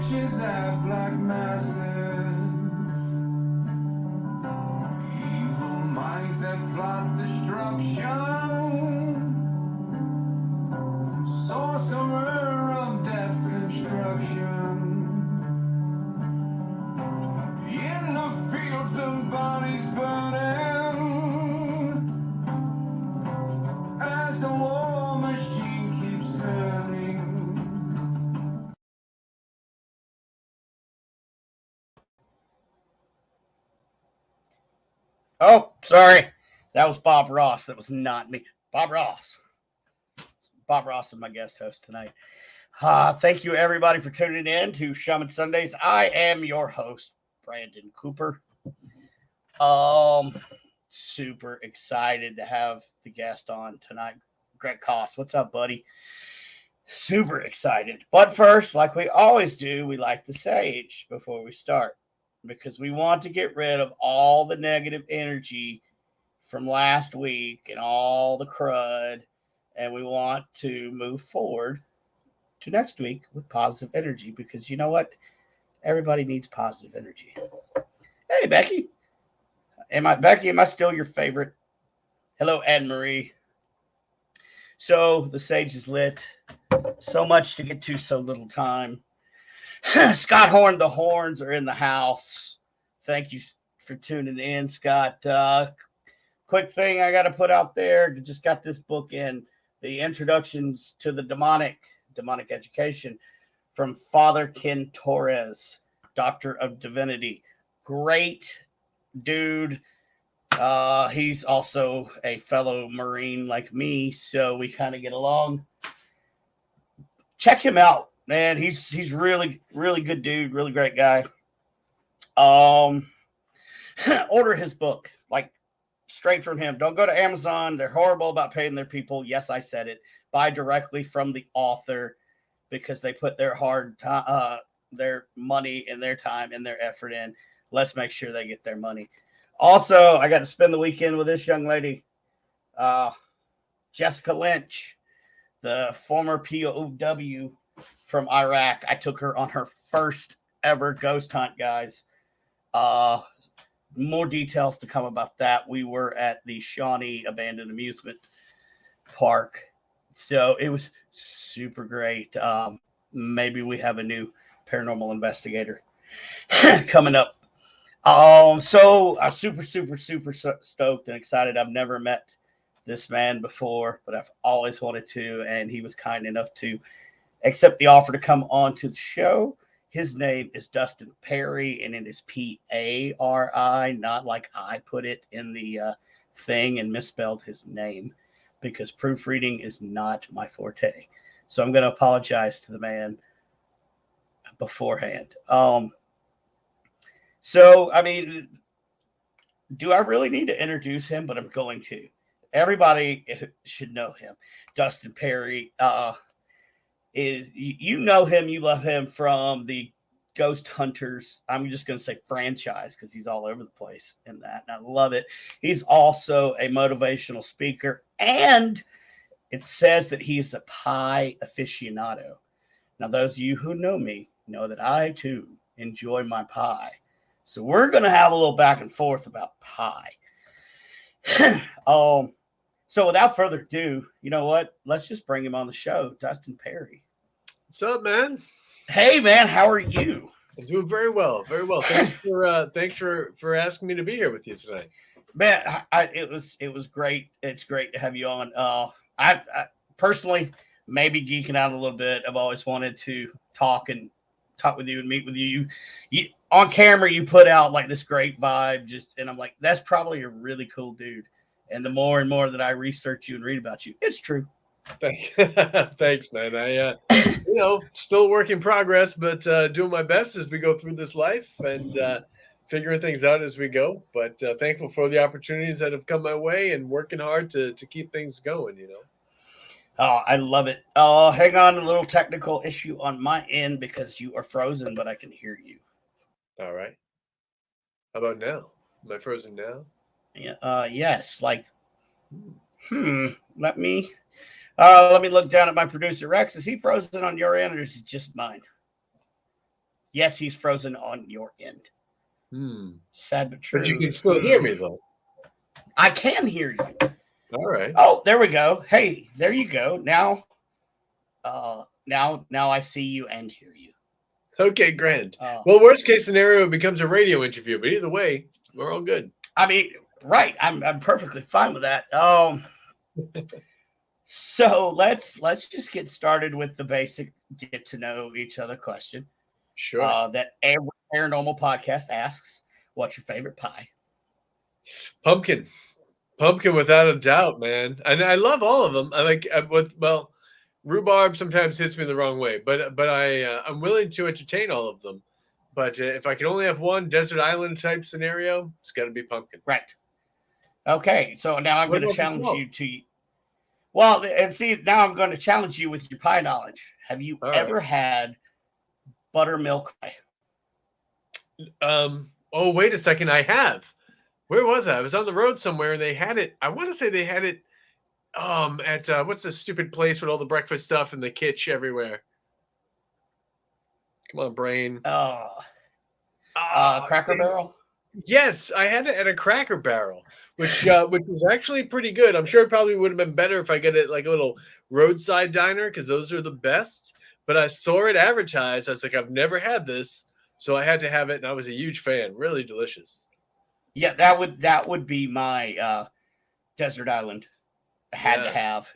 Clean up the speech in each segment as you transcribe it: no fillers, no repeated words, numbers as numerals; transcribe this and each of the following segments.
witches at black masses, evil minds that plot destruction, sorcerer of death's construction, in the fields of bodies burning, as the war machine keeps turning. Oh, sorry. That was Bob Ross. That was not me. Bob Ross. Bob Ross is my guest host tonight. Thank you, everybody, for tuning in to Shaman Sundays. I am your host, Brandon Cooper. Super excited to have the guest on tonight, Greg Koss. What's up, buddy? Super excited. But first, like we always do, we light the sage before we start because we want to get rid of all the negative energy from last week and all the crud, and we want to move forward to next week with positive energy because you know what? Everybody needs positive energy. Hey, Becky. Am I still your favorite? Hello, Anne Marie. So the sage is lit. So much to get to, so little time. Scott Horn, the horns are in the house. Thank you for tuning in, Scott. Quick thing I got to put out there. Just got this book in, the introductions to the demonic education from Father Ken Torres, Doctor of Divinity. Great dude. He's also a fellow Marine like me, so we kind of get along. Check him out, man. He's really good dude, really great guy. Order his book, like straight from him. Don't go to Amazon. They're horrible about paying their people. Yes, I said it. Buy directly from the author because they put their their money and their time and their effort in. Let's make sure they get their money. Also, I got to spend the weekend with this young lady, Jessica Lynch, the former POW from Iraq. I took her on her first ever ghost hunt, guys. More details to come about that. We were at the Shawnee Abandoned Amusement Park. So it was super great. Maybe we have a new paranormal investigator coming up. So I'm super stoked and excited. I've never met this man before, but I've always wanted to, and he was kind enough to accept the offer to come on to the show. His name is Dustin Peri, and it is P-A-R-I, not like I put it in the thing and misspelled his name because proofreading is not my forte. So I'm going to apologize to the man beforehand. So, I mean, do I really need to introduce him? But I'm going to. Everybody should know him. Dustin Peri is, you know him, you love him from the Ghost Hunters. I'm just going to say franchise because he's all over the place in that. And I love it. He's also a motivational speaker. And it says that he is a pie aficionado. Now, those of you who know me know that I, too, enjoy my pie. So we're going to have a little back and forth about pie. So without further ado, you know what? Let's just bring him on the show. Dustin Peri. What's up, man? Hey, man. How are you? I'm doing very well. Very well. Thanks for asking me to be here with you tonight. Man, it was great. It's great to have you on. I personally maybe geeking out a little bit. I've always wanted to talk with you and meet with you. You on camera, you put out like this great vibe, and I'm like, that's probably a really cool dude. And the more and more that I research you and read about you, it's true. Thanks, man. I, still work in progress, but doing my best as we go through this life and figuring things out as we go. But thankful for the opportunities that have come my way and working hard to keep things going, Oh, I love it. Oh, hang on, a little technical issue on my end because you are frozen, but I can hear you. All right. How about now? Am I frozen now? Yeah. Yes. Like. Let me look down at my producer Rex. Is he frozen on your end, or is it just mine? Yes, he's frozen on your end. Sad but true. But you can still hear me, though. I can hear you. All right. Oh, there we go. Hey, there you go. Now I see you and hear you. Okay, grand. Well, worst case scenario, it becomes a radio interview, but either way, we're all good. I mean, right. I'm perfectly fine with that. So let's just get started with the basic get to know each other question. Sure. That every paranormal podcast asks, what's your favorite pie? Pumpkin without a doubt, man. And I love all of them. I like rhubarb sometimes hits me the wrong way, but I'm willing to entertain all of them. But if I can only have one desert island type scenario, it's got to be pumpkin. Right. Okay. So now I'm going to challenge you to. Well, and see, now I'm going to challenge you with your pie knowledge. Have you ever had buttermilk pie? Oh, wait a second. I have. Where was I? I was on the road somewhere and they had it. I want to say they had it at what's the stupid place with all the breakfast stuff and the kitsch everywhere? Come on, brain. Cracker Barrel? Yes, I had it at a Cracker Barrel, which was actually pretty good. I'm sure it probably would have been better if I get it like a little roadside diner because those are the best. But I saw it advertised. I was like, I've never had this, so I had to have it, and I was a huge fan. Really delicious. Yeah, that would be my desert island. Had to have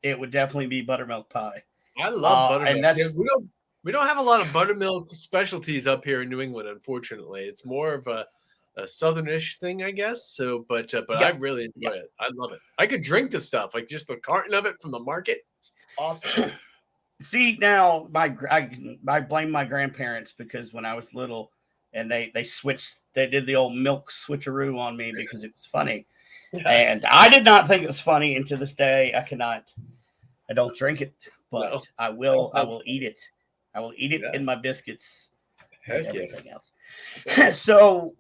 it would definitely be buttermilk pie. I love buttermilk. And that's we don't have a lot of buttermilk specialties up here in New England, unfortunately. It's more of a southernish thing, I guess. So, but I really enjoy it. I love it. I could drink the stuff, like just a carton of it from the market. It's awesome. See, now I blame my grandparents because when I was little and they did the old milk switcheroo on me because it was funny. And I did not think it was funny, and to this day I don't drink it, but no. I will eat it. I will eat it in my biscuits and everything else. So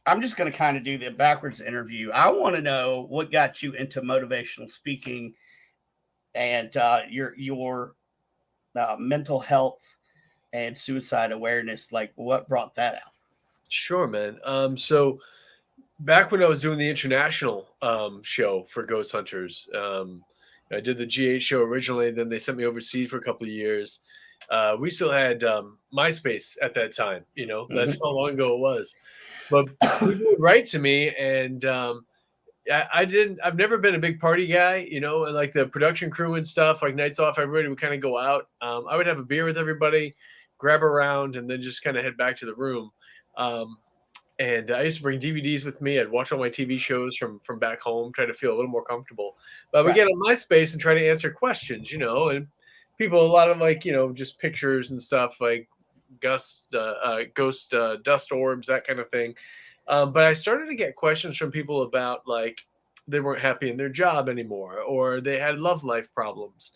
I'm just going to kind of do the backwards interview. I want to know what got you into motivational speaking and your mental health and suicide awareness. Like, what brought that out? Sure, man. So back when I was doing the international show for Ghost Hunters, I did the GH show originally. Then they sent me overseas for a couple of years. We still had MySpace at that time. You know, that's how long ago it was. But people would write to me, and I've never been a big party guy. You know, and like the production crew and stuff, like nights off, everybody would kind of go out. I would have a beer with everybody, grab a round, and then just kind of head back to the room. And I used to bring DVDs with me. I'd watch all my TV shows from back home, try to feel a little more comfortable. But we get on MySpace and try to answer questions, you know, and people, a lot of like, you know, just pictures and stuff like ghost dust orbs, that kind of thing. But I started to get questions from people about like they weren't happy in their job anymore, or they had love life problems.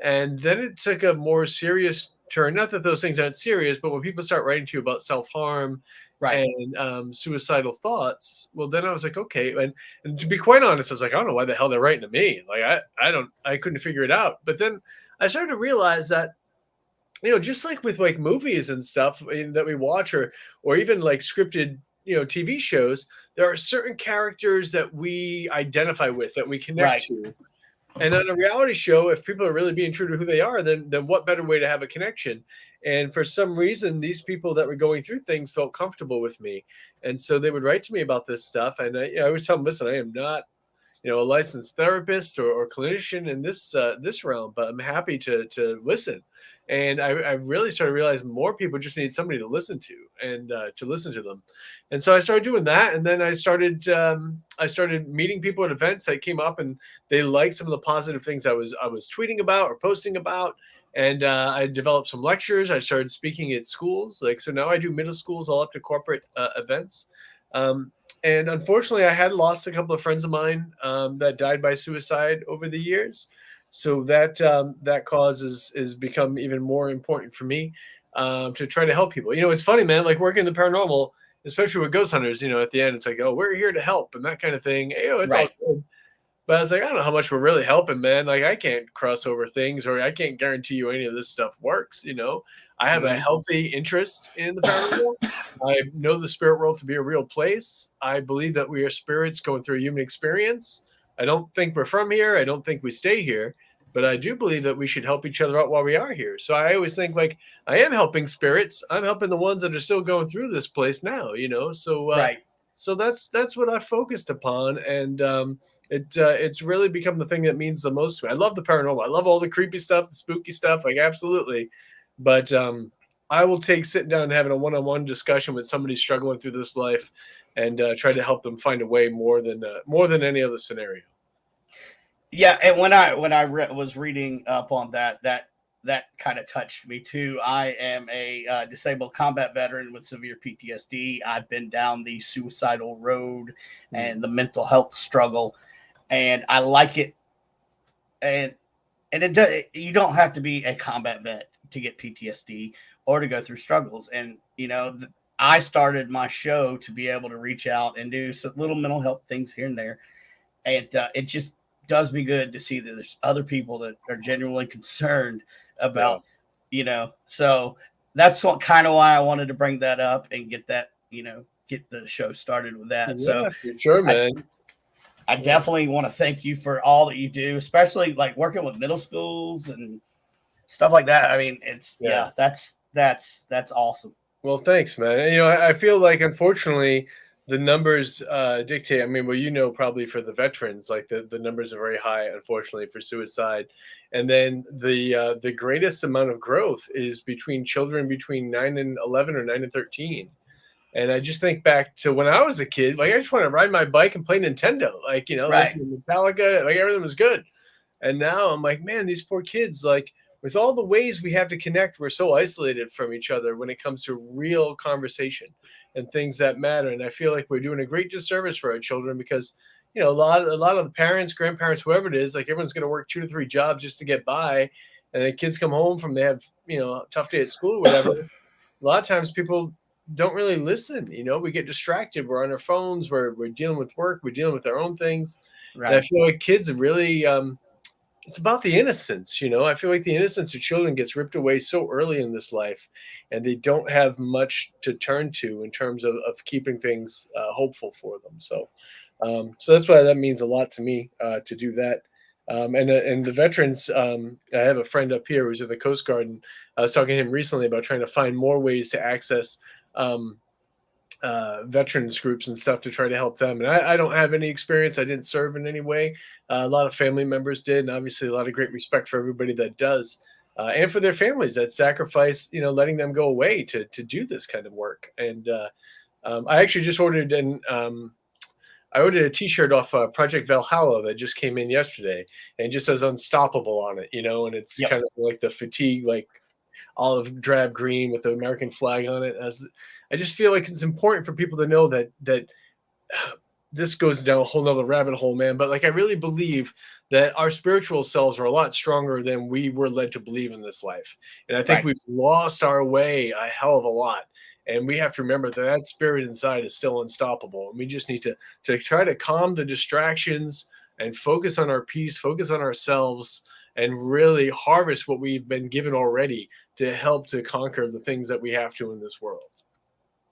And then it took a more serious turn. Not that those things aren't serious, but when people start writing to you about self-harm and suicidal thoughts, well, then I was like, okay. And to be quite honest, I was like, I don't know why the hell they're writing to me. Like, I couldn't figure it out. But then I started to realize that, you know, just like with like movies and stuff that we watch, or even like scripted, you know, TV shows, there are certain characters that we identify with, that we connect to. And on a reality show, if people are really being true to who they are, then what better way to have a connection? And for some reason, these people that were going through things felt comfortable with me. And so they would write to me about this stuff. And I always tell them, listen, I am not, you know, a licensed therapist or clinician in this realm, but I'm happy to listen. And I really started realizing more people just need somebody to listen to and to listen to them. And so I started doing that. And then I started meeting people at events that came up, and they liked some of the positive things I was tweeting about or posting about. And I developed some lectures. I started speaking at schools. Like, so now I do middle schools all up to corporate events. And unfortunately, I had lost a couple of friends of mine that died by suicide over the years. So that cause is become even more important for me to try to help people. You know, it's funny, man, like working in the paranormal, especially with ghost hunters, you know, at the end, it's like, oh, we're here to help and that kind of thing. You know, it's all good. But I was like, I don't know how much we're really helping, man. Like, I can't cross over things, or I can't guarantee you any of this stuff works. I have a Mhm. healthy interest in the paranormal. I know the spirit world to be a real place. I believe that we are spirits going through a human experience. I don't think we're from here. I don't think we stay here, but I do believe that we should help each other out while we are here. So I always think, like, I am helping spirits. I'm helping the ones that are still going through this place now. Right. So that's what I focused upon, and it's really become the thing that means the most to me. I love the paranormal. I love all the creepy stuff, the spooky stuff, like, absolutely. But I will take sitting down and having a one-on-one discussion with somebody struggling through this life, and try to help them find a way more than any other scenario. Yeah, and when I was reading up on that kind of touched me too. I am a disabled combat veteran with severe PTSD. I've been down the suicidal road and the mental health struggle, and I like it. And you don't have to be a combat vet to get PTSD or to go through struggles. And I started my show to be able to reach out and do some little mental health things here and there, and it just does me good to see that there's other people that are genuinely concerned about, so that's what kind of why I wanted to bring that up and get that, get the show started with that. So Yeah, for sure, man. I definitely want to thank you for all that you do, especially like working with middle schools and stuff like that. I mean, that's awesome. Well, thanks, man. I feel like, unfortunately, the numbers dictate. I mean, well, probably for the veterans, like, the numbers are very high, unfortunately, for suicide. And then the greatest amount of growth is between children between 9 and 11 or 9 and 13. And I just think back to when I was a kid. Like, I just want to ride my bike and play Nintendo. Like, Right. listen to Metallica. Like, everything was good. And now I'm like, man, these poor kids, like, with all the ways we have to connect, we're so isolated from each other when it comes to real conversation and things that matter. And I feel like we're doing a great disservice for our children, because, a lot of the parents, grandparents, whoever it is, like, everyone's going to work 2 to 3 jobs just to get by. And the kids come home from, they have, a tough day at school or whatever. A lot of times people don't really listen. We get distracted. We're on our phones. We're dealing with work. We're dealing with our own things. Right. And I feel like kids are really, it's about the innocence. I feel like the innocence of children gets ripped away so early in this life, and they don't have much to turn to in terms of keeping things hopeful for them. So that's why that means a lot to me, to do that. And the veterans, I have a friend up here who's in the Coast Guard, and I was talking to him recently about trying to find more ways to access veterans groups and stuff to try to help them. And I don't have any experience. I didn't serve in any way. A lot of family members did, and obviously a lot of great respect for everybody that does, and for their families that sacrifice, letting them go away to do this kind of work. And I actually just ordered I ordered a T-shirt off Project Valhalla that just came in yesterday, and it just says "Unstoppable" on it, and it's kind of like the fatigue, like olive drab green with the American flag on it. I just feel like it's important for people to know that this goes down a whole nother rabbit hole, man. But, like, I really believe that our spiritual selves are a lot stronger than we were led to believe in this life. And I think we've lost our way a hell of a lot. And we have to remember that spirit inside is still unstoppable. And we just need to try to calm the distractions and focus on our peace, focus on ourselves, and really harvest what we've been given already to help to conquer the things that we have to in this world.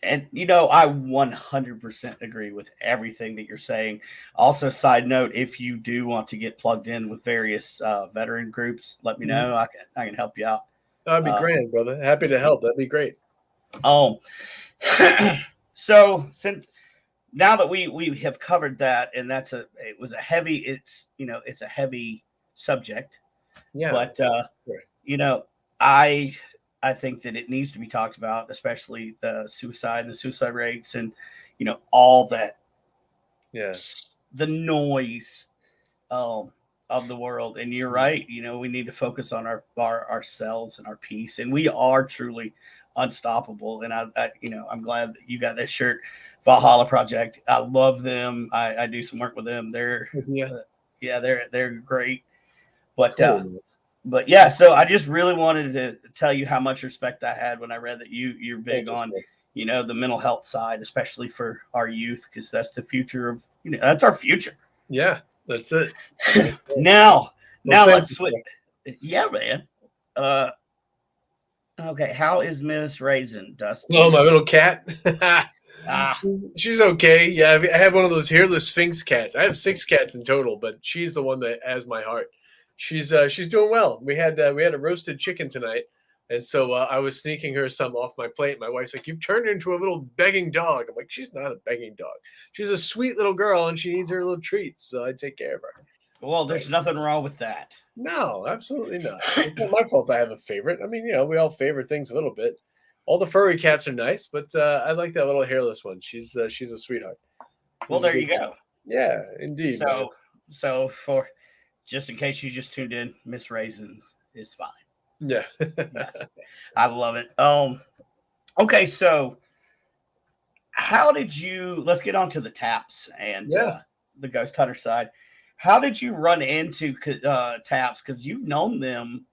And I 100% agree with everything that you're saying. Also, side note, if you do want to get plugged in with various veteran groups, let me know. I can help you out. That'd be great, brother. Happy to help. That'd be great. So since now that we have covered that, and it's a heavy subject. Yeah. But I think that it needs to be talked about, especially the suicide rates, and all that. Yes. The noise of the world. And you're right. We need to focus on ourselves and our peace, and we are truly unstoppable. And I'm glad that you got that shirt, Valhalla Project. I love them. I do some work with them. They're they're great. But cool. But yeah, so I just really wanted to tell you how much respect I had when I read that you're big on, the mental health side, especially for our youth, because that's the future of, that's our future. Yeah. That's it. Now Well, thank let's you, switch. Yeah, man. Okay, how is Miss Raisin, Dustin? Oh, my little cat. Ah, She's okay. Yeah, I have one of those hairless Sphinx cats. I have 6 cats in total, but she's the one that has my heart. She's doing well. We had a roasted chicken tonight, and so I was sneaking her some off my plate. My wife's like, "You've turned her into a little begging dog." I'm like, "She's not a begging dog. She's a sweet little girl, and she needs her little treats. So I take care of her." well, there's nothing wrong with that. No, absolutely not. It's not my fault I have a favorite. I mean, we all favor things a little bit. All the furry cats are nice, but I like that little hairless one. She's a sweetheart. Well, She's a there you good- go. Yeah, indeed, man. So for just in case you just tuned in, Miss Raisins is fine. Yeah. Yes, I love it. Okay, so how did you? Let's get on to the taps and Yeah. the ghost hunter side. How did you run into taps? Because you've known them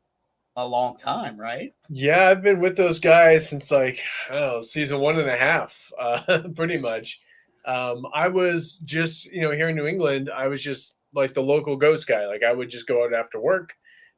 a long time, right? Yeah, I've been with those guys since like, I don't know, season 1.5, pretty much. I was just, here in New England, I was just like the local ghost guy. Like I would just go out after work.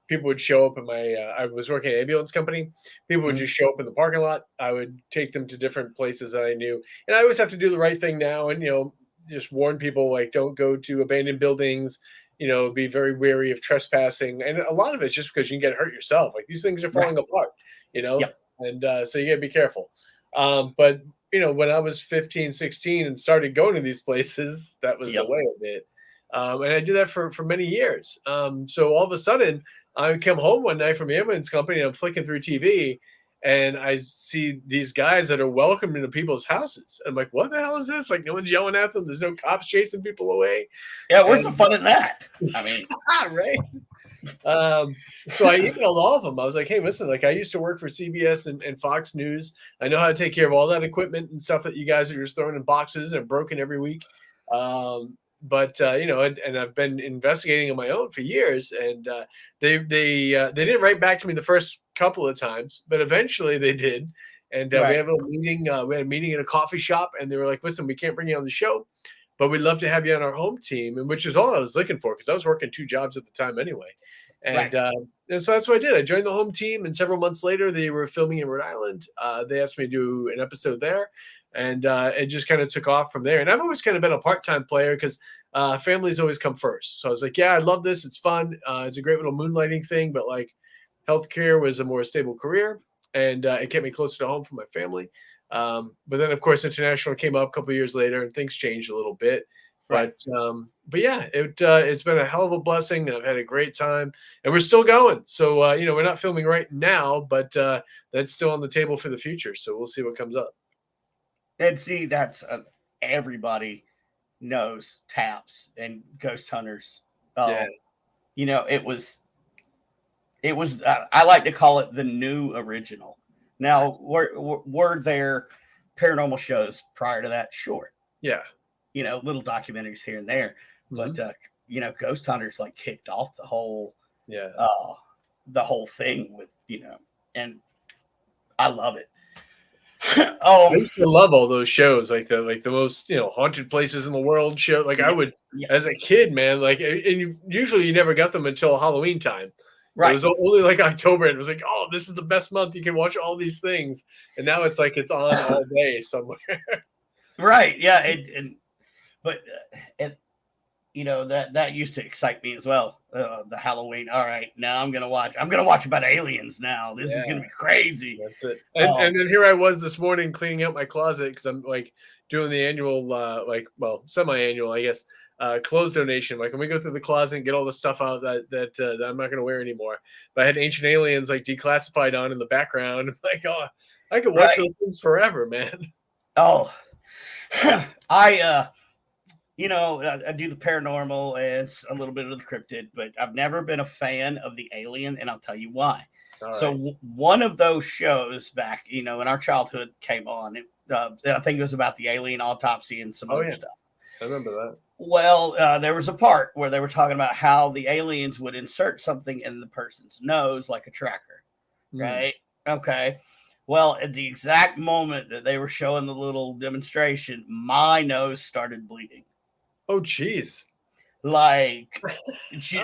People would show up in my, I was working at an ambulance company. People would Mhm. just show up in the parking lot. I would take them to different places that I knew. And I always have to do the right thing now and, just warn people like don't go to abandoned buildings, be very wary of trespassing. And a lot of it's just because you can get hurt yourself. Like these things are falling apart, Yep. and so you got to be careful. But, when I was 15, 16 and started going to these places, that was the Yep. way of it. And I did that for many years. So all of a sudden, I come home one night from the ambulance company and I'm flicking through TV and I see these guys that are welcomed into people's houses. I'm like, what the hell is this? Like, no one's yelling at them. There's no cops chasing people away. Yeah, where's the And- fun in that? I mean, right. So I emailed all of them. I was like, hey, listen, like I used to work for CBS and Fox News. I know how to take care of all that equipment and stuff that you guys are just throwing in boxes and broken every week. But and I've been investigating on my own for years, and they didn't write back to me the first couple of times, but eventually they did. And we Right. had a little meeting. We had a meeting in a coffee shop, and they were like, "Listen, we can't bring you on the show, but we'd love to have you on our home team," and which is all I was looking for because I was working 2 jobs at the time anyway. And, Right. and so that's what I did. I joined the home team, and several months later, they were filming in Rhode Island. They asked me to do an episode there, and it just kind of took off from there. And I've always kind of been a part-time player because families always come first. So I was like, yeah, I love this. It's fun. It's a great little moonlighting thing, but like healthcare was a more stable career, and it kept me closer to home for my family. But then, of course, international came up a couple of years later, and things changed a little bit. Right. But yeah, it's been a hell of a blessing, and I've had a great time, and we're still going. So we're not filming right now, but that's still on the table for the future. So we'll see what comes up. And see, that's everybody knows taps and ghost hunters. Yeah. It was. I like to call it the new original. Now, were there paranormal shows prior to that? Sure. Yeah. Little documentaries here and there, but ghost hunters like kicked off the whole thing with and I love it. I used to love all those shows, like the most haunted places in the world show. Like I would as a kid, man. Like and usually you never got them until Halloween time. Right. It was only like October, and it was like, oh, this is the best month. You can watch all these things, and now it's like it's on all day somewhere. Right. Yeah. But that used to excite me as well. The Halloween. All right, now I'm gonna watch about aliens. Now this is gonna be crazy. That's it. And then here I was this morning cleaning out my closet because I'm like doing the annual, semi-annual, I guess, clothes donation. Like when we go through the closet and get all the stuff out that I'm not gonna wear anymore. But I had Ancient Aliens like declassified on in the background. I'm like, oh, I could watch those things forever, man. Oh, I do the paranormal and a little bit of the cryptid, but I've never been a fan of the alien, and I'll tell you why. So one of those shows back, in our childhood came on. I think it was about the alien autopsy and some other stuff. I remember that. Well, there was a part where they were talking about how the aliens would insert something in the person's nose like a tracker, right? Okay. Well, at the exact moment that they were showing the little demonstration, my nose started bleeding. Oh, geez. Like,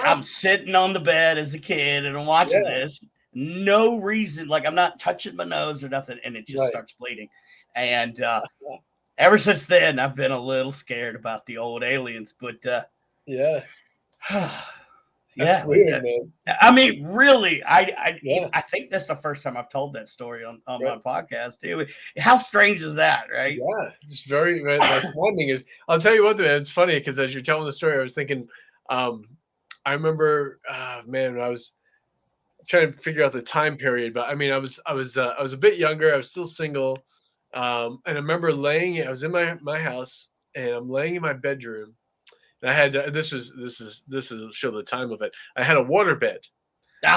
I'm sitting on the bed as a kid and I'm watching this. No reason. Like, I'm not touching my nose or nothing. And it just starts bleeding. And ever since then, I've been a little scared about the old aliens. But yeah. yeah, weird, man. I mean, really, I think that's the first time I've told that story on my podcast too. How strange is that, right? Yeah, just very. Like timing is. I'll tell you what, man, it's funny because as you're telling the story, I was thinking. I remember, man, when I was trying to figure out the time period, but I mean, I was a bit younger. I was still single, and I remember laying. I was in my house, and I'm laying in my bedroom. And I had this is show the time of it. I had a water bed.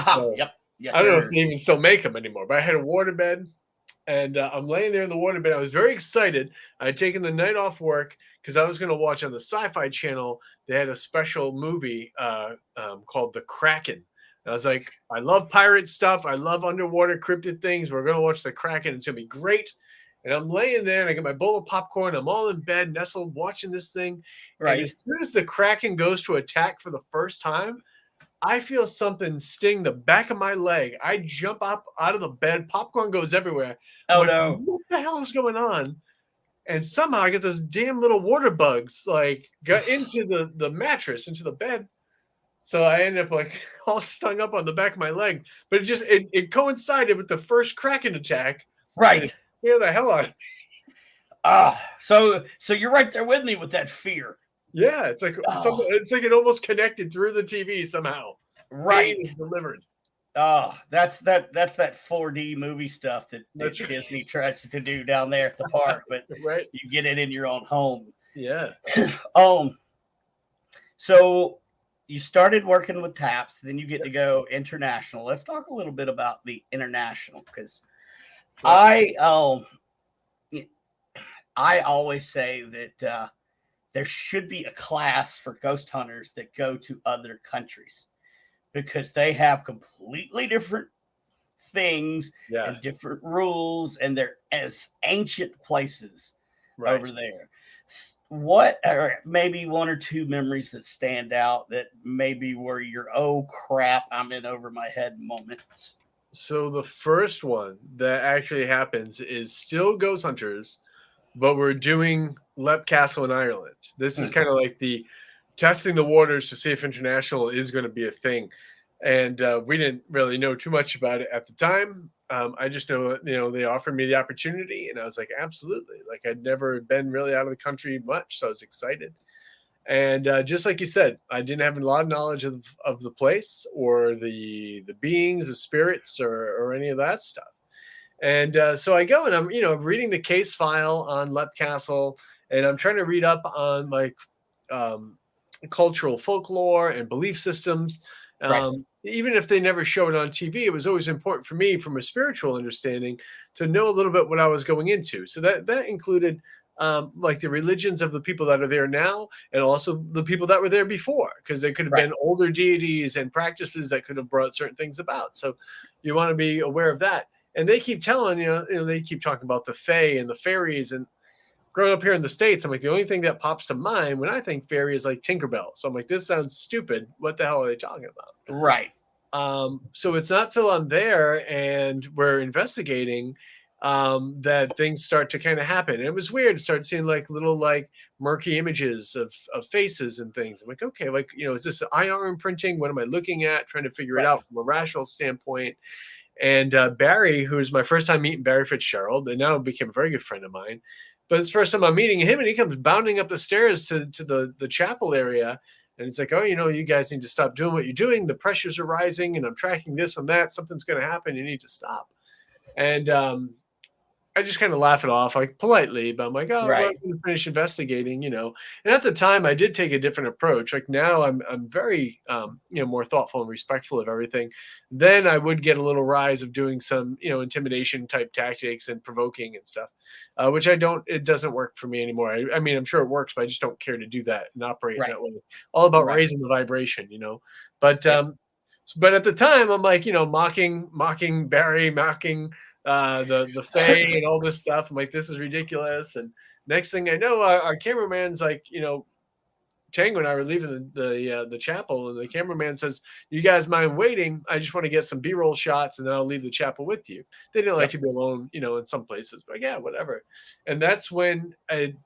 So, yep. Yes, I don't know if they even still make them anymore, but I had a water bed, and I'm laying there in the water bed. I was very excited. I had taken the night off work because I was going to watch on the Sci-Fi Channel. They had a special movie called The Kraken. And I was like, I love pirate stuff. I love underwater cryptid things. We're going to watch The Kraken. It's going to be great. And I'm laying there and I get my bowl of popcorn. I'm all in bed, nestled, watching this thing. Right. And as soon as the Kraken goes to attack for the first time, I feel something sting the back of my leg. I jump up out of the bed. Popcorn goes everywhere. Oh, like, no. What the hell is going on? And somehow I get those damn little water bugs like got into the mattress, into the bed. So I ended up like all stung up on the back of my leg. But it coincided with the first Kraken attack. Right. Scared the hell out of me. So you're right there with me with that fear. Yeah, it's like it's like it almost connected through the TV somehow. Right. It was delivered. That's that 4D movie stuff that Disney tries to do down there at the park, but you get it in your own home. Yeah. So you started working with TAPS, then you get to go international. Let's talk a little bit about the international, because I always say that there should be a class for ghost hunters that go to other countries, because they have completely different things and different rules, and they're as ancient places over there. What are maybe one or two memories that stand out that maybe were your, oh crap, I'm in over my head moments? So the first one that actually happens is still ghost hunters, but we're doing Lep Castle in Ireland. This is kind of like the testing the waters to see if international is going to be a thing. And we didn't really know too much about it at the time. I just know that, they offered me the opportunity, and I was like, absolutely. Like, I'd never been really out of the country much, so I was excited. And just like you said, I didn't have a lot of knowledge of the place or the beings, the spirits, or any of that stuff. And so I go and I'm, reading the case file on Lep Castle, and I'm trying to read up on like cultural folklore and belief systems. Even if they never show it on TV, it was always important for me, from a spiritual understanding, to know a little bit what I was going into. So that included like the religions of the people that are there now, and also the people that were there before, because they could have been older deities and practices that could have brought certain things about. So you want to be aware of that. And they keep telling, they keep talking about the fae and the fairies. And growing up here in the States, I'm like, the only thing that pops to mind when I think fairy is like Tinkerbell. So I'm like, this sounds stupid. What the hell are they talking about? Right. So it's not till I'm there and we're investigating that things start to kind of happen. And it was weird to start seeing like little like murky images of faces and things. I'm like, okay, like, is this IR imprinting? What am I looking at? Trying to figure it out from a rational standpoint. And Barry, who's my first time meeting Barry Fitzgerald, and now became a very good friend of mine. But it's the first time I'm meeting him, and he comes bounding up the stairs to the chapel area. And it's like, oh, you guys need to stop doing what you're doing. The pressures are rising, and I'm tracking this and that. Something's going to happen. You need to stop. And I just kind of laugh it off, like politely, but I'm like, oh, I'm going to finish investigating, And at the time, I did take a different approach. Like now, I'm very, more thoughtful and respectful of everything. Then I would get a little rise of doing some, intimidation type tactics and provoking and stuff, which it doesn't work for me anymore. I mean, I'm sure it works, but I just don't care to do that and operate that way. All about raising the vibration, But but at the time, I'm like, mocking Barry, mocking the fae and all this stuff. I'm like, this is ridiculous. And next thing I know, our cameraman's like, Tango and I were leaving the chapel, and the cameraman says, "You guys mind waiting? I just want to get some B-roll shots, and then I'll leave the chapel with you." They didn't like to be alone, in some places, but yeah, whatever. And that's when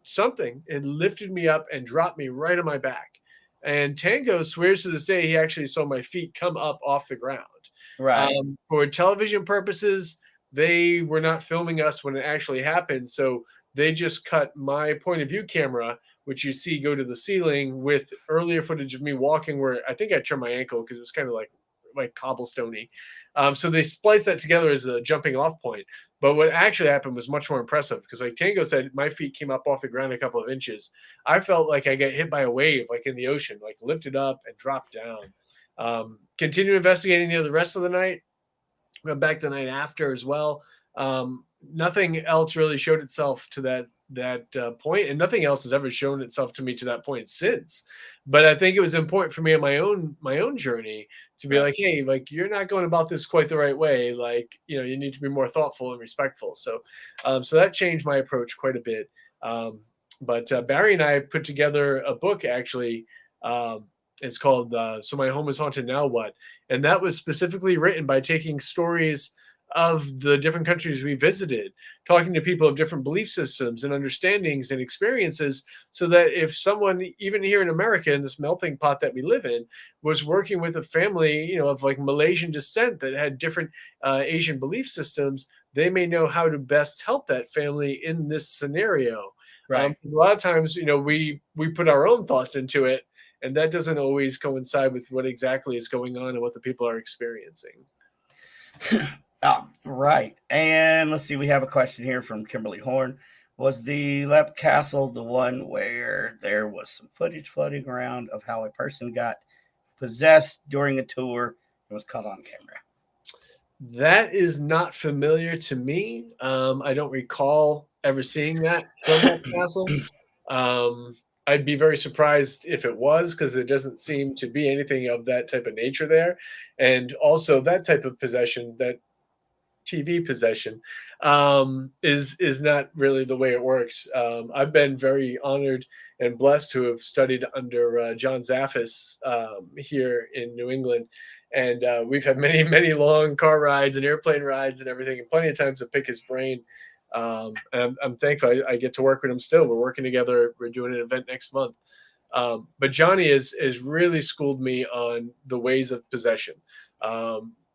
something it lifted me up and dropped me right on my back. And Tango swears to this day he actually saw my feet come up off the ground. Right. For television purposes, they were not filming us when it actually happened, so they just cut my point of view camera, which you see go to the ceiling, with earlier footage of me walking where I think I turned my ankle because it was kind of like cobblestoney. So they spliced that together as a jumping off point. But what actually happened was much more impressive because, like Tango said, my feet came up off the ground a couple of inches. I felt like I got hit by a wave, like in the ocean, like lifted up and dropped down. Continue investigating the rest of the night. Went back the night after as well. Nothing else really showed itself to that point, and nothing else has ever shown itself to me to that point since. But I think it was important for me in my own journey to be like, hey, like you're not going about this quite the right way. Like, you need to be more thoughtful and respectful. So that changed my approach quite a bit. But Barry and I put together a book actually. It's called So My Home is Haunted Now What? And that was specifically written by taking stories of the different countries we visited, talking to people of different belief systems and understandings and experiences, so that if someone, even here in America, in this melting pot that we live in, was working with a family, of like Malaysian descent that had different Asian belief systems, they may know how to best help that family in this scenario. Right. 'Cause a lot of times, we put our own thoughts into it, and that doesn't always coincide with what exactly is going on and what the people are experiencing. Oh, right. And let's see, we have a question here from Kimberly Horn. Was the Lep Castle the one where there was some footage floating around of how a person got possessed during a tour and was caught on camera? That is not familiar to me. I don't recall ever seeing that from that castle. I'd be very surprised if it was, because there doesn't seem to be anything of that type of nature there. And also that type of possession, that TV possession, is not really the way it works. I've been very honored and blessed to have studied under John Zaffis here in New England. And we've had many, many long car rides and airplane rides and everything, and plenty of times to pick his brain. And I'm thankful I get to work with him still. We're working together. We're doing an event next month. But Johnny has really schooled me on the ways of possession.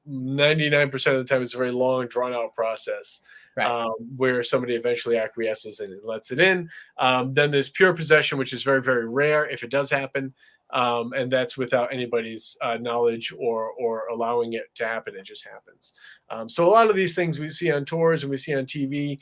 99% of the time, it's a very long, drawn-out process, Right. where somebody eventually acquiesces and lets it in. Then there's pure possession, which is very, very rare if it does happen, and that's without anybody's knowledge or allowing it to happen. It just happens. So a lot of these things we see on tours and we see on TV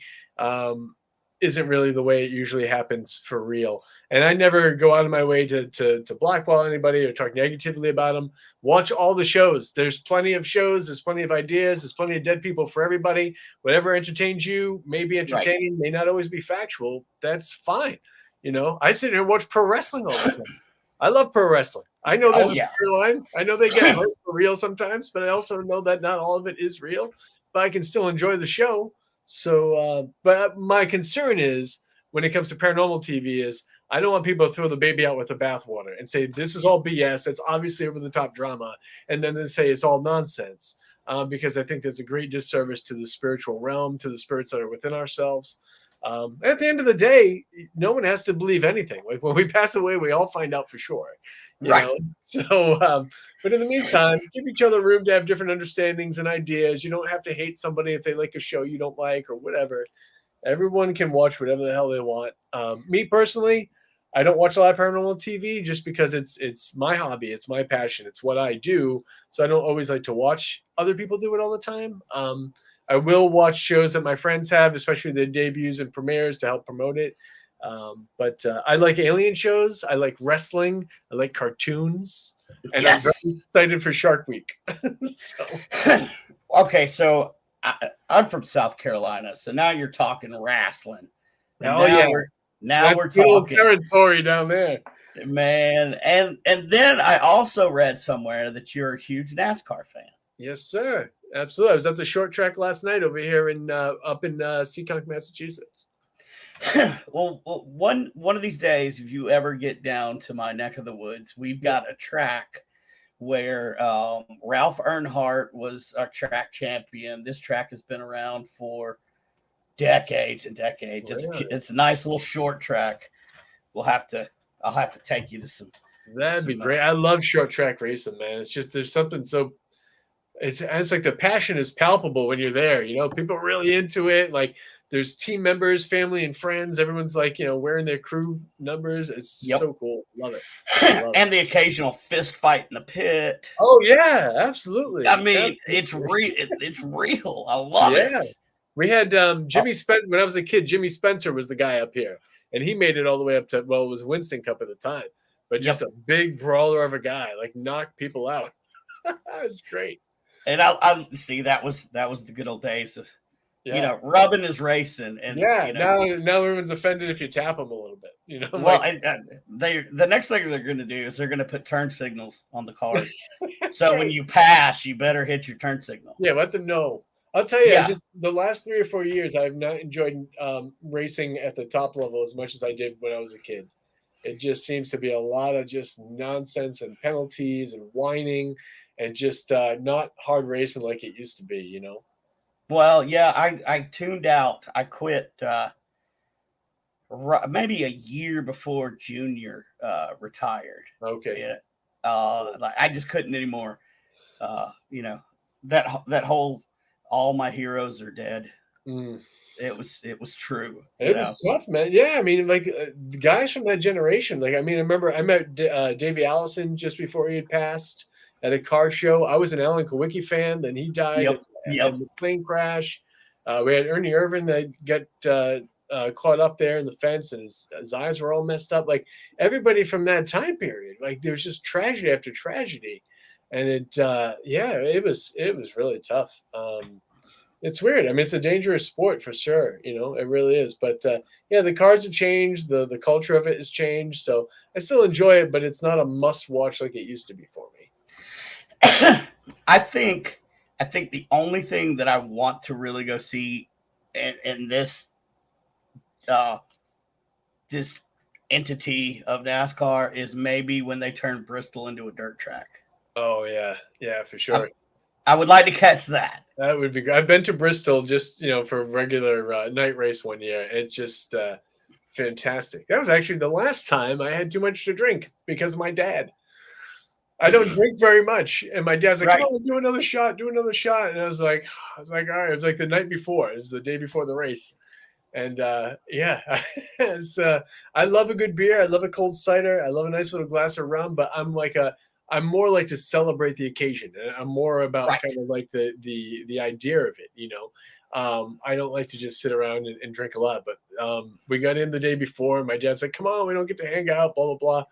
isn't really the way it usually happens for real. And I never go out of my way to blackball anybody or talk negatively about them. Watch all the shows. There's plenty of shows. There's plenty of ideas. There's plenty of dead people for everybody. Whatever entertains you may be entertaining, may not always be factual. That's fine. I sit here and watch pro wrestling all the time. I love pro wrestling. I know there's a storyline. I know they get hurt for real sometimes, but I also know that not all of it is real. But I can still enjoy the show. So, but my concern is when it comes to paranormal TV is I don't want people to throw the baby out with the bathwater and say this is all BS. That's obviously over the top drama, and then they say it's all nonsense. Because I think that's a great disservice to the spiritual realm, to the spirits that are within ourselves. At the end of the day, no one has to believe anything. Like when we pass away, we all find out for sure. You know? So, but in the meantime, give each other room to have different understandings and ideas. You don't have to hate somebody if they like a show you don't like or whatever. Everyone can watch whatever the hell they want. Me personally, I don't watch a lot of paranormal TV just because it's my hobby, it's my passion, it's what I do. So I don't always like to watch other people do it all the time. I will watch shows that my friends have, especially their debuts and premieres, to help promote it. But I like alien shows. I like wrestling. I like cartoons. And I'm very excited for Shark Week. Okay, so I'm from South Carolina, so now you're talking wrestling. We're talking territory down there, man. And then I also read somewhere that you're a huge NASCAR fan. Yes, sir. Absolutely. I was at the short track last night over here up in Seekonk, Massachusetts. Well, one of these days, if you ever get down to my neck of the woods, we've got a track where Ralph Earnhardt was our track champion. This track has been around for decades and decades. Really? It's a nice little short track. I'll have to take you to some. That'd be great. I love short track racing, man. It's just there's something so it's like the passion is palpable when you're there. You know, people are really into it. Like there's team members, family, and friends. Everyone's like, wearing their crew numbers. It's so cool. Love it. And the occasional fist fight in the pit. Oh yeah, absolutely. I mean, it's real. It's real. I love it. We had Jimmy Spencer when I was a kid. Jimmy Spencer was the guy up here, and he made it all the way up to it was Winston Cup at the time, but just a big brawler of a guy, like knocked people out. That was great. And I see that was the good old days of rubbing is racing, and now everyone's offended if you tap them a little bit. Well, the next thing they're going to do is they're going to put turn signals on the cars, so when you pass, you better hit your turn signal. Yeah, let them know. I'll tell you, the last 3 or 4 years, I have not enjoyed racing at the top level as much as I did when I was a kid. It just seems to be a lot of just nonsense and penalties and whining and just not hard racing like it used to be, Well, yeah, I tuned out. I quit maybe a year before Junior retired. Okay. Yeah. I just couldn't anymore. That whole all my heroes are dead. It was true. It was tough, man. Yeah, I mean, like the guys from that generation. Like, I mean, I remember I met Davey Allison just before he had passed at a car show. I was an Alan Kowicki fan. Then he died in a plane crash. We had Ernie Irvin that got caught up there in the fence, and his eyes were all messed up. Like everybody from that time period. Like there was just tragedy after tragedy, and it was really tough. It's weird. I mean, it's a dangerous sport for sure. It really is. But the cars have changed. The culture of it has changed. So I still enjoy it, but it's not a must watch like it used to be for me. I think the only thing that I want to really go see in this this entity of NASCAR is maybe when they turn Bristol into a dirt track. Oh yeah, for sure. I would like to catch that. That would be good. I've been to Bristol just for a regular night race one year. It's just fantastic. That was actually the last time I had too much to drink because of my dad. I don't drink very much, and my dad's like, "Come on, do another shot." And I was like, all right. It was like the night before. It was the day before the race, and it's, I love a good beer. I love a cold cider. I love a nice little glass of rum. But I'm more like to celebrate the occasion. I'm more about kind of like the idea of it. I don't like to just sit around and drink a lot. But we got in the day before, and my dad's like, "Come on, we don't get to hang out." Blah blah blah.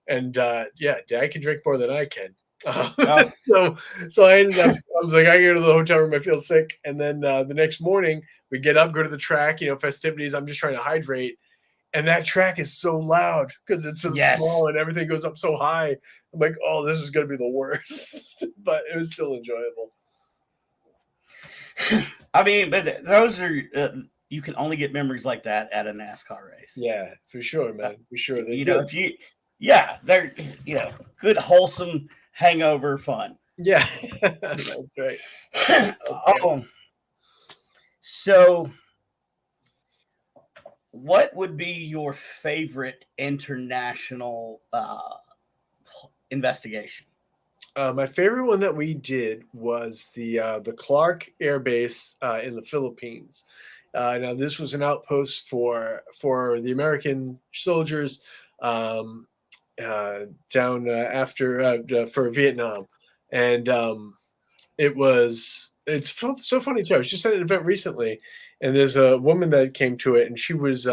And Dad can drink more than I can. So I ended up. I was like, I go to the hotel room. I feel sick, and then the next morning we get up, go to the track. Festivities. I'm just trying to hydrate, and that track is so loud because it's so small and everything goes up so high. I'm like, oh, this is going to be the worst, but it was still enjoyable. I mean, but those are you can only get memories like that at a NASCAR race. Yeah, for sure, man. For sure. They're good, wholesome hangover fun. Yeah, that's great. So what would be your favorite international investigation? My favorite one that we did was the Clark Air Base in the Philippines. Now this was an outpost for the American soldiers down after for Vietnam, and it's so funny too. I was just at an event recently, and there's a woman that came to it, and she was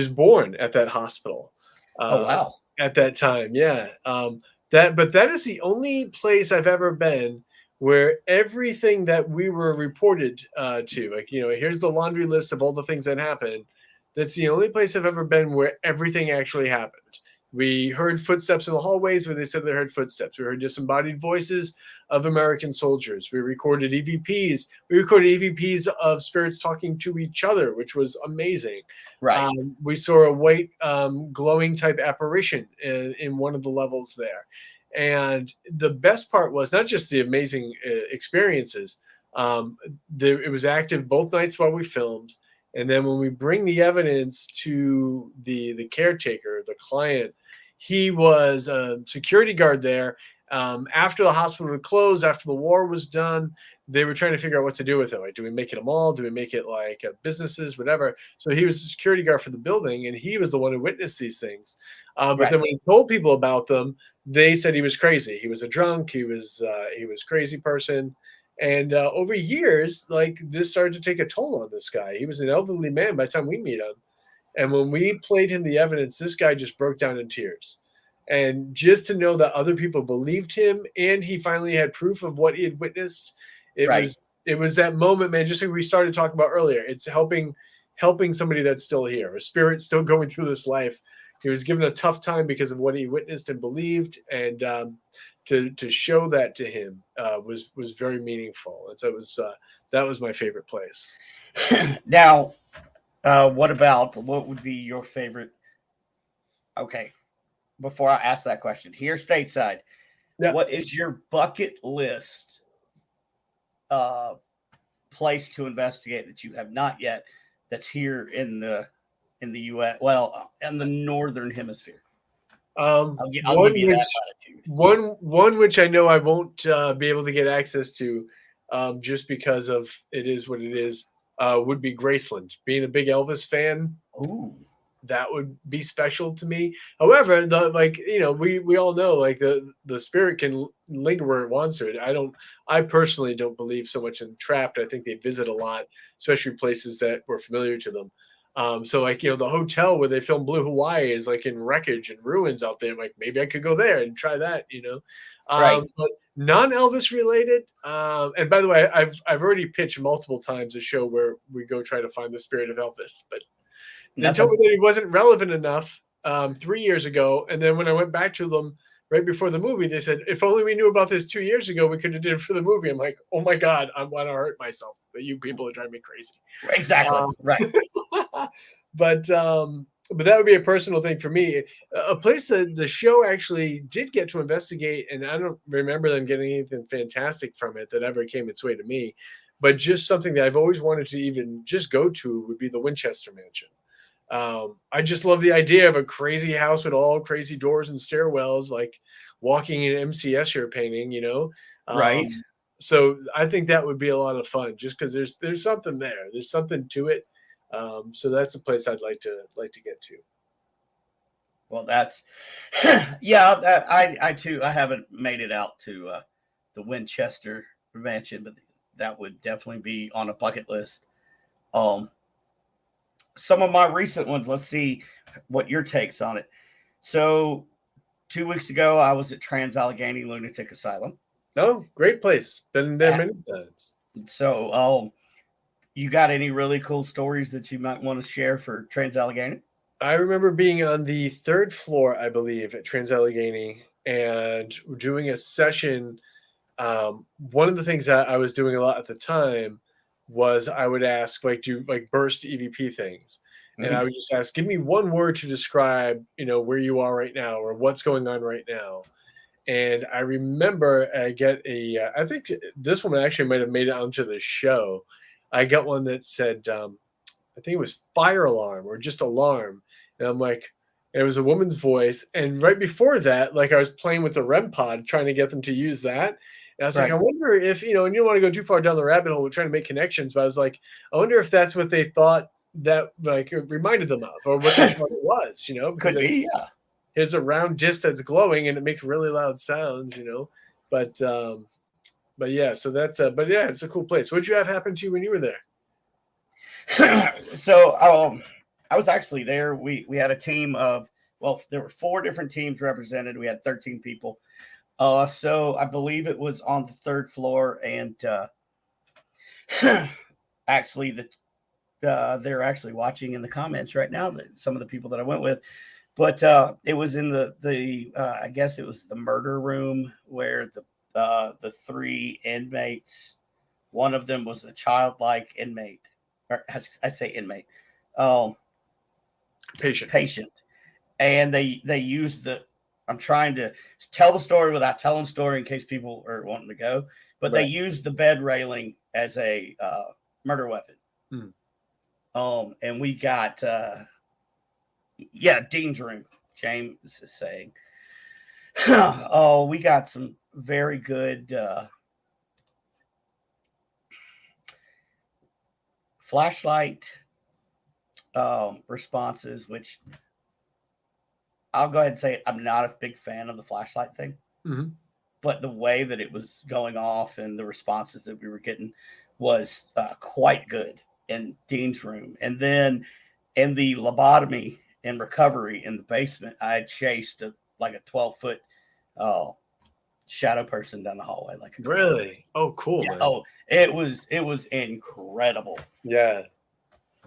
born at that hospital. Oh wow! At that time, yeah. That is the only place I've ever been where everything that we were reported to, like here's the laundry list of all the things that happened. That's the only place I've ever been where everything actually happened. We heard footsteps in the hallways where they said they heard footsteps. We heard disembodied voices of American soldiers. We recorded EVPs. We recorded EVPs of spirits talking to each other, which was amazing. Right. We saw a white glowing type apparition in one of the levels there. And the best part was not just the amazing experiences. It was active both nights while we filmed. And then when we bring the evidence to the caretaker, the client, he was a security guard there. After the hospital had closed, after the war was done, they were trying to figure out what to do with it. Like, do we make it a mall? Do we make it like businesses, whatever? So he was the security guard for the building, and he was the one who witnessed these things. But Right. then when he told people about them, they said he was crazy. He was a drunk. He was crazy person. And over years, like, this started to take a toll on this guy. He was an elderly man by the time we meet him. And when we played him the evidence, this guy just broke down in tears. And just to know that other people believed him and he finally had proof of what he had witnessed, Right. it was that moment, man, just like we started talking about earlier. It's helping somebody that's still here, a spirit still going through this life. He was given a tough time because of what he witnessed and believed. And to show that to him was very meaningful. And so it was that was my favorite place. Now, what would be your favorite? Okay, before I ask that question, here stateside, Yeah. what is your bucket list place to investigate that you have not yet? That's here in the U.S. Well, in the northern hemisphere. I'll give you that latitude. One which I know I won't be able to get access to, just because of it is what it is, would be Graceland. Being a big Elvis fan, Ooh, that would be special to me. However, we all know, like, the spirit can linger where it wants to. I personally don't believe so much in Trapped. I think they visit a lot, especially places that were familiar to them. So, like, the hotel where they filmed Blue Hawaii is like in wreckage and ruins out there. Like, maybe I could go there and try that, right. But non-Elvis related. And by the way, I've already pitched multiple times a show where we go try to find the spirit of Elvis, but they told me that he wasn't relevant enough 3 years ago. And then when I went back to them right before the movie, they said, if only we knew about this 2 years ago, we could have did it for the movie. I'm like, oh my God, I want to hurt myself. But you people are driving me crazy. Exactly. Right. But that would be a personal thing for me. A place that the show actually did get to investigate, and I don't remember them getting anything fantastic from it that ever came its way to me, but just something that I've always wanted to even just go to would be the Winchester Mansion. I just love the idea of a crazy house with all crazy doors and stairwells, like walking in MCS you're painting, Right. So I think that would be a lot of fun, just because there's something there. There's something to it. So that's a place I'd like to get to. Well, that's yeah. I too. I haven't made it out to the Winchester Mansion, but that would definitely be on a bucket list. Some of my recent ones. Let's see what your takes on it. So, 2 weeks ago, I was at Trans-Allegheny Lunatic Asylum. Oh, great place. Been there many times. So, you got any really cool stories that you might want to share for Trans-Allegheny? I remember being on the 3rd floor, I believe, at Trans-Allegheny and doing a session. One of the things that I was doing a lot at the time was I would ask, like, do like burst EVP things. And I would just ask, give me one word to describe, where you are right now or what's going on right now. And I remember I think this one actually might have made it onto the show. I got one that said, I think it was fire alarm or just alarm. And I'm like, it was a woman's voice. And right before that, like, I was playing with the REM pod, trying to get them to use that. And I was like, I wonder if, and you don't want to go too far down the rabbit hole, we're trying to make connections. But I was like, I wonder if that's what they thought that, like, it reminded them of, or what they thought it was, because Could be, yeah. Here's a round disc that's glowing and it makes really loud sounds, but yeah, so that's but yeah, it's a cool place. What'd you have happen to you when you were there? So I was actually there. We had a team of, well, there were 4 different teams represented. We had 13 people. So I believe it was on the 3rd floor, and actually they're actually watching in the comments right now, that some of the people that I went with. But it was in the I guess it was the murder room where the three inmates. One of them was a childlike inmate, or I say inmate, um, patient, and they used the. I'm trying to tell the story without telling the story in case people are wanting to go, but they used the bed railing as a murder weapon. And we got Dean's room. James is saying, oh, we got some very good flashlight responses, which I'll go ahead and say I'm not a big fan of the flashlight thing. But the way that it was going off and the responses that we were getting was quite good in Dean's room. And then in the lobotomy and recovery in the basement, I chased a 12-foot shadow person down the hallway. Really? Oh, cool. Yeah, man. oh, it was incredible. Yeah.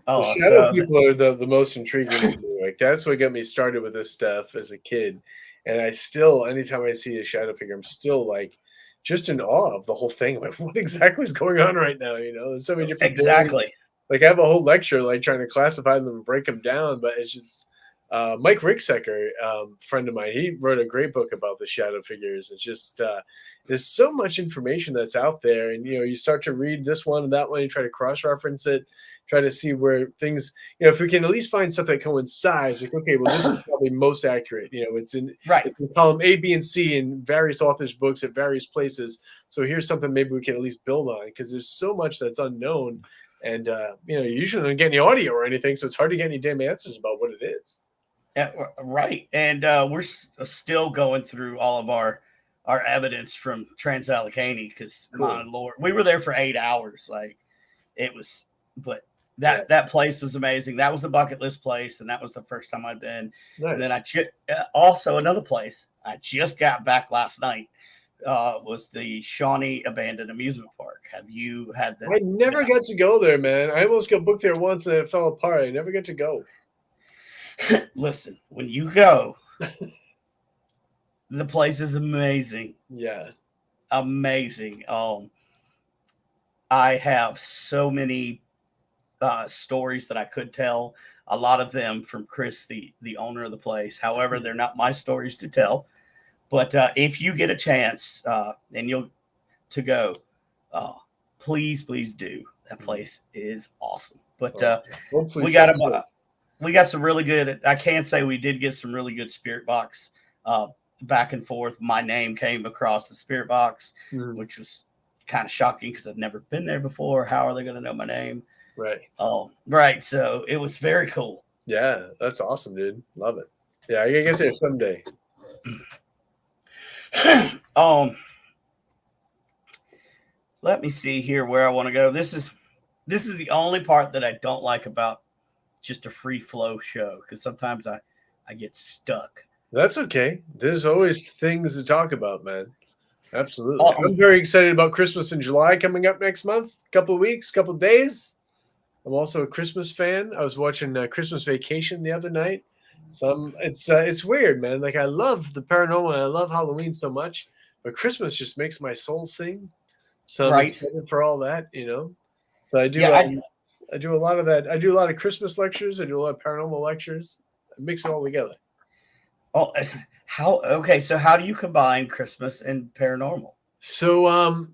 Oh, shadow people are the most intriguing to me. Like, that's what got me started with this stuff as a kid. And I still, anytime I see a shadow figure, I'm still like just in awe of the whole thing. Like, what exactly is going on right now? There's so many different exactly. Like, I have a whole lecture like trying to classify them and break them down, but it's just Mike Ricksecker, friend of mine, he wrote a great book about the shadow figures. It's just there's so much information that's out there, and you start to read this one and that one, you try to cross-reference it, try to see where things, if we can at least find stuff that coincides, like, okay, well, this is probably most accurate. It's in column A, B, and C in various authors' books at various places. So here's something maybe we can at least build on, because there's so much that's unknown, and you usually don't get any audio or anything, so it's hard to get any damn answers about what it is. Right. And we're still going through all of our evidence from Trans-Allegheny, because my Lord, we were there for 8 hours. Like, it was, but that place was amazing. That was a bucket list place, and that was the first time I'd been. Nice. And then also another place I just got back last night was the Shawnee Abandoned Amusement Park. Have you had that? I never got to go there, man. I almost got booked there once and it fell apart. I never got to go. Listen, when you go, the place is amazing. Yeah. Amazing. I have so many stories that I could tell, a lot of them from Chris, the owner of the place. However, they're not my stories to tell. But if you get a chance and you'll to go, please do. That place is awesome. But we got some really good. I can say we did get some really good spirit box back and forth. My name came across the spirit box, which was kind of shocking because I've never been there before. How are they going to know my name? Right. Right. So it was very cool. Yeah, that's awesome, dude. Love it. Yeah, I gotta get there someday. Let me see here where I want to go. This is the only part that I don't like about just a free flow show, because sometimes I get stuck. That's okay. There's always things to talk about, man. Absolutely. I'm very excited about Christmas in July coming up next month. Couple of weeks, couple of days. I'm also a Christmas fan. I was watching Christmas Vacation the other night. So it's weird, man. Like, I love the paranormal and I love Halloween so much, but Christmas just makes my soul sing. So I'm excited for all that, So I do. I do a lot of that. I do a lot of Christmas lectures. I do a lot of paranormal lectures. I mix it all together. Oh, so how do you combine Christmas and paranormal? So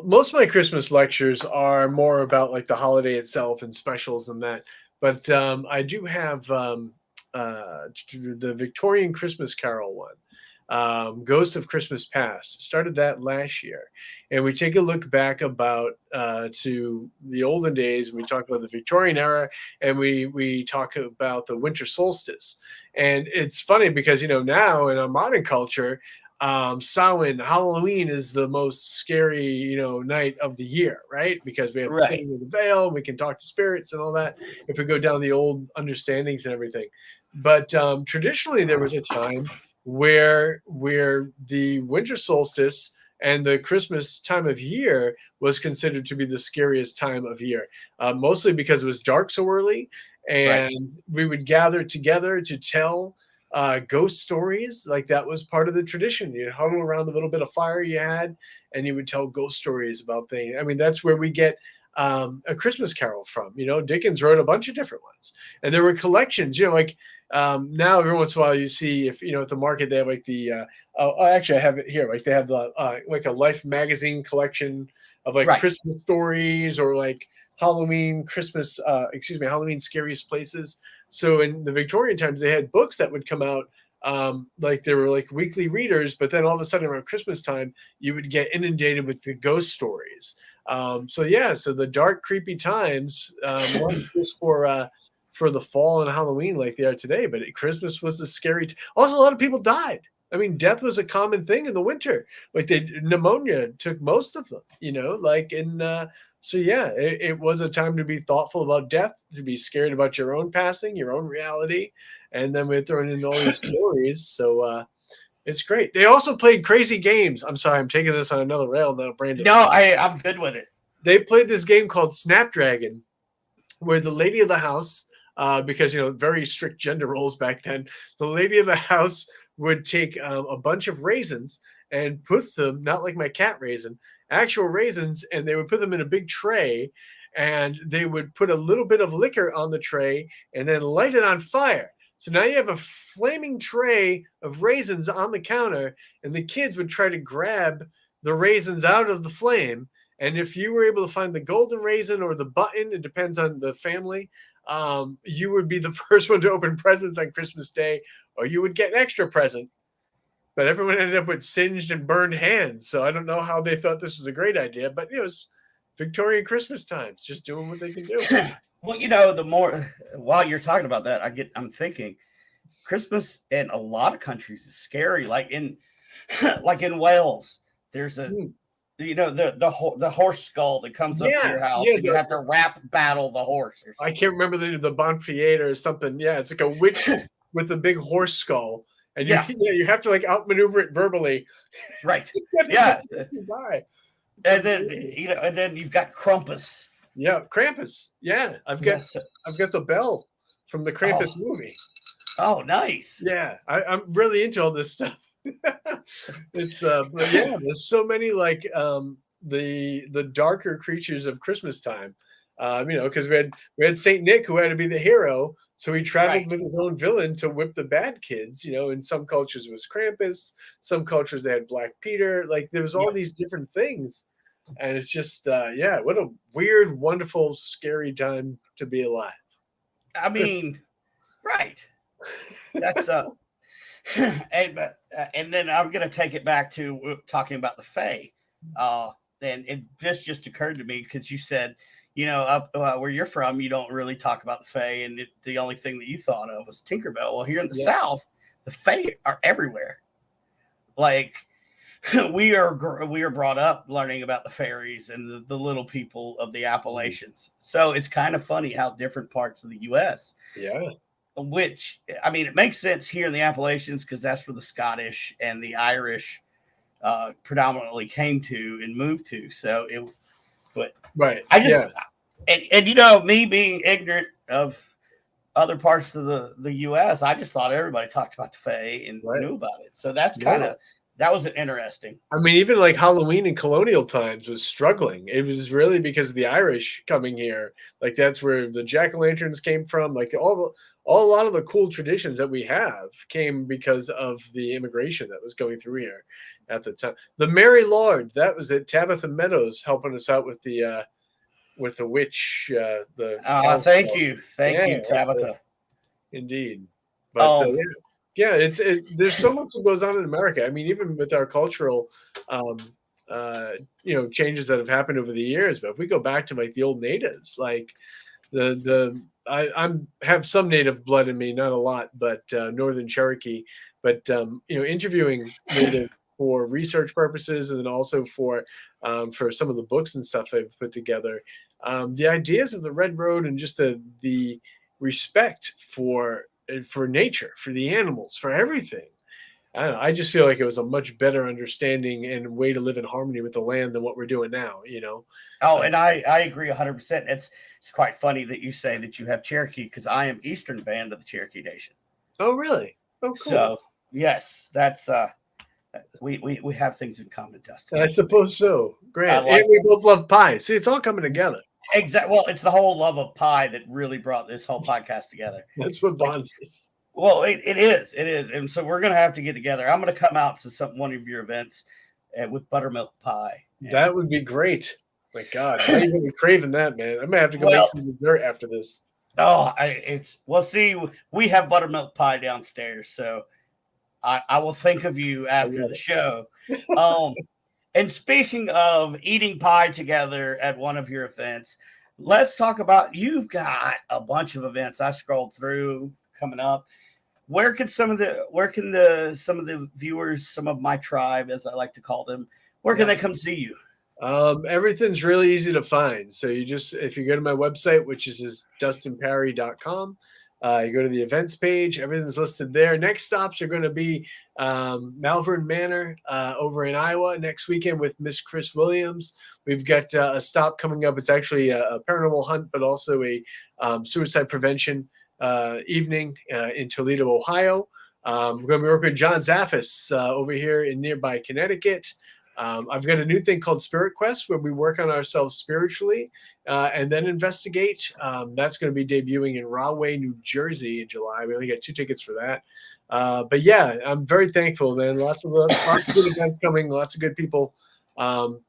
most of my Christmas lectures are more about like the holiday itself and specials and that. But I do have the Victorian Christmas Carol one, Ghost of Christmas Past. Started that last year, and we take a look back about to the olden days. We talk about the Victorian era, and we talk about the winter solstice. And it's funny because now in our modern culture, Samhain, Halloween is the most scary night of the year, right? Because we have the thing with the veil, and we can talk to spirits and all that if we go down the old understandings and everything. But traditionally, there was a time where the winter solstice and the Christmas time of year was considered to be the scariest time of year, mostly because it was dark so early, and we would gather together to tell ghost stories. Like that was part of the tradition. You'd huddle around the little bit of fire you had, and you would tell ghost stories about things. I mean, that's where we get A Christmas Carol from. Dickens wrote a bunch of different ones, and there were collections. Like now every once in a while you see if at the market they have like the actually I have it here. Like they have the like a Life magazine collection of like Right. Christmas stories or like Halloween Halloween scariest places. So in the Victorian times, they had books that would come out, like they were like weekly readers, but then all of a sudden around Christmas time, you would get inundated with the ghost stories. So the dark, creepy times weren't just for the fall and Halloween like they are today, but Christmas was a scary. Also, a lot of people died. I mean, death was a common thing in the winter. Like pneumonia took most of them. It was a time to be thoughtful about death, to be scared about your own passing, your own reality, and then we're throwing in all these stories. So it's great. They also played crazy games. I'm sorry, I'm taking this on another rail now, Brandon. No, I'm good with it. They played this game called Snapdragon, where the lady of the house, because very strict gender roles back then, the lady of the house would take a bunch of raisins and put them, not like my cat raisin, actual raisins, and they would put them in a big tray, and they would put a little bit of liquor on the tray and then light it on fire. So now you have a flaming tray of raisins on the counter, and the kids would try to grab the raisins out of the flame. And if you were able to find the golden raisin or the button, it depends on the family, you would be the first one to open presents on Christmas Day, or you would get an extra present. But everyone ended up with singed and burned hands. So I don't know how they thought this was a great idea, but it was Victorian Christmas times, just doing what they can do. Well, the more while you're talking about that, I'm thinking Christmas in a lot of countries is scary. Like in Wales, there's the horse skull that comes up to your house, and you have to rap battle the horse. Or something. I can't remember the Bonfiata or something. Yeah, it's like a witch with a big horse skull. And you have to like outmaneuver it verbally. Right. Yeah. And then you've got Krampus. Yeah, Krampus. Yeah. I've got the bell from the Krampus movie. Oh, nice. Yeah. I'm really into all this stuff. It's but yeah, there's so many like the darker creatures of Christmas time. Because we had Saint Nick who had to be the hero. So he traveled with his own villain to whip the bad kids. In some cultures it was Krampus. Some cultures they had Black Peter. Like there was all these different things. And it's just, what a weird, wonderful, scary time to be alive. I mean, right. That's, and then I'm going to take it back to talking about the Fae. And it just occurred to me because you said, up where you're from, you don't really talk about the Fae, and the only thing that you thought of was Tinkerbell. Well, here in the South, the Fae are everywhere. Like we are brought up learning about the fairies and the little people of the Appalachians. So it's kind of funny how different parts of the U.S. Which I mean, it makes sense here in the Appalachians because that's where the Scottish and the Irish predominantly came to and moved to. So it. But I just and me being ignorant of other parts of the U.S., I just thought everybody talked about the Fae and knew about it. So that's that was interesting. I mean, even like Halloween in colonial times was struggling. It was really because of the Irish coming here. Like that's where the jack-o'-lanterns came from. Like a lot of the cool traditions that we have came because of the immigration that was going through here at the time. The Mary Lord, that was it. Tabitha Meadows helping us out with the witch. Thank you, Tabitha. Indeed, but there's so much that goes on in America. I mean, even with our cultural, changes that have happened over the years. But if we go back to like the old natives, like I have some native blood in me, not a lot, but Northern Cherokee. But interviewing natives for research purposes, and then also for some of the books and stuff I've put together, the ideas of the Red Road and just the respect for nature, for the animals, for everything. I don't know. I just feel like it was a much better understanding and way to live in harmony with the land than what we're doing now. And I agree 100%. It's quite funny that you say that you have Cherokee because I am Eastern Band of the Cherokee Nation. Oh, really? Oh, cool. So yes, that's we have things in common, Dustin. I suppose so. Grant. like And we both love pie. See, it's all coming together. Exactly. Well, it's the whole love of pie that really brought this whole podcast together. That's what bonds us. Well, it is, and so we're gonna have to get together. I'm gonna come out to one of your events with buttermilk pie. That would be great. My God, now you're gonna be craving that, man. I'm gonna have to go Well, make some dessert after this. Oh, see, we have buttermilk pie downstairs, so I will think of you after the show. And speaking of eating pie together at one of your events, let's talk about, you've got a bunch of events I scrolled through coming up. Where can some of the viewers, some of my tribe, as I like to call them, where can they come see you? Everything's really easy to find. So if you go to my website, which is dustinperi.com, you go to the events page, everything's listed there. Next stops are going to be Malvern Manor over in Iowa next weekend with Miss Chris Williams. We've got a stop coming up. It's actually a paranormal hunt, but also a suicide prevention evening in Toledo, Ohio. We're going to be working with John Zaffis over here in nearby Connecticut. I've got a new thing called Spirit Quest where we work on ourselves spiritually and then investigate. That's going to be debuting in Rahway, New Jersey in July. We only got 2 tickets for that. But yeah, I'm very thankful, man. Lots of good events coming. Lots of good people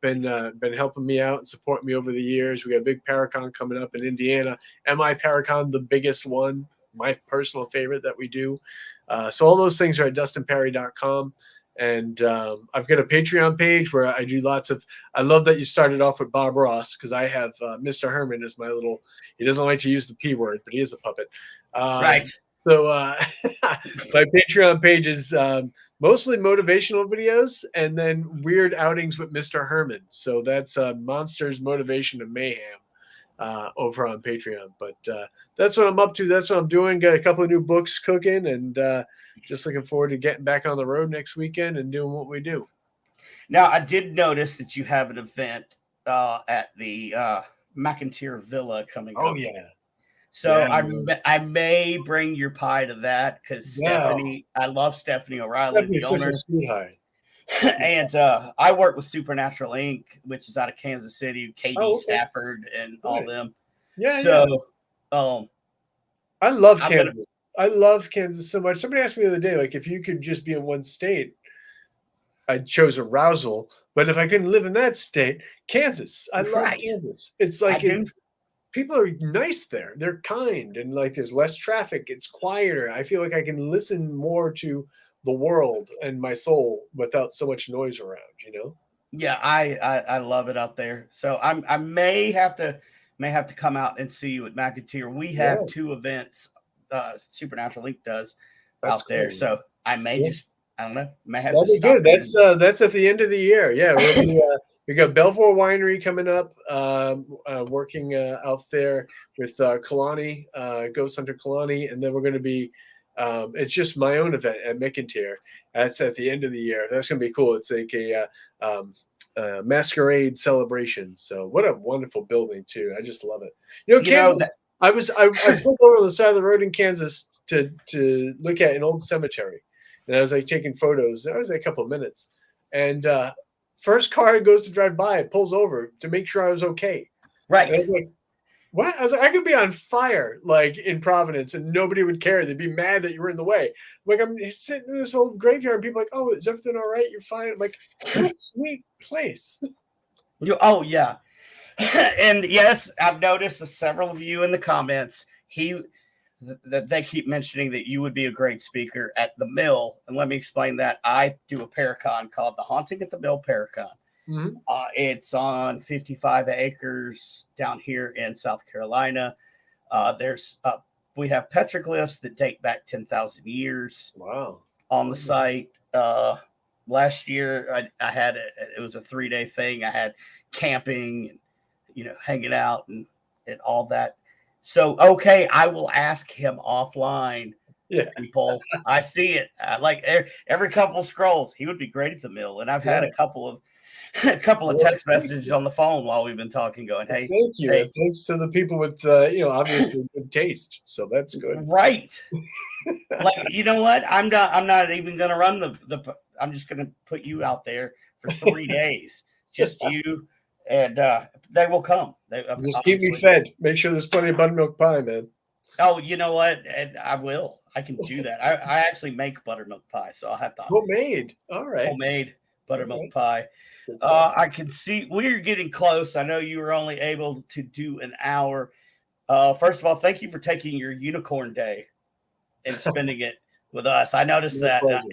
been helping me out and supporting me over the years. We got a big Paracon coming up in Indiana. MI Paracon, the biggest one, my personal favorite that we do. So all those things are at dustinperi.com. And I've got a Patreon page where I do I love that you started off with Bob Ross, because I have Mr. Herman as my he doesn't like to use the P word, but he is a puppet. Right. So my Patreon page is mostly motivational videos and then weird outings with Mr. Herman. So that's Monsters, Motivation, and Mayhem over on Patreon. But that's what I'm up to. That's what I'm doing. Got a couple of new books cooking, and just looking forward to getting back on the road next weekend and doing what we do. Now, I did notice that you have an event at the McIntyre Villa coming up. Oh, yeah. So yeah, I may bring your pie to that, because Stephanie, I love Stephanie O'Reilly, Stephanie's the such owner. a sweetheart. And I work with Supernatural Inc., which is out of Kansas City, KD Stafford and all them. Yeah. So, I love Kansas. I love Kansas so much. Somebody asked me the other day, like, if you could just be in one state, I chose Arousal. But if I couldn't live in that state, Kansas. I love Kansas. It's like people are nice there. They're kind, and like there's less traffic. It's quieter. I feel like I can listen more to the world and my soul without so much noise around, Yeah, I love it out there. So I may have to come out and see you at McIntyre. We have 2 events Supernatural Inc. does out there. Cool. So I may I don't know, may have That'd to be stop. Good. That's at the end of the year. Yeah, we got Belvoir Winery coming up, working out there with Kalani, Ghost Hunter Kalani, and then we're going to be it's just my own event at McIntyre. That's at the end of the year. That's going to be cool. It's like a masquerade celebration. So what a wonderful building too. I just love it. Kansas. I pulled over on the side of the road in Kansas to look at an old cemetery, and I was like taking photos. That was like a couple of minutes, and first car goes to drive by, it pulls over to make sure I was okay. Right. And I was like, what? I was like, I could be on fire, like in Providence, and nobody would care. They'd be mad that you were in the way. Like, I'm sitting in this old graveyard, and people are like, oh, is everything all right? You're fine. I'm like, what a sweet place. Oh, yeah. And yes, I've noticed several of you in the comments, that they keep mentioning that you would be a great speaker at the Mill. And let me explain that. I do a Paracon called the Haunting at the Mill Paracon. Mm-hmm. It's on 55 acres down here in South Carolina. We have petroglyphs that date back 10,000 years. Wow. On the site. Last year, I had it was a 3-day thing. I had camping, and hanging out and all that. So, okay, I will ask him offline. Yeah, people, I see it. Like every couple of scrolls, he would be great at the Mill. And I've had a couple of a couple of text messages on the phone while we've been talking, going, "Hey, Thank you. hey, And thanks to the people with, obviously good taste. So that's good. right." Like, you know what? I'm not even going to run I'm just going to put you out there for 3 days, just you, and they will come. Just keep me fed. Make sure there's plenty of buttermilk pie, man. Oh, you know what? And I will. I can do that. I actually make buttermilk pie, so I'll have to Homemade. All right. homemade buttermilk pie. Good stuff. I can see we're getting close. I know you were only able to do an hour. First of all, thank you for taking your unicorn day and spending it with us. I noticed My that, pleasure.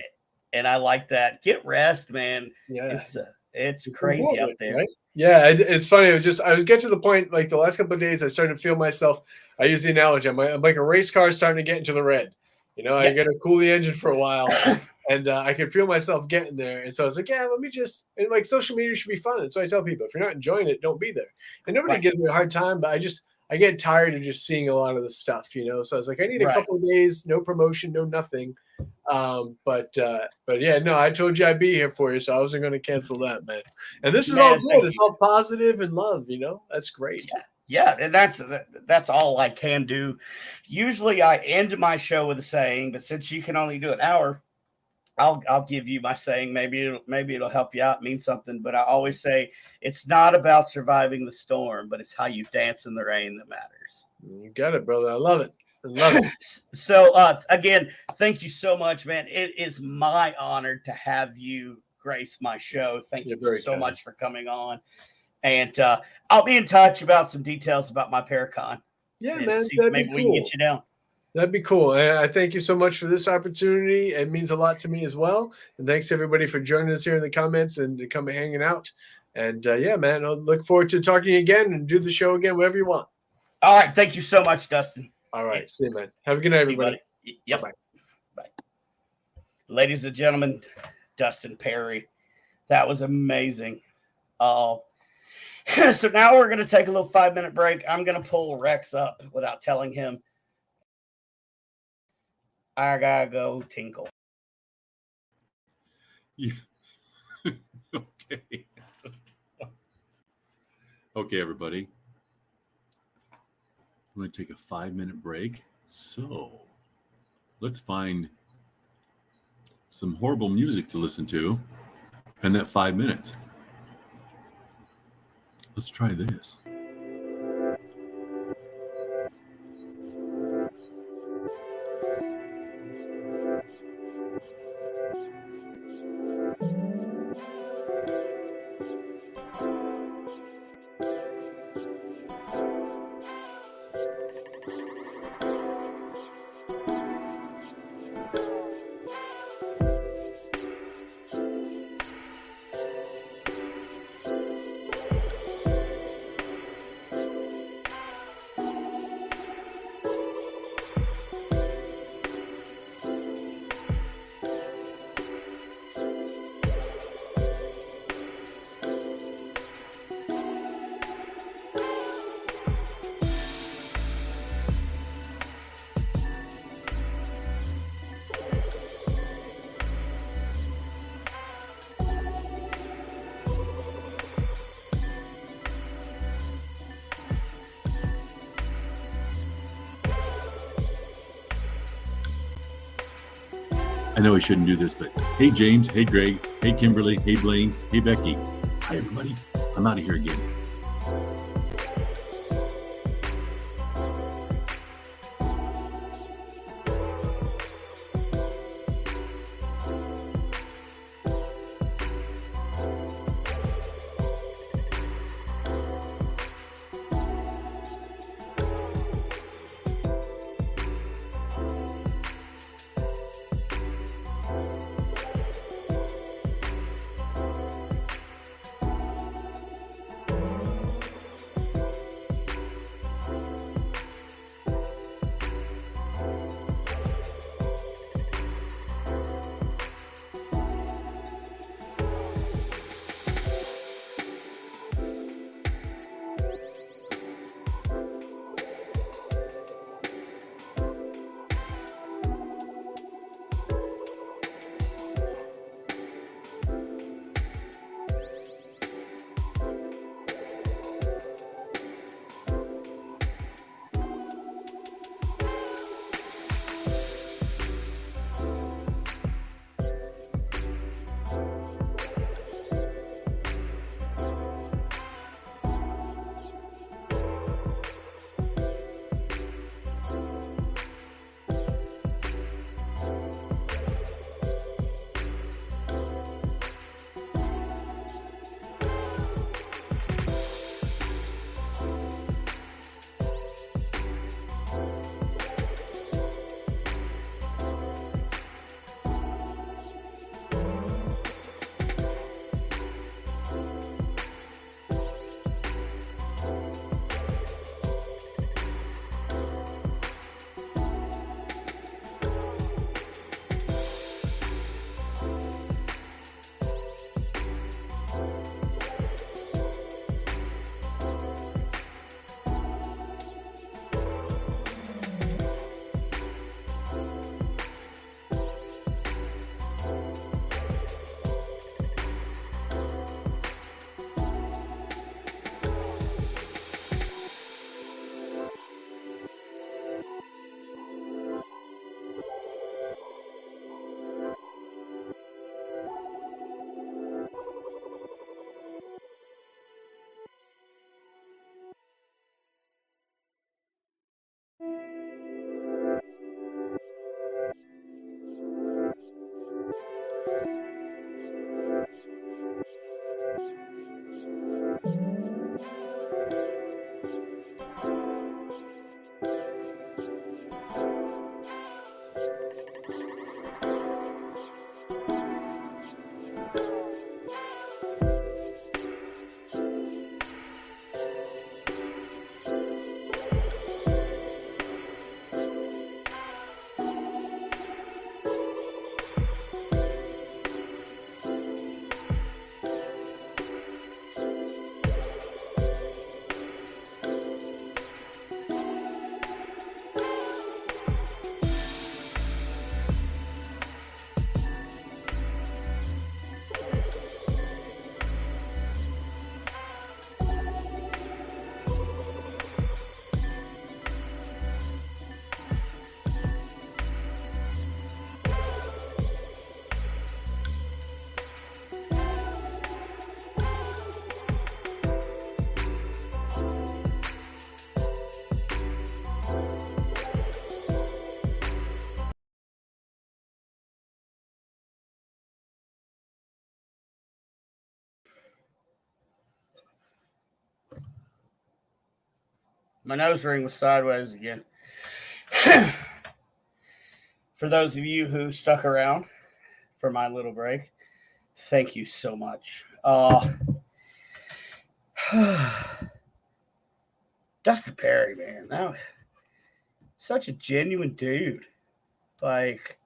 and I like that. Get rest, man. Yeah. It's crazy out there. Right? Yeah, it's funny. I was getting to the point, like the last couple of days, I started to feel myself. I use the analogy. I'm like a race car starting to get into the red. I got to cool the engine for a while, and I can feel myself getting there. And so I was like, yeah, let me just. And like social media should be fun. And so I tell people, if you're not enjoying it, don't be there. And nobody gives me a hard time, but I get tired of just seeing a lot of the stuff, So I was like, I need a couple of days, no promotion, no nothing. But yeah, no, I told you I'd be here for you, so I wasn't going to cancel that, man. And this is all good. It's all positive and love, That's great. Yeah, and that's all I can do. Usually I end my show with a saying, but since you can only do an hour, I'll give you my saying. Maybe it'll help you out, mean something. But I always say it's not about surviving the storm, but it's how you dance in the rain that matters. You got it, brother. I love it. So again, thank you so much, man. It is my honor to have you grace my show. Thank you so much for coming on. And I'll be in touch about some details about my Paracon. Yeah, man. Maybe we can get you down. That'd be cool. And I thank you so much for this opportunity. It means a lot to me as well. And thanks to everybody for joining us here in the comments and to come and hanging out. And yeah, man, I'll look forward to talking again and do the show again, whatever you want. All right. Thank you so much, Dustin. All right. See you, man. Have a good night, everybody. Yep. Bye. Bye. Ladies and gentlemen, Dustin Peri. That was amazing. So now we're going to take a little 5-minute break. I'm going to pull Rex up without telling him. I got to go tinkle. Yeah. Okay. Okay, everybody. I'm going to take a 5-minute break. So let's find some horrible music to listen to in that 5 minutes. Let's try this. I know I shouldn't do this, but hey, James, hey, Greg, hey, Kimberly, hey, Blaine, hey, Becky. Hi, everybody. I'm out of here again. My nose ring was sideways again. For those of you who stuck around for my little break, thank you so much. Dustin Peri, man, that was such a genuine dude. Like,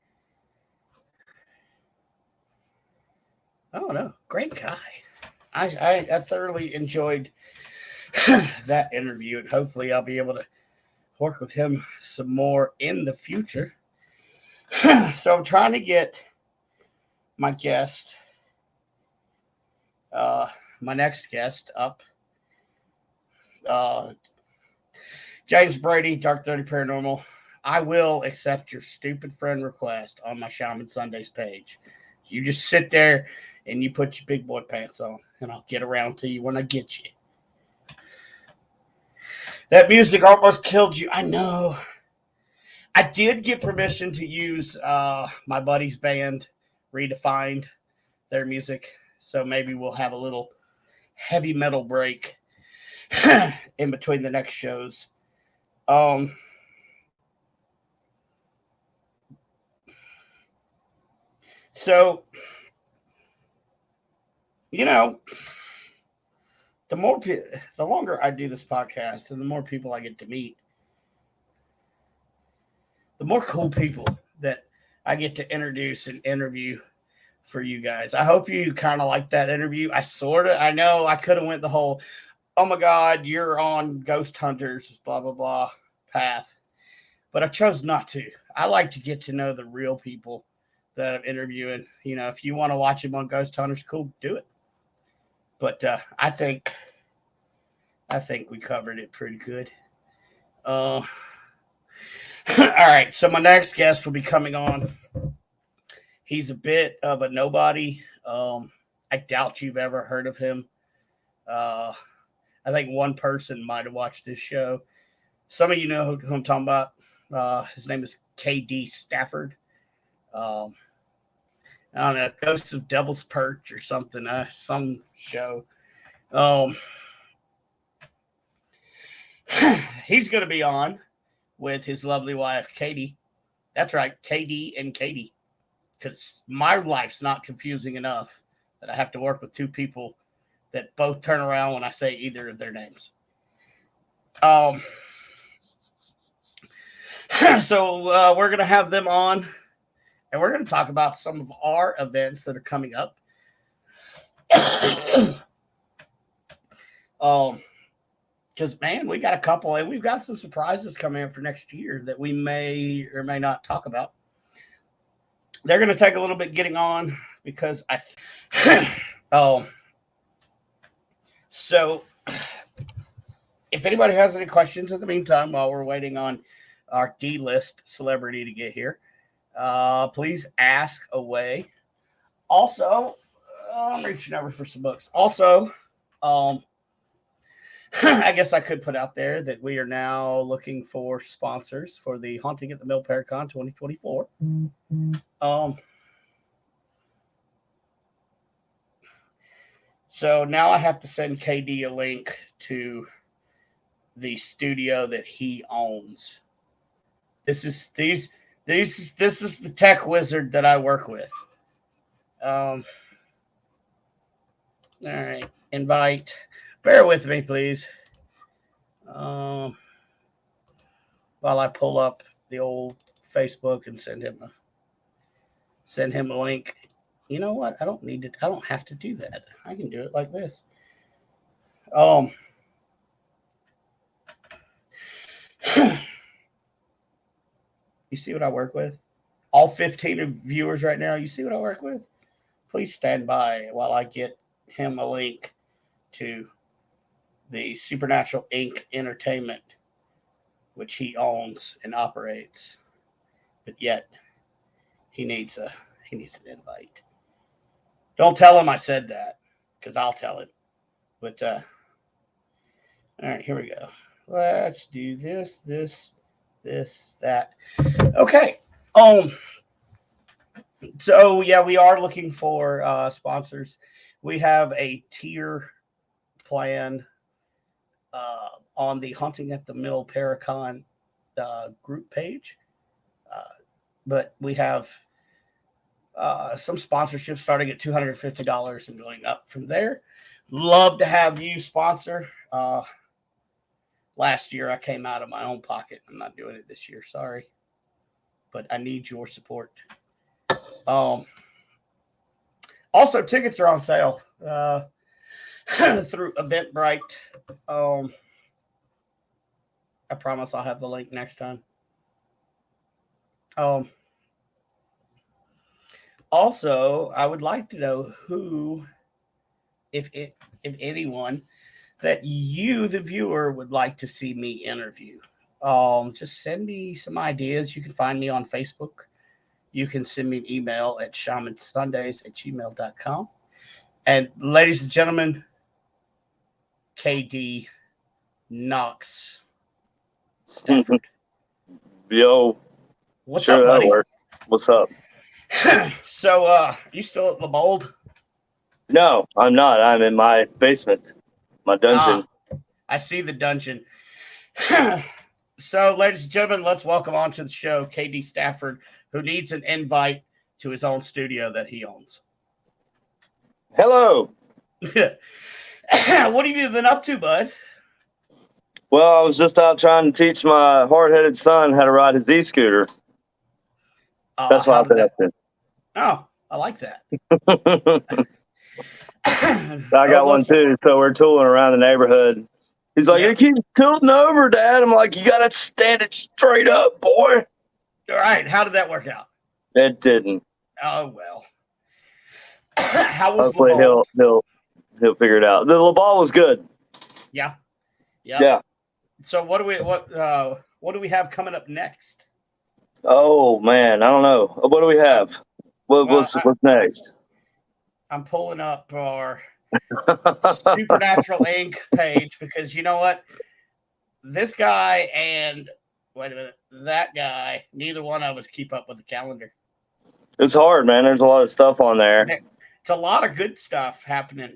I don't know, great guy. I thoroughly enjoyed that interview, and hopefully I'll be able to work with him some more in the future. So I'm trying to get my guest, my next guest up. James Brady, Dark 30 Paranormal. I will accept your stupid friend request on my Shaman Sundays page. You just sit there and you put your big boy pants on, and I'll get around to you when I get you. That music almost killed you. I know. I did get permission to use my buddy's band, Redefined, their music. So maybe we'll have a little heavy metal break in between the next shows. So, you know, the longer I do this podcast and the more people I get to meet, the more cool people that I get to introduce and interview for you guys. I hope you kind of like that interview. I know I could have went the whole, oh my God, you're on Ghost Hunters, blah, blah, blah path. But I chose not to. I like to get to know the real people that I'm interviewing. You know, if you want to watch them on Ghost Hunters, cool, do it. But I think we covered it pretty good. All right, so my next guest will be coming on. He's a bit of a nobody. I doubt you've ever heard of him. I think one person might have watched this show. Some of you know who I'm talking about. His name is KD Stafford. I don't know, Ghosts of Devil's Perch or something, some show. He's going to be on with his lovely wife, Katie. That's right, KD and Katie. Because my life's not confusing enough that I have to work with two people that both turn around when I say either of their names. So we're going to have them on, and we're going to talk about some of our events that are coming up. Because, man, we got a couple, and we've got some surprises coming in for next year that we may or may not talk about. They're going to take a little bit getting on because so if anybody has any questions in the meantime while we're waiting on our D-list celebrity to get here, please ask away. Also, I'm reaching over for some books. Also, I guess I could put out there that we are now looking for sponsors for the Haunting at the Mill Paracon 2024. So now I have to send KD a link to the studio that he owns. This is the tech wizard that I work with. All right, invite. Bear with me, please. While I pull up the old Facebook and send him a link. You know what? I don't have to do that. I can do it like this. You see what I work with? All 15 of viewers right now, you see what I work with? Please stand by while I get him a link to the Supernatural Inc. Entertainment, which he owns and operates. But yet, he needs an invite. Don't tell him I said that, because I'll tell him. But, all right, here we go. Let's do this, that. Okay. So, yeah, we are looking for sponsors. We have a tier plan on the Hunting at the Mill Paracon group page. But we have some sponsorships starting at $250 and going up from there. Love to have you sponsor. Last year I came out of my own pocket. I'm not doing it this year. Sorry. But I need your support. Also, tickets are on sale through Eventbrite. I promise I'll have the link next time. Also, I would like to know who, if anyone, that you, the viewer, would like to see me interview. Just send me some ideas. You can find me on Facebook. You can send me an email at shamansundays@gmail.com. And ladies and gentlemen, KD Knox Stafford. Yo, What's sure, up, that'll buddy? work. What's up? So, you still at LeBold? No, I'm not. I'm in my basement, my dungeon. I see the dungeon. So, ladies and gentlemen, let's welcome on to the show KD Stafford, who needs an invite to his own studio that he owns. Hello. What have you been up to, bud? Well, I was just out trying to teach my hard-headed son how to ride his e-scooter. That's what I've been up to. Oh, I like that. I got one too, so we're tooling around the neighborhood. He's like, "It keeps tilting over, Dad." I'm like, "You gotta stand it straight up, boy." All right, how did that work out? It didn't. Oh well. How was Hopefully LeBold? he'll figure it out. The ball was good. Yeah. Yeah. So what do we have coming up next? Oh man, I don't know. What do we have? What's next? I'm pulling up our Supernatural Inc. page because you know what? This guy and that guy, neither one of us keep up with the calendar. It's hard, man. There's a lot of stuff on there. It's a lot of good stuff happening.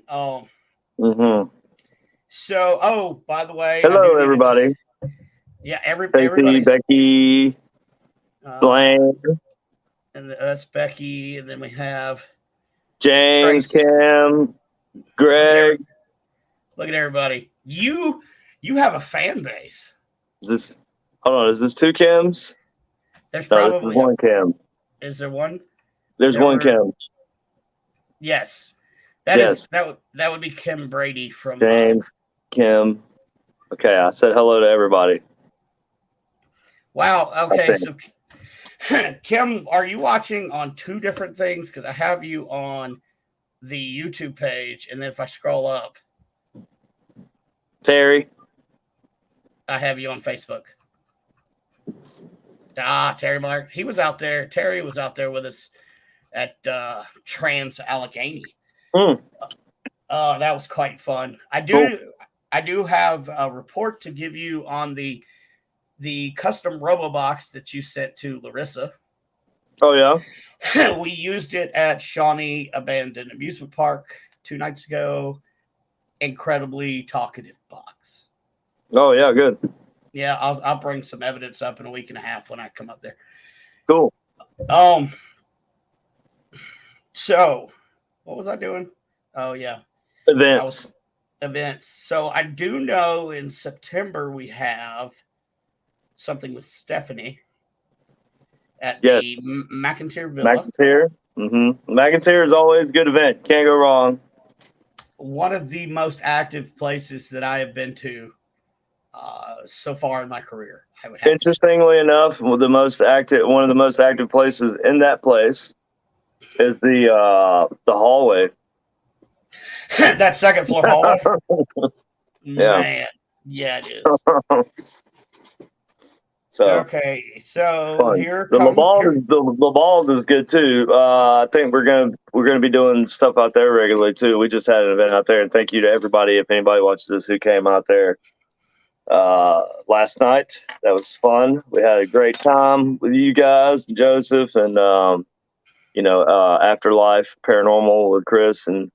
So, by the way, hello everybody. Everybody. Becky, Blaine, and that's Becky, and then we have James, Trace. Kim, Greg. Look at everybody. You have a fan base. Is this two Kims? There's probably one Kim. Is there one? There's one Kim. Yes. That would be Kim Brady from James, Kim. Okay, I said hello to everybody. Wow. Okay, so Kim, are you watching on two different things? Because I have you on the YouTube page, and then if I scroll up, Terry, I have you on Facebook. Terry Mark. He was out there. Terry was out there with us at Trans Allegheny. That was quite fun. I do have a report to give you on the custom RoboBox that you sent to Larissa. Oh yeah. We used it at Shawnee Abandoned Amusement Park 2 nights ago. Incredibly talkative box. Oh yeah, good. Yeah, I'll bring some evidence up in a week and a half when I come up there. Cool. So what was I doing? Oh yeah. Events. So I do know in September we have something with Stephanie at the McIntyre Villa. McIntyre is always a good event. Can't go wrong. One of the most active places that I have been to so far in my career. I would have Interestingly enough, one of the most active places in that place is the hallway. That second floor hallway. Yeah. Man, yeah, it is. So okay, so here the comes Labald is good too. I think we're gonna be doing stuff out there regularly too. We just had an event out there, and thank you to everybody, if anybody watches this, who came out there last night. That was fun. We had a great time with you guys, Joseph, and Afterlife Paranormal with Chris and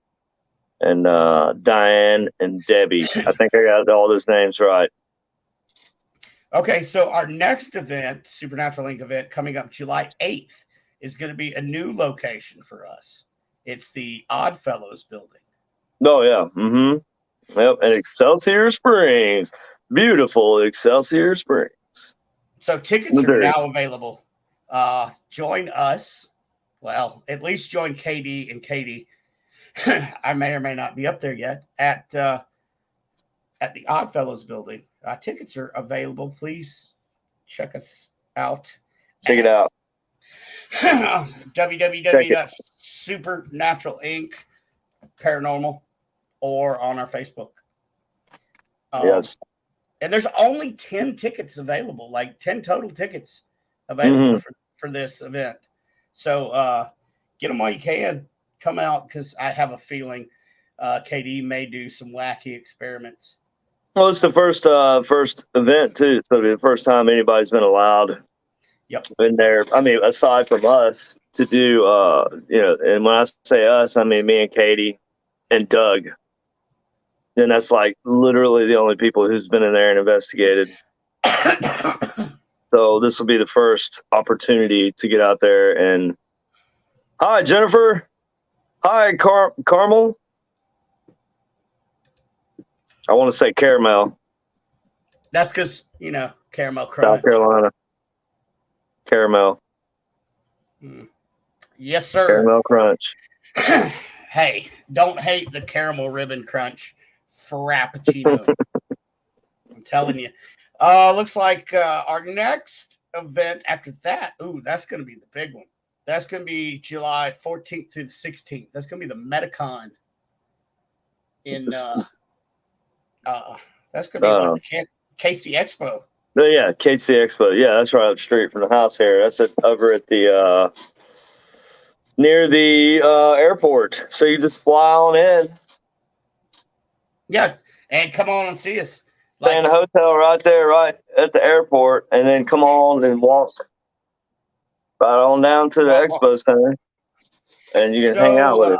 Diane and Debbie. I think I got all those names right. Okay, so our next event, Supernatural Inc. event, coming up July 8th, is going to be a new location for us. It's the Oddfellows building. Oh yeah. Mm-hmm. Yep. And Excelsior Springs, beautiful Excelsior Springs, So tickets Missouri. are now available. Join us. Well, at least join KD and Katie. I may or may not be up there yet at the Oddfellows building. Tickets are available. Please check us out. Check it out. www.supernatural inc paranormal or on our Facebook. Yes. And there's only 10 tickets available, like 10 total tickets available for this event. So get them while you can. Come out, because I have a feeling KD may do some wacky experiments. Well, it's the first event too. So it'll be the first time anybody's been allowed in there. I mean, aside from us to do, and when I say us, I mean me and Katie and Doug. And that's like literally the only people who's been in there and investigated. So this will be the first opportunity to get out there and. Hi, Jennifer. Hi, Carmel. I want to say caramel. That's because, caramel crunch. South Carolina. Caramel. Yes, sir. Caramel crunch. Hey, don't hate the caramel ribbon crunch frappuccino. I'm telling you. Looks like our next event after that, that's going to be the big one. That's going to be July 14th through the 16th. That's going to be the Metacon in that's going to be the KC Expo. Oh, yeah, KC Expo. Yeah, that's right up the street from the house here. That's over at the near the airport. So you just fly on in. Yeah, and come on and see us. Stay in a hotel right there, right at the airport, and then come on and walk right on down to the Expo Center, and you can hang out with it.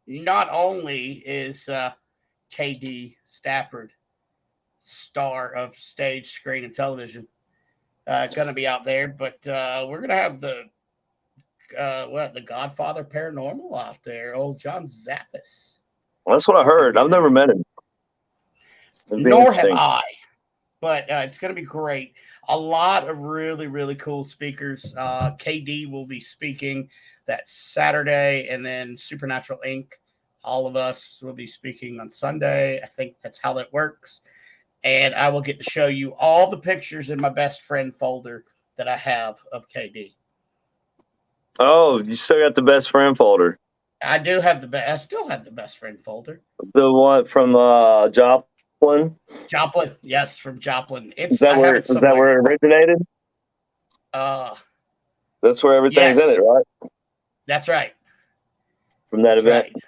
Not only is KD Stafford, star of stage, screen, and television, going to be out there, but we're going to have the Godfather Paranormal out there, old John Zaffis. Well, that's what I heard. I've never met him. Nor have I, but it's going to be great. A lot of really, really cool speakers. KD will be speaking that Saturday, and then Supernatural Inc. All of us will be speaking on Sunday. I think that's how that works. And I will get to show you all the pictures in my best friend folder that I have of KD. Oh, you still got the best friend folder? I do have I still have the best friend folder. The one from Joplin? Joplin, yes, from Joplin. Is that where it originated? That's where everything's in it, right? That's right. From that event. Right.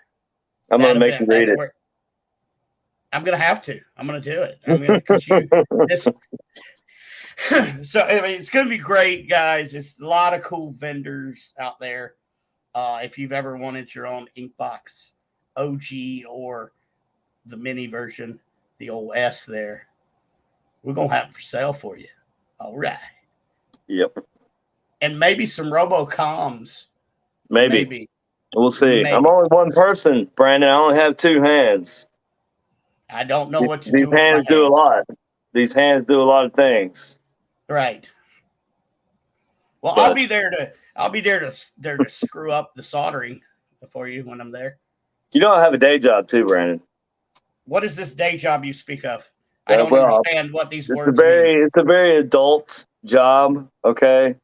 I'm going to make you read it. I'm going to have to. I'm going to do it. I'm going to, So, I mean, it's going to be great, guys. It's a lot of cool vendors out there. If you've ever wanted your own Inkbox OG or the mini version, the old S there, we're going to have it for sale for you. All right. Yep. And maybe some Robocoms. Maybe. We'll see. Maybe. I'm only one person, Brandon. I only have two hands. I don't know what to do. These hands do a lot. These hands do a lot of things. Right. Well, I'll be there to screw up the soldering for you when I'm there. You know I have a day job too, Brandon. What is this day job you speak of? I don't understand what these words mean. It's a very adult job, okay?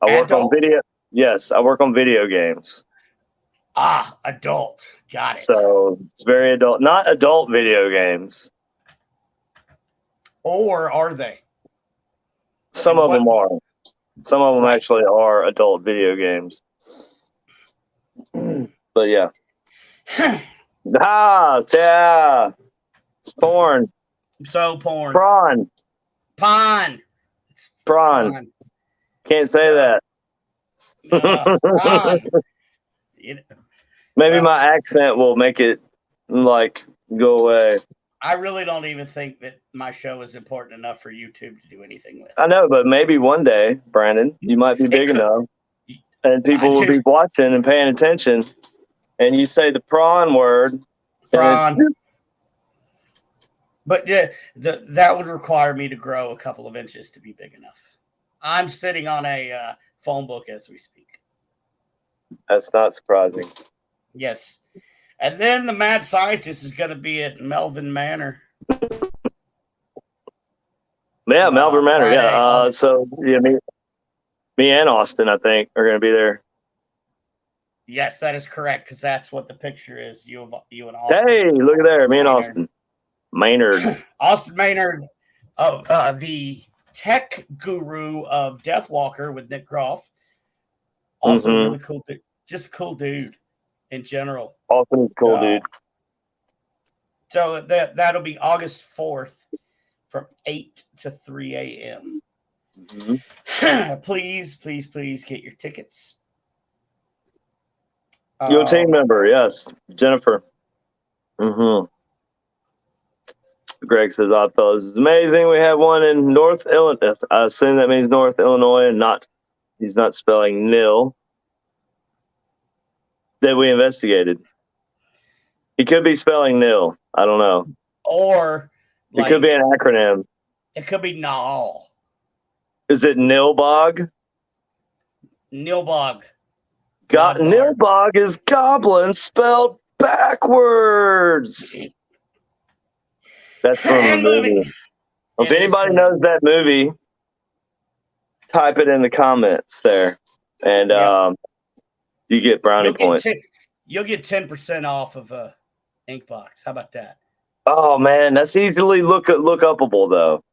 I work on video. Yes, I work on video games. Ah, adult. Got it. So it's very adult. Not adult video games. Or are they? Some of them are. Some of them actually are adult video games. But yeah. Yeah. It's porn. So porn. Prawn. It's prawn. Can't say that. Prawn. Maybe my accent will make it like go away. I really don't even think that my show is important enough for YouTube to do anything with. I know, but maybe one day, Brandon, you might be big enough, and people will be watching and paying attention, and you say the prawn word. Prawn. But yeah, that would require me to grow a couple of inches to be big enough. I'm sitting on a phone book as we speak. That's not surprising. Yes. And then the mad scientist is going to be at Melvin Manor. Yeah, Melbourne Manor. Friday, Yeah. So yeah, me and Austin, I think, are going to be there. Yes, that is correct, because that's what the picture is. You and Austin. Hey, look at there, me and Austin. Maynard. Austin Maynard, the tech guru of Deathwalker with Nick Groff. Also really cool, just a cool dude in general. Austin is cool, dude. So that'll be August 4th from 8 to 3 a.m. Please get your tickets. Your team member, yes, Jennifer. Greg says, "Odd Fellows is amazing. We have one in North Illinois. I assume that means North Illinois, and he's not spelling nil. That we investigated. He could be spelling nil. I don't know. Or it could be an acronym. It could be NAL. Is it Nilbog? Nilbog. Nilbog is goblin spelled backwards. That's from a movie. If anybody knows that movie, type it in the comments there, and you get brownie points. You'll get 10% off of a Inkbox. How about that? Oh man, that's easily look upable though.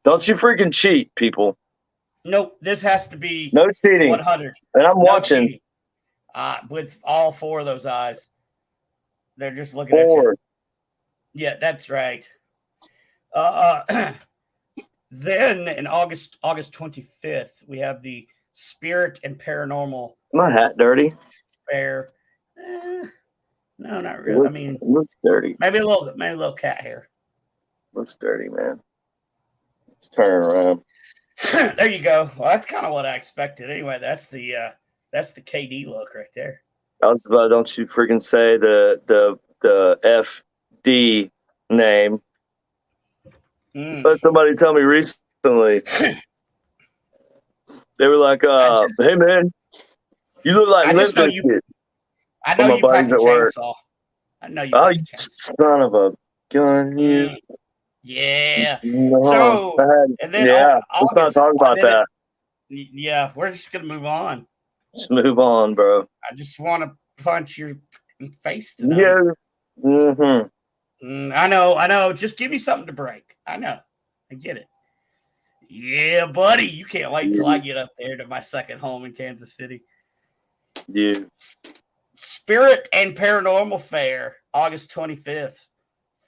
Don't you freaking cheat, people. Nope, this has to be no cheating. 100. And I'm watching. Cheating. With all 4 of those eyes. They're just looking at you. Yeah, that's right. Then in August 25th, we have the Spirit and Paranormal. My hat dirty. Fair. No, not really. It looks dirty. Maybe a little cat hair. Looks dirty, man. Let's turn it around. There you go. Well, that's kind of what I expected. Anyway, that's the KD look right there. Don't you freaking say the FD name. Let somebody tell me recently. They were like, "Hey man, you look like Limp Bizkit." I know you pack a chainsaw. I know you. Oh, you son of a gun! You. Yeah. No, so and then let's not talk about that. Yeah, we're just gonna move on. Just move on, bro. I just want to punch your face tonight. Yeah. I know. Just give me something to break. I know. I get it. Yeah, buddy. You can't wait till I get up there to my second home in Kansas City. Yeah. Spirit and Paranormal Fair, August 25th,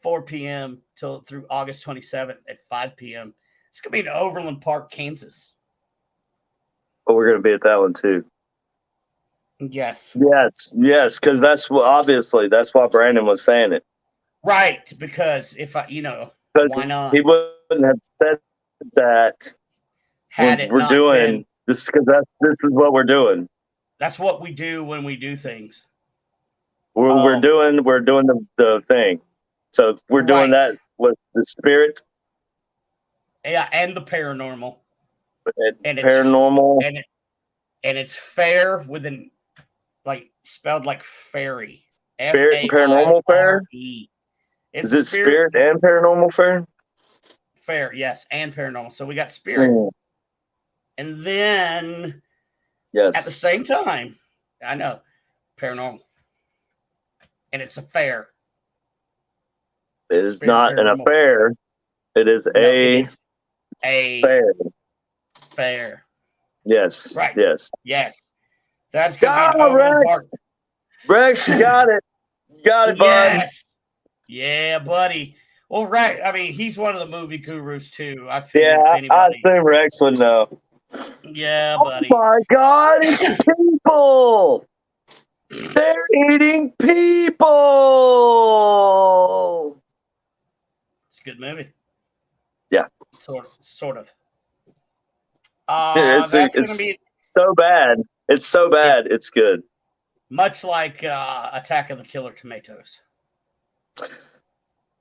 4 p.m. through August 27th at 5 p.m. It's going to be in Overland Park, Kansas. Oh, we're going to be at that one too. Yes. Because that's why Brandon was saying it. Right, because if why not? He wouldn't have said that. We're doing this because this is what we're doing. That's what we do when we do things. We're doing the thing. So we're doing that with the Spirit. Yeah, and the paranormal. And paranormal. And it's fair with an spelled like fairy. Spirit and Paranormal Fair? Is it Spirit and Paranormal Fair? Fair, yes, and Paranormal. So we got Spirit. And then at the same time, I know, Paranormal. And it's a fair. It is not an affair. It is a fair. Fair. Yes. Right. Yes. That's going to be Rex. Rex, you got it. You got it, bud. Yes. Yeah, buddy. Well, Rex, he's one of the movie gurus, too. I assume Rex would know. Yeah, buddy. Oh, my God. It's people. They're eating people. a good movie. Yeah. Sort of. It's That's going to be so bad. It's so bad. It's good. much like Attack of the Killer Tomatoes.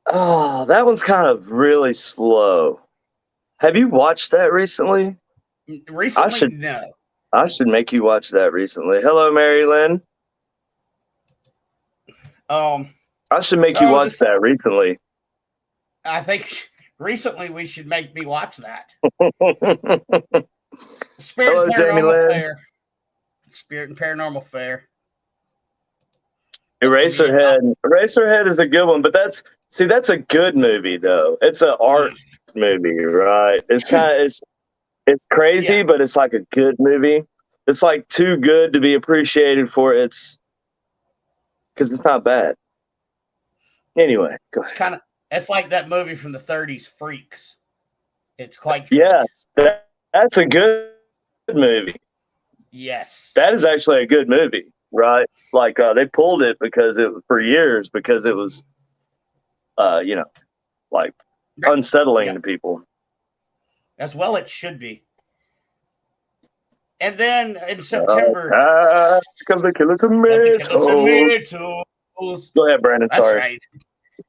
Oh, that one's kind of really slow. Have you watched that recently? Recently, no. I should make you watch that recently. Hello, Mary Lynn. I should make you watch that recently. I think recently we should make me watch that. Spirit Hello, and Jamie Paranormal Lynn. Fair. Spirit and Paranormal Fair. Eraserhead. Eraserhead is a good one, but that's a good movie though. It's an art movie, right? It's kind of it's crazy, Yeah. but it's like a good movie. It's like too good to be appreciated for its because it's not bad. Anyway, go ahead. It's like that movie from the 30s, Freaks. It's quite good. Yes, that's a good movie. Yes. That is actually a good movie, right? Like they pulled it because it for years because it was, like unsettling to people. As well, it should be. And then in September, Attack of the Killer Tomatoes. Go ahead, Brandon. That's Sorry. right.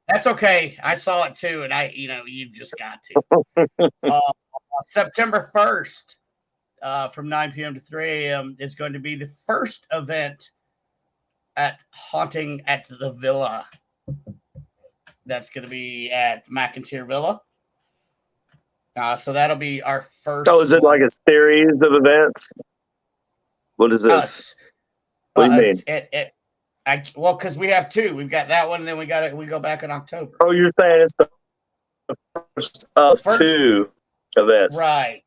That's okay. I saw it too, and you've just got to. September 1st, from 9 p.m. to 3 a.m. is going to be the first event at Haunting at the Villa. That's going to be at McIntyre Villa. So that'll be our first. Oh, is it like a series of events? What is this? What do you mean? Because we have two. We've got that one, and then we go back in October. Oh, you're saying it's the first of two events. Right.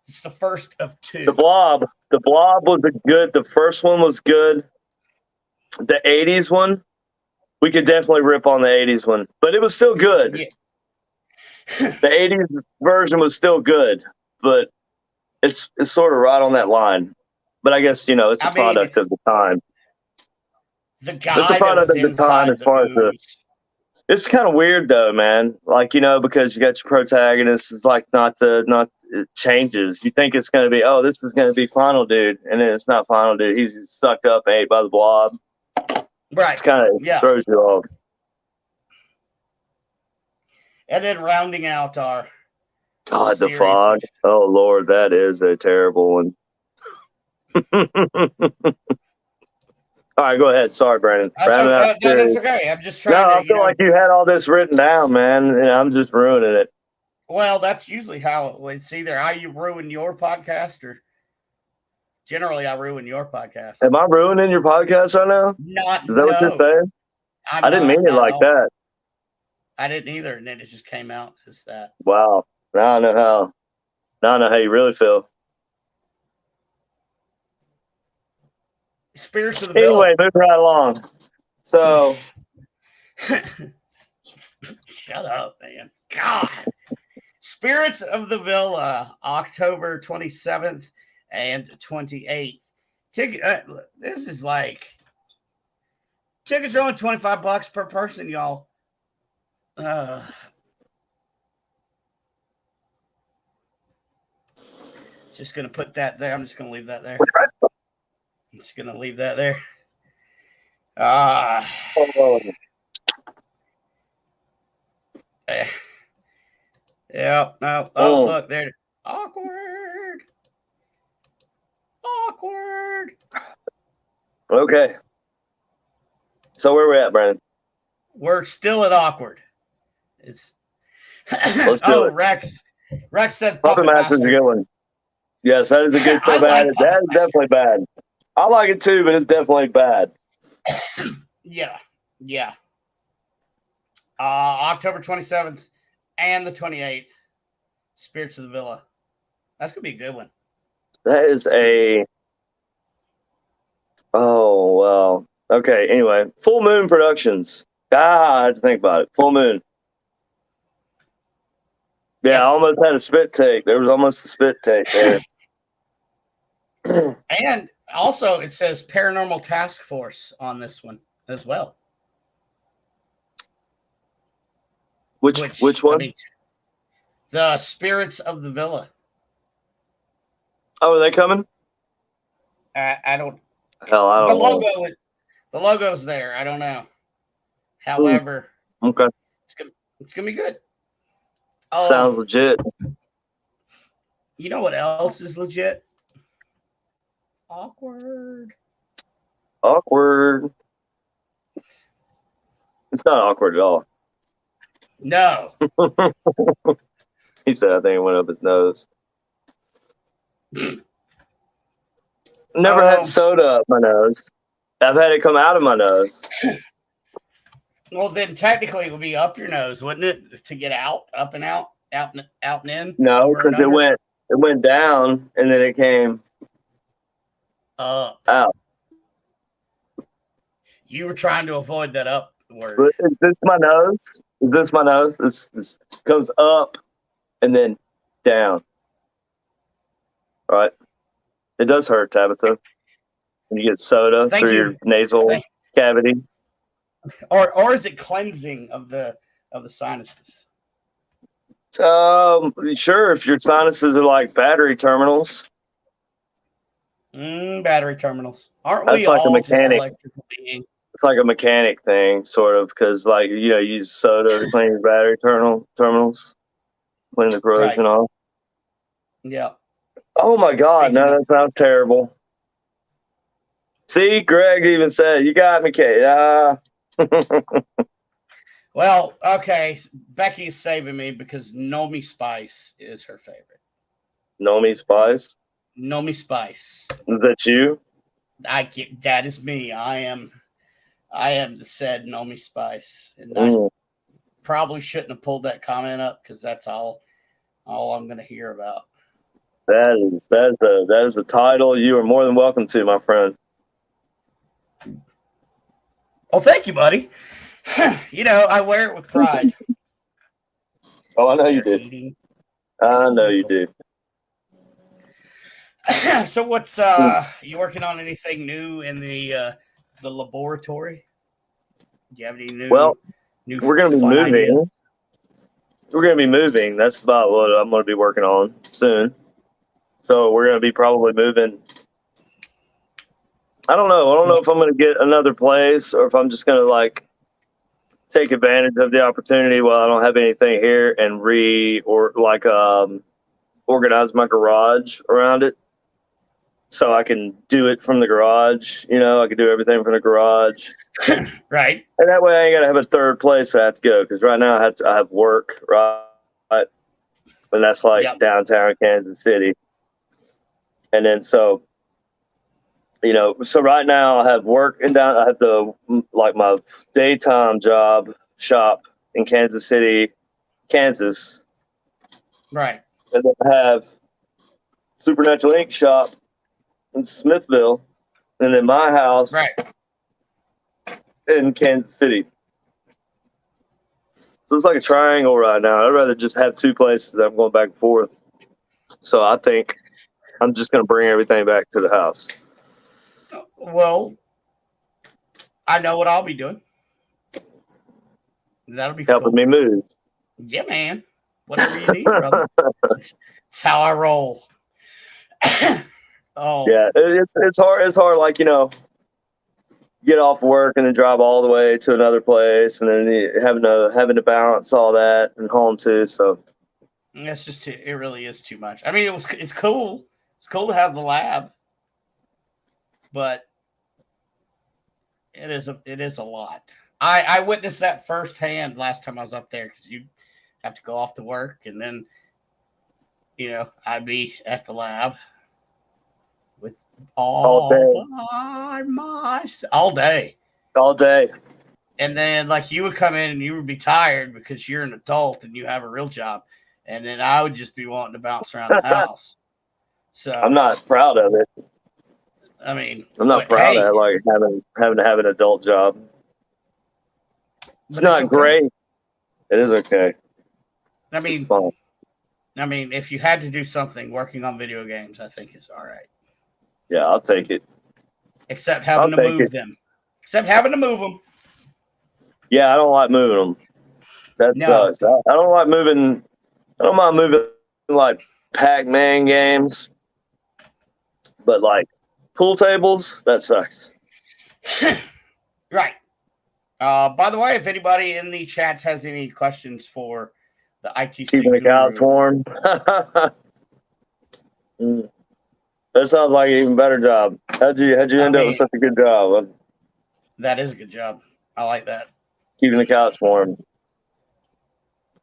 It's the first of two. The Blob was the first one was good. The 80s one, we could definitely rip on the 80s one, but it was still good. Yeah. The 80s version was still good, but it's sort of right on that line. But I guess, it's a product of the time. It's a product of the time as far as it's kind of weird though, man. Like, because you got your protagonist, it's like it changes. You think it's going to be, oh, this is going to be Final Dude, and then it's not Final Dude. He's just sucked up and ate by the blob. Right. It's kind of throws you off. And then rounding out our God, the Fog. Oh Lord, that is a terrible one. All right, go ahead. Sorry, Brandon. That's okay. I'm just trying to. I feel like you had all this written down, man, and I'm just ruining it. Well, that's usually how it's either I ruin your podcast or generally I ruin your podcast. Am I ruining your podcast right now? Is that what you're saying? I didn't mean it like that. I didn't either, and then it just came out as that. Wow. Now I know how you really feel. Spirits of the Villa. Anyway, moving right along. So shut up, man. God. Spirits of the Villa, October 27th and 28th. This is like tickets are only $25 per person, y'all. Just gonna put that there. I'm just gonna leave that there. I'm just gonna leave that there. Yeah. No. Oh, look there. Awkward. Okay. So where are we at, Brandon? We're still at awkward. Let's do it. Rex said Puppet Master is a good one. Yes, that is a good so bad. That is definitely bad. I like it too, but it's definitely bad. Yeah. October 27th and the 28th. Spirits of the Villa. That's gonna be a good one. That is oh well. Okay, anyway. Full Moon Productions. I had to think about it. Full Moon. Yeah, I almost had a spit take. There was almost a spit take there. And also it says Paranormal Task Force on this one as well. Which one? I mean, the spirits of the villa. Oh, are they coming? I don't. Hell, I The don't know. logo. The logo's there. I don't know. However, Okay, it's gonna be good. Oh, sounds legit. you know what else is legit? Awkward. Awkward. It's not awkward at all. No. He said, I think it went up his nose. Never had soda up my nose. I've had it come out of my nose. Well, then technically it would be up your nose, wouldn't it? To get out, up and out, out and in. No, over and because under? it went down and then it came Up. out. You were trying to avoid that up word. But is this my nose? Is this my nose? This goes up and then down. Right? It does hurt, Tabitha. When you get soda Thank through you. your nasal cavity. Or is it cleansing of the sinuses? Sure, if your sinuses are like battery terminals. Battery terminals. Aren't That's we like a all just mechanic. electrical beings? It's like a mechanic thing, sort of, because like you use soda to clean your battery terminals, clean the corrosion off. Yeah. Oh my God, Speaking no, that sounds terrible. See, Greg even said, "You got me, Kate." Well, okay. Becky's saving me because Nomi Spice is her favorite. Nomi Spice. Nomi Spice. Is that you? That is me. I am the said Nomi Spice, and I probably shouldn't have pulled that comment up because that's all I'm going to hear about. That is a title you are more than welcome to, my friend. Oh, thank you, buddy. I wear it with pride. Oh, I know you do. I know you do. So, what's you working on anything new in the laboratory? Do you have any new? Well, new we're going to be fun moving. ideas? We're going to be moving. That's about what I'm going to be working on soon. So we're going to be probably moving. I don't know if I'm going to get another place or if I'm just going to take advantage of the opportunity while I don't have anything here and organize my garage around it. So I can do it from the garage. I can do everything from the garage. Right. And that way I ain't got to have a third place I have to go. Because right now I have work, right? And that's downtown Kansas City. And then so right now I have work I have my daytime shop in Kansas City, Kansas. Right. And then I have Supernatural Ink shop in Smithville, and then my house in Kansas City. So it's like a triangle right now. I'd rather just have two places that I'm going back and forth. So I think I'm just going to bring everything back to the house. Well, I know what I'll be doing. That'll be helping me move. Yeah, man. Whatever you need, brother. It's how I roll. Oh yeah, it's hard. It's hard, get off work and then drive all the way to another place, and then having to balance all that and home too. So that's just it. Really is too much. I mean, it's cool. It's cool to have the lab, but it is a lot. I witnessed that firsthand last time I was up there because you have to go off to work and then I'd be at the lab with all day. And then you would come in and you would be tired because you're an adult and you have a real job, and then I would just be wanting to bounce around the house. So I'm not proud of it. I mean, I'm not proud of having to have an adult job. It's not great. It is okay. I mean, it's fun. I mean, if you had to do something, working on video games, I think is all right. Yeah, I'll take it. Except having to move them. Yeah, I don't like moving them. That No. sucks. I don't like moving. I don't mind moving like Pac-Man games, but like pool tables, that sucks. Right. By the way, if anybody in the chats has any questions for the ITC Keeping the cows guru, warm. Mm. That sounds like an even better job. How'd you end up with such a good job? that is a good job. I like that. Keeping the couch warm.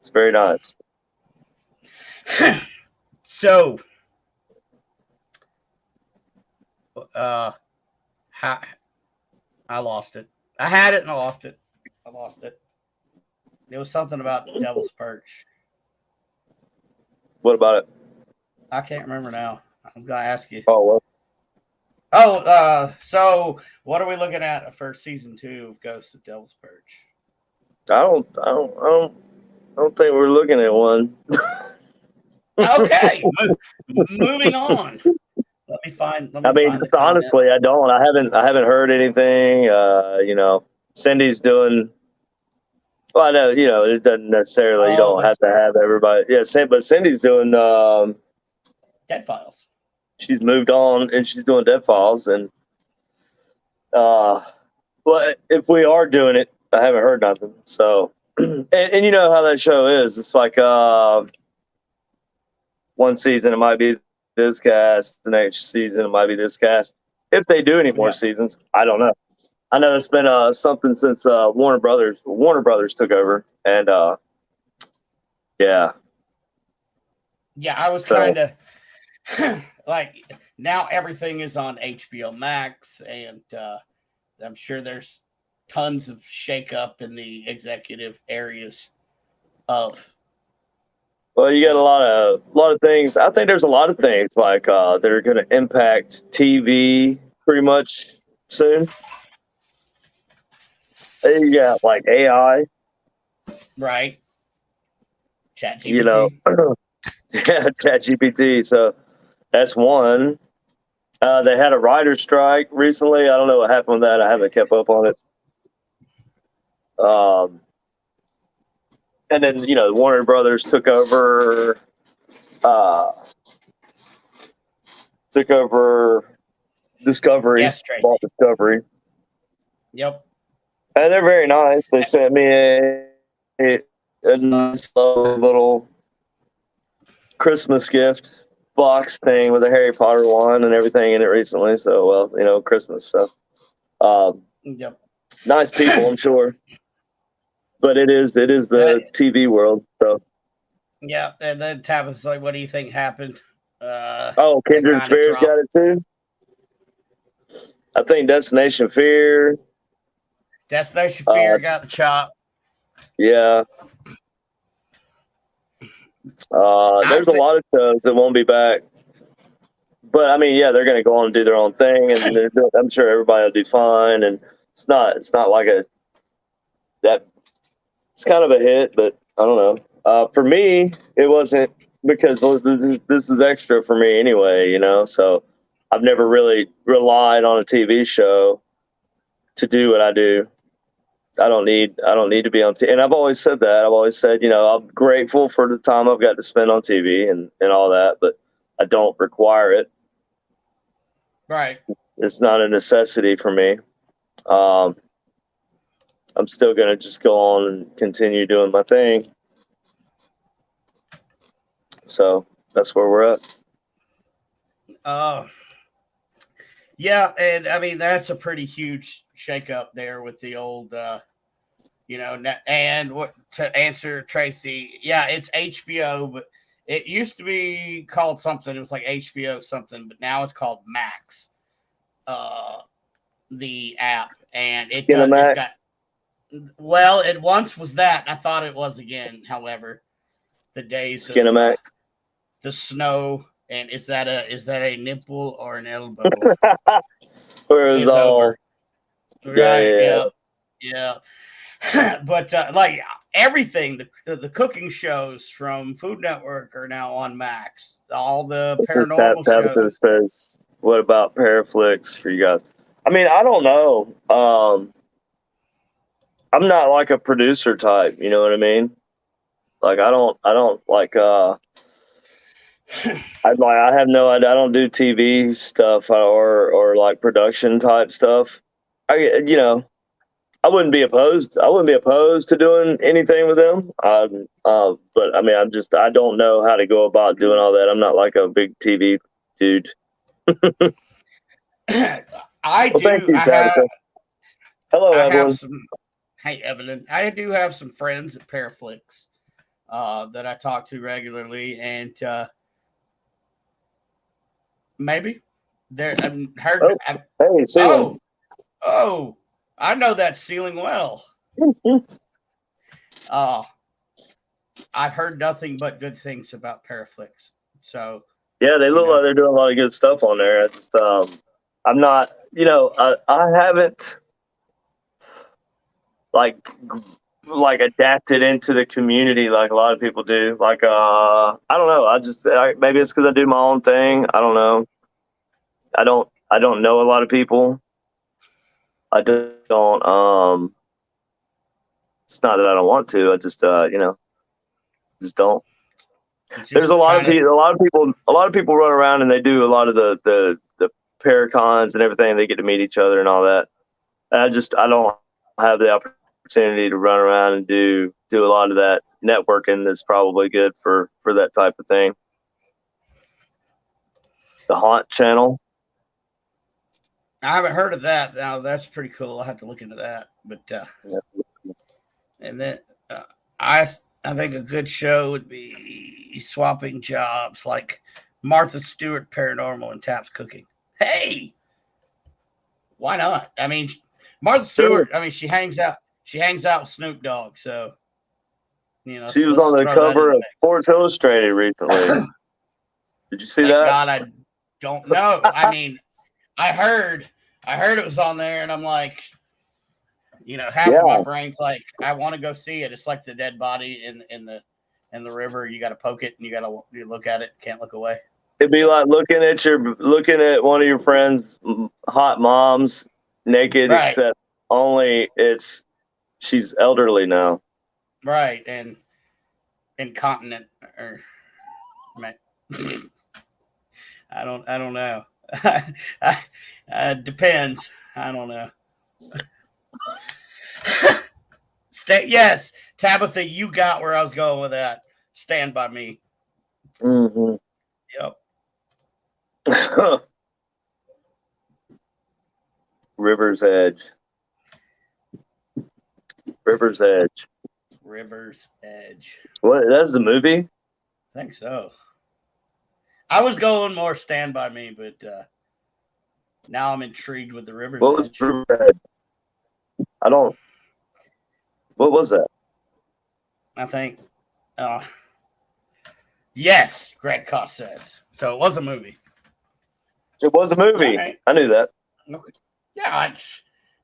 It's very nice. So, I lost it. I had it and I lost it. It was something about Devil's Perch. What about it? I can't remember now. I was gonna ask you. Oh, well, So what are we looking at for season 2 of Ghosts of Devil's Perch? I don't think we're looking at one. Okay, moving on. Let me find the honestly, I don't. I haven't heard anything. Cindy's doing. Well, I know, it doesn't necessarily. You don't have to have everybody. Yeah, but Cindy's doing. Dead Files. She's moved on and she's doing Dead Files, and but if we are doing it, I haven't heard nothing. So, and you know how that show is. It's like one season it might be this cast, the next season it might be this cast. If they do any more seasons, I don't know. I know it's been something since Warner Brothers took over, and yeah. Yeah, I was kind of like, now everything is on HBO Max, and I'm sure there's tons of shakeup in the executive areas of. Well, you got a lot of things. I think there's a lot of things like that are going to impact TV pretty much soon. You got like AI, right? ChatGPT. You know, yeah, ChatGPT. So that's one. They had a writer's strike recently. I don't know what happened with that. I haven't kept up on it. And then, Warner Brothers took over Discovery. Yes, Tracy. Bought Discovery. Yep. And they're very nice. They sent me a nice little Christmas gift box thing with a Harry Potter one and everything in it recently. So, well, Christmas stuff. Yep. Nice people, I'm sure. But it is the TV world. So. Yeah, and then Tabitha's like, "What do you think happened?" Kindred Spirits got it too. I think Destination Fear. Destination Fear got the chop. Yeah. There's a lot of shows that won't be back. But I mean, yeah, they're going to go on and do their own thing, and I'm sure everybody will do fine. And it's not like it's kind of a hit, but I don't know. For me, it wasn't, because this is extra for me anyway, So I've never really relied on a TV show to do what I do. I don't need to be on TV. And I've always said that. I've always said, I'm grateful for the time I've got to spend on TV and all that, but I don't require it. Right. It's not a necessity for me. I'm still going to just go on and continue doing my thing. So that's where we're at. Yeah, and I mean, that's a pretty huge shakeup there with the old, and what to answer Tracy. Yeah, it's HBO, but it used to be called something. It was like HBO something, but now it's called Max, the app, and it once was that. I thought it was again. However, the days of the snow, and is that a nipple or an elbow? Where it's over. Right. Yeah. But like everything, the cooking shows from Food Network are now on Max. All the paranormal shows. Says, what about Paraflix for you guys? I mean, I don't know. I'm not like a producer type. You know what I mean? Like I don't like I have no idea. I don't do TV stuff or like production type stuff. I wouldn't be opposed. I wouldn't be opposed to doing anything with them. But I mean, I don't know how to go about doing all that. I'm not like a big TV dude. I Well, thank do. you, Tabitha. Hello, I Evelyn. have some. Hey, Evelyn. I do have some friends at Paraflix that I talk to regularly, and maybe they're. I've heard. Hey, Ceiling. Oh, I know that ceiling well. I've heard nothing but good things about Paraflix. So Yeah, they look like they're doing a lot of good stuff on there. I just, I'm not, I haven't like adapted into the community like a lot of people do. Like, I don't know. Maybe it's because I do my own thing. I don't know. I don't know a lot of people. I don't. It's not that I don't want to. I just, just don't. There's a lot of people run around and they do a lot of the paracons and everything. They get to meet each other and all that. And I don't have the opportunity to run around and do a lot of that networking. That's probably good for that type of thing. The Haunt channel. I haven't heard of that. Now that's pretty cool. I have to look into that. But and then I think a good show would be swapping jobs, like Martha Stewart Paranormal and Taps Cooking. Hey, why not? I mean, Martha Stewart. I mean, she hangs out with Snoop Dogg, so she was on the cover of Sports Illustrated recently. Did you see that? God, I don't know. I mean, I heard it was on there, and I'm like, half of my brain's like, I want to go see it. It's like the dead body in the river. You got to poke it, and you look at it. Can't look away. It'd be like looking at one of your friends' hot moms naked, right. Except only she's elderly now, right, and incontinent, or I don't know. Depends. I don't know. Yes, Tabitha, you got where I was going with that. Stand by me. Mm-hmm. Yep. River's Edge. What? That's the movie? I think so. I was going more Stand by Me, but now I'm intrigued with the River's Edge. What was River's Edge? What was that? I think. Yes, Greg Koss says. So it was a movie. It was a movie. Right. I knew that. Okay. Yeah,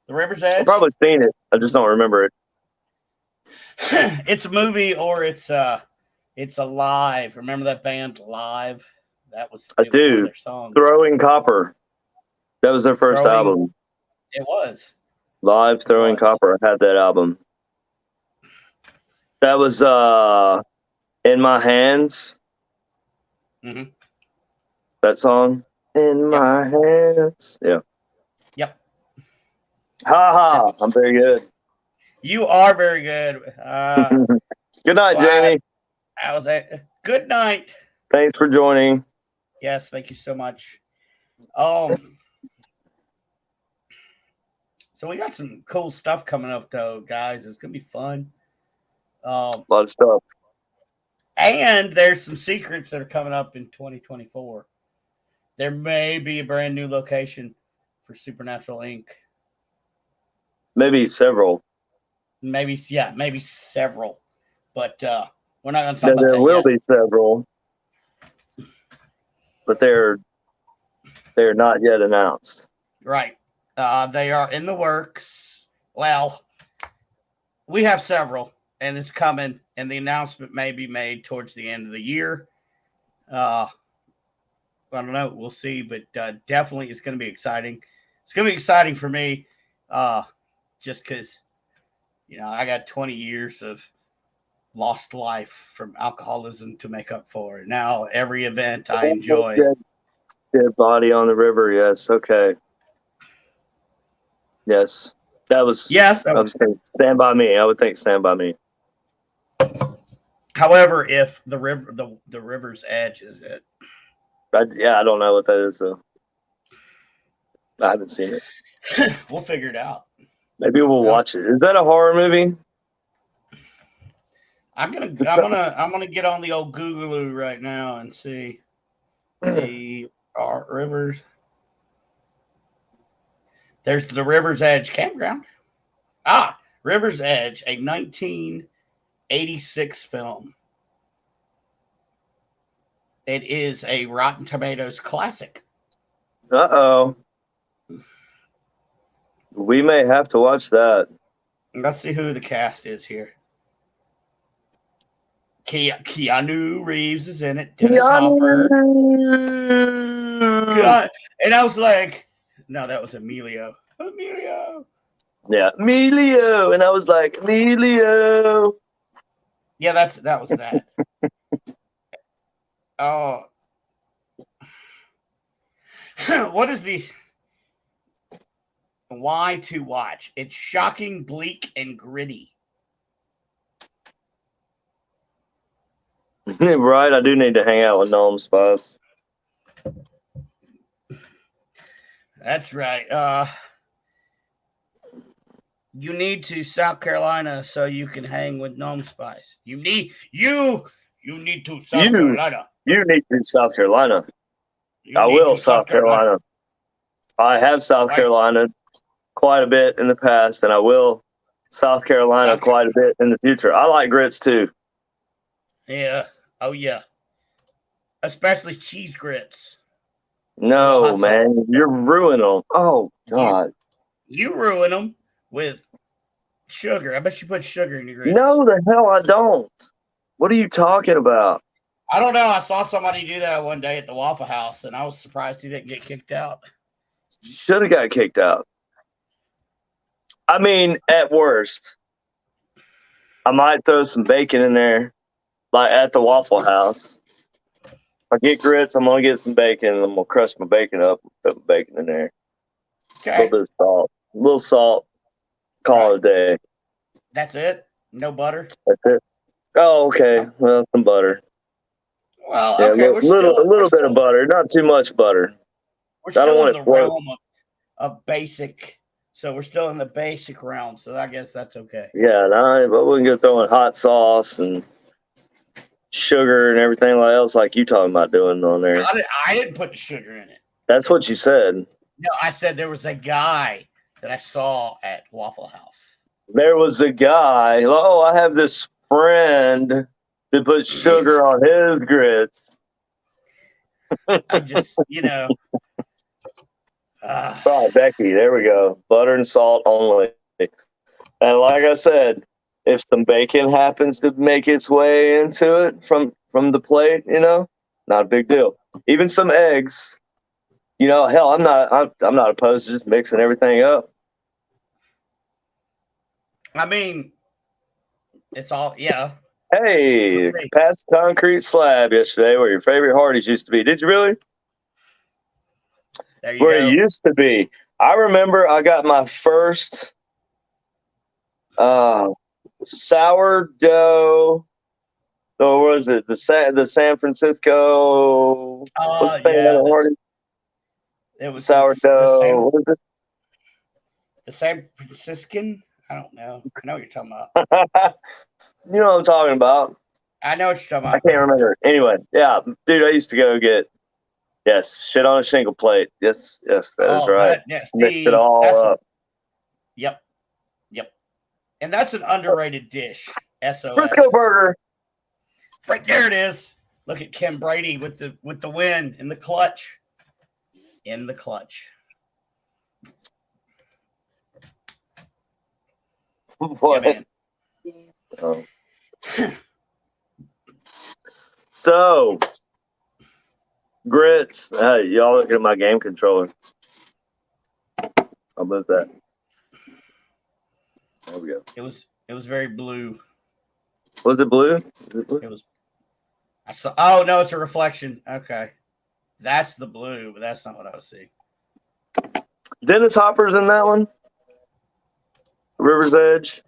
the River's Edge. I've probably seen it. I just don't remember it. It's a movie, or it's Alive. Remember that band Live? That was. I do. One of their songs. Throwing Copper. That was their first album. It was. Live Throwing Copper. I had that album. That was In My Hands. Mm-hmm. That song. In my hands. Yeah. Yep. Ha ha. I'm very good. You are very good. Good night, Jamie. I was good night. Thanks for joining. Yes, thank you so much. So we got some cool stuff coming up, though, guys. It's gonna be fun. A lot of stuff. And there's some secrets that are coming up in 2024. There may be a brand new location for Supernatural Inc. Maybe several. Maybe several. But we're not going to talk about that. There will be several, but they're not yet announced. Right. They are in the works. Well, we have several, and it's coming, and the announcement may be made towards the end of the year. I don't know. We'll see, but definitely it's going to be exciting. It's going to be exciting for me just because, I got 20 years of lost life from alcoholism to make up for it. Now every event I enjoy. Dead body on the river. Yes. Okay. Yes. That was. Yes. I was thinking Stand By Me. I would think Stand By Me. However, if the river's edge is it. I don't know what that is though. I haven't seen it. We'll figure it out. Maybe we'll watch it. Is that a horror movie? I'm gonna get on the old Googaloo right now and see the rivers. There's the River's Edge campground. River's Edge, a 1986 film. It is a Rotten Tomatoes classic. Uh-oh. We may have to watch that. Let's see who the cast is here. Keanu Reeves is in it. Dennis Hopper. God. And I was like, no, that was Emilio. Yeah, Emilio. And I was like, Emilio. Yeah, that was that. Oh. What is the why to watch? It's shocking, bleak, and gritty. Right, I do need to hang out with Gnome Spice. That's right. You need to South Carolina so you can hang with Gnome Spice. You need to South Carolina. You need to South Carolina. I will South Carolina. I have South Carolina quite a bit in the past, and I will South Carolina quite a bit in the future. I like grits too. Yeah. Oh yeah. Especially cheese grits. No, man, you're ruining them. Oh God. You ruin them with sugar. I bet you put sugar in your grits. No, the hell I don't. What are you talking about? I don't know. I saw somebody do that one day at the Waffle House, and I was surprised he didn't get kicked out. Should have got kicked out. I mean, at worst, I might throw some bacon in there, like at the Waffle House. If I get grits, I'm gonna get some bacon, and I'm gonna crush my bacon up, put my bacon in there. Okay. A little bit of salt, call it a day. That's it. No butter. That's it. Oh, okay. Well, some butter. Well, yeah, okay. a little bit of butter, not too much butter. We're still in the realm of basic. So we're still in the basic realm. So I guess that's okay. Yeah, but we can go throwing hot sauce and sugar and everything else like you talking about doing on there. I didn't put the sugar in it. That's what you said. No, I said there was a guy that I saw at Waffle House. There was a guy. Oh, I have this friend that puts sugar on his grits. I just, Right, Becky, there we go. Butter and salt only. And like I said, if some bacon happens to make its way into it from the plate, not a big deal. Even some eggs, hell, I'm not opposed to just mixing everything up. I mean, it's all, yeah. Hey, past concrete slab yesterday where your favorite Hardee's used to be. Did you really? There you where go. It used to be. I remember I got my first sourdough. Or was it the San Francisco? What's the thing about Hardee's? It was sourdough. What was it? The San Franciscan? I don't know. I know what you're talking about. You know what I'm talking about. I know what you're talking about. I can't remember. Anyway, yeah, dude, I used to go get shit on a shingle plate. Yes, that is right. Mix it all up. Yep. And that's an underrated dish. SOS. Frisco burger. Right there it is. Look at Kim Brady with the win in the clutch. In the clutch. What? Yeah, man. Oh. So, grits. Hey, y'all look at my game controller. How about that? There we go. It was very blue. Was it blue? Was it blue? It was. I saw. Oh no, it's a reflection. Okay, that's the blue, but that's not what I was seeing. Dennis Hopper's in that one. River's Edge.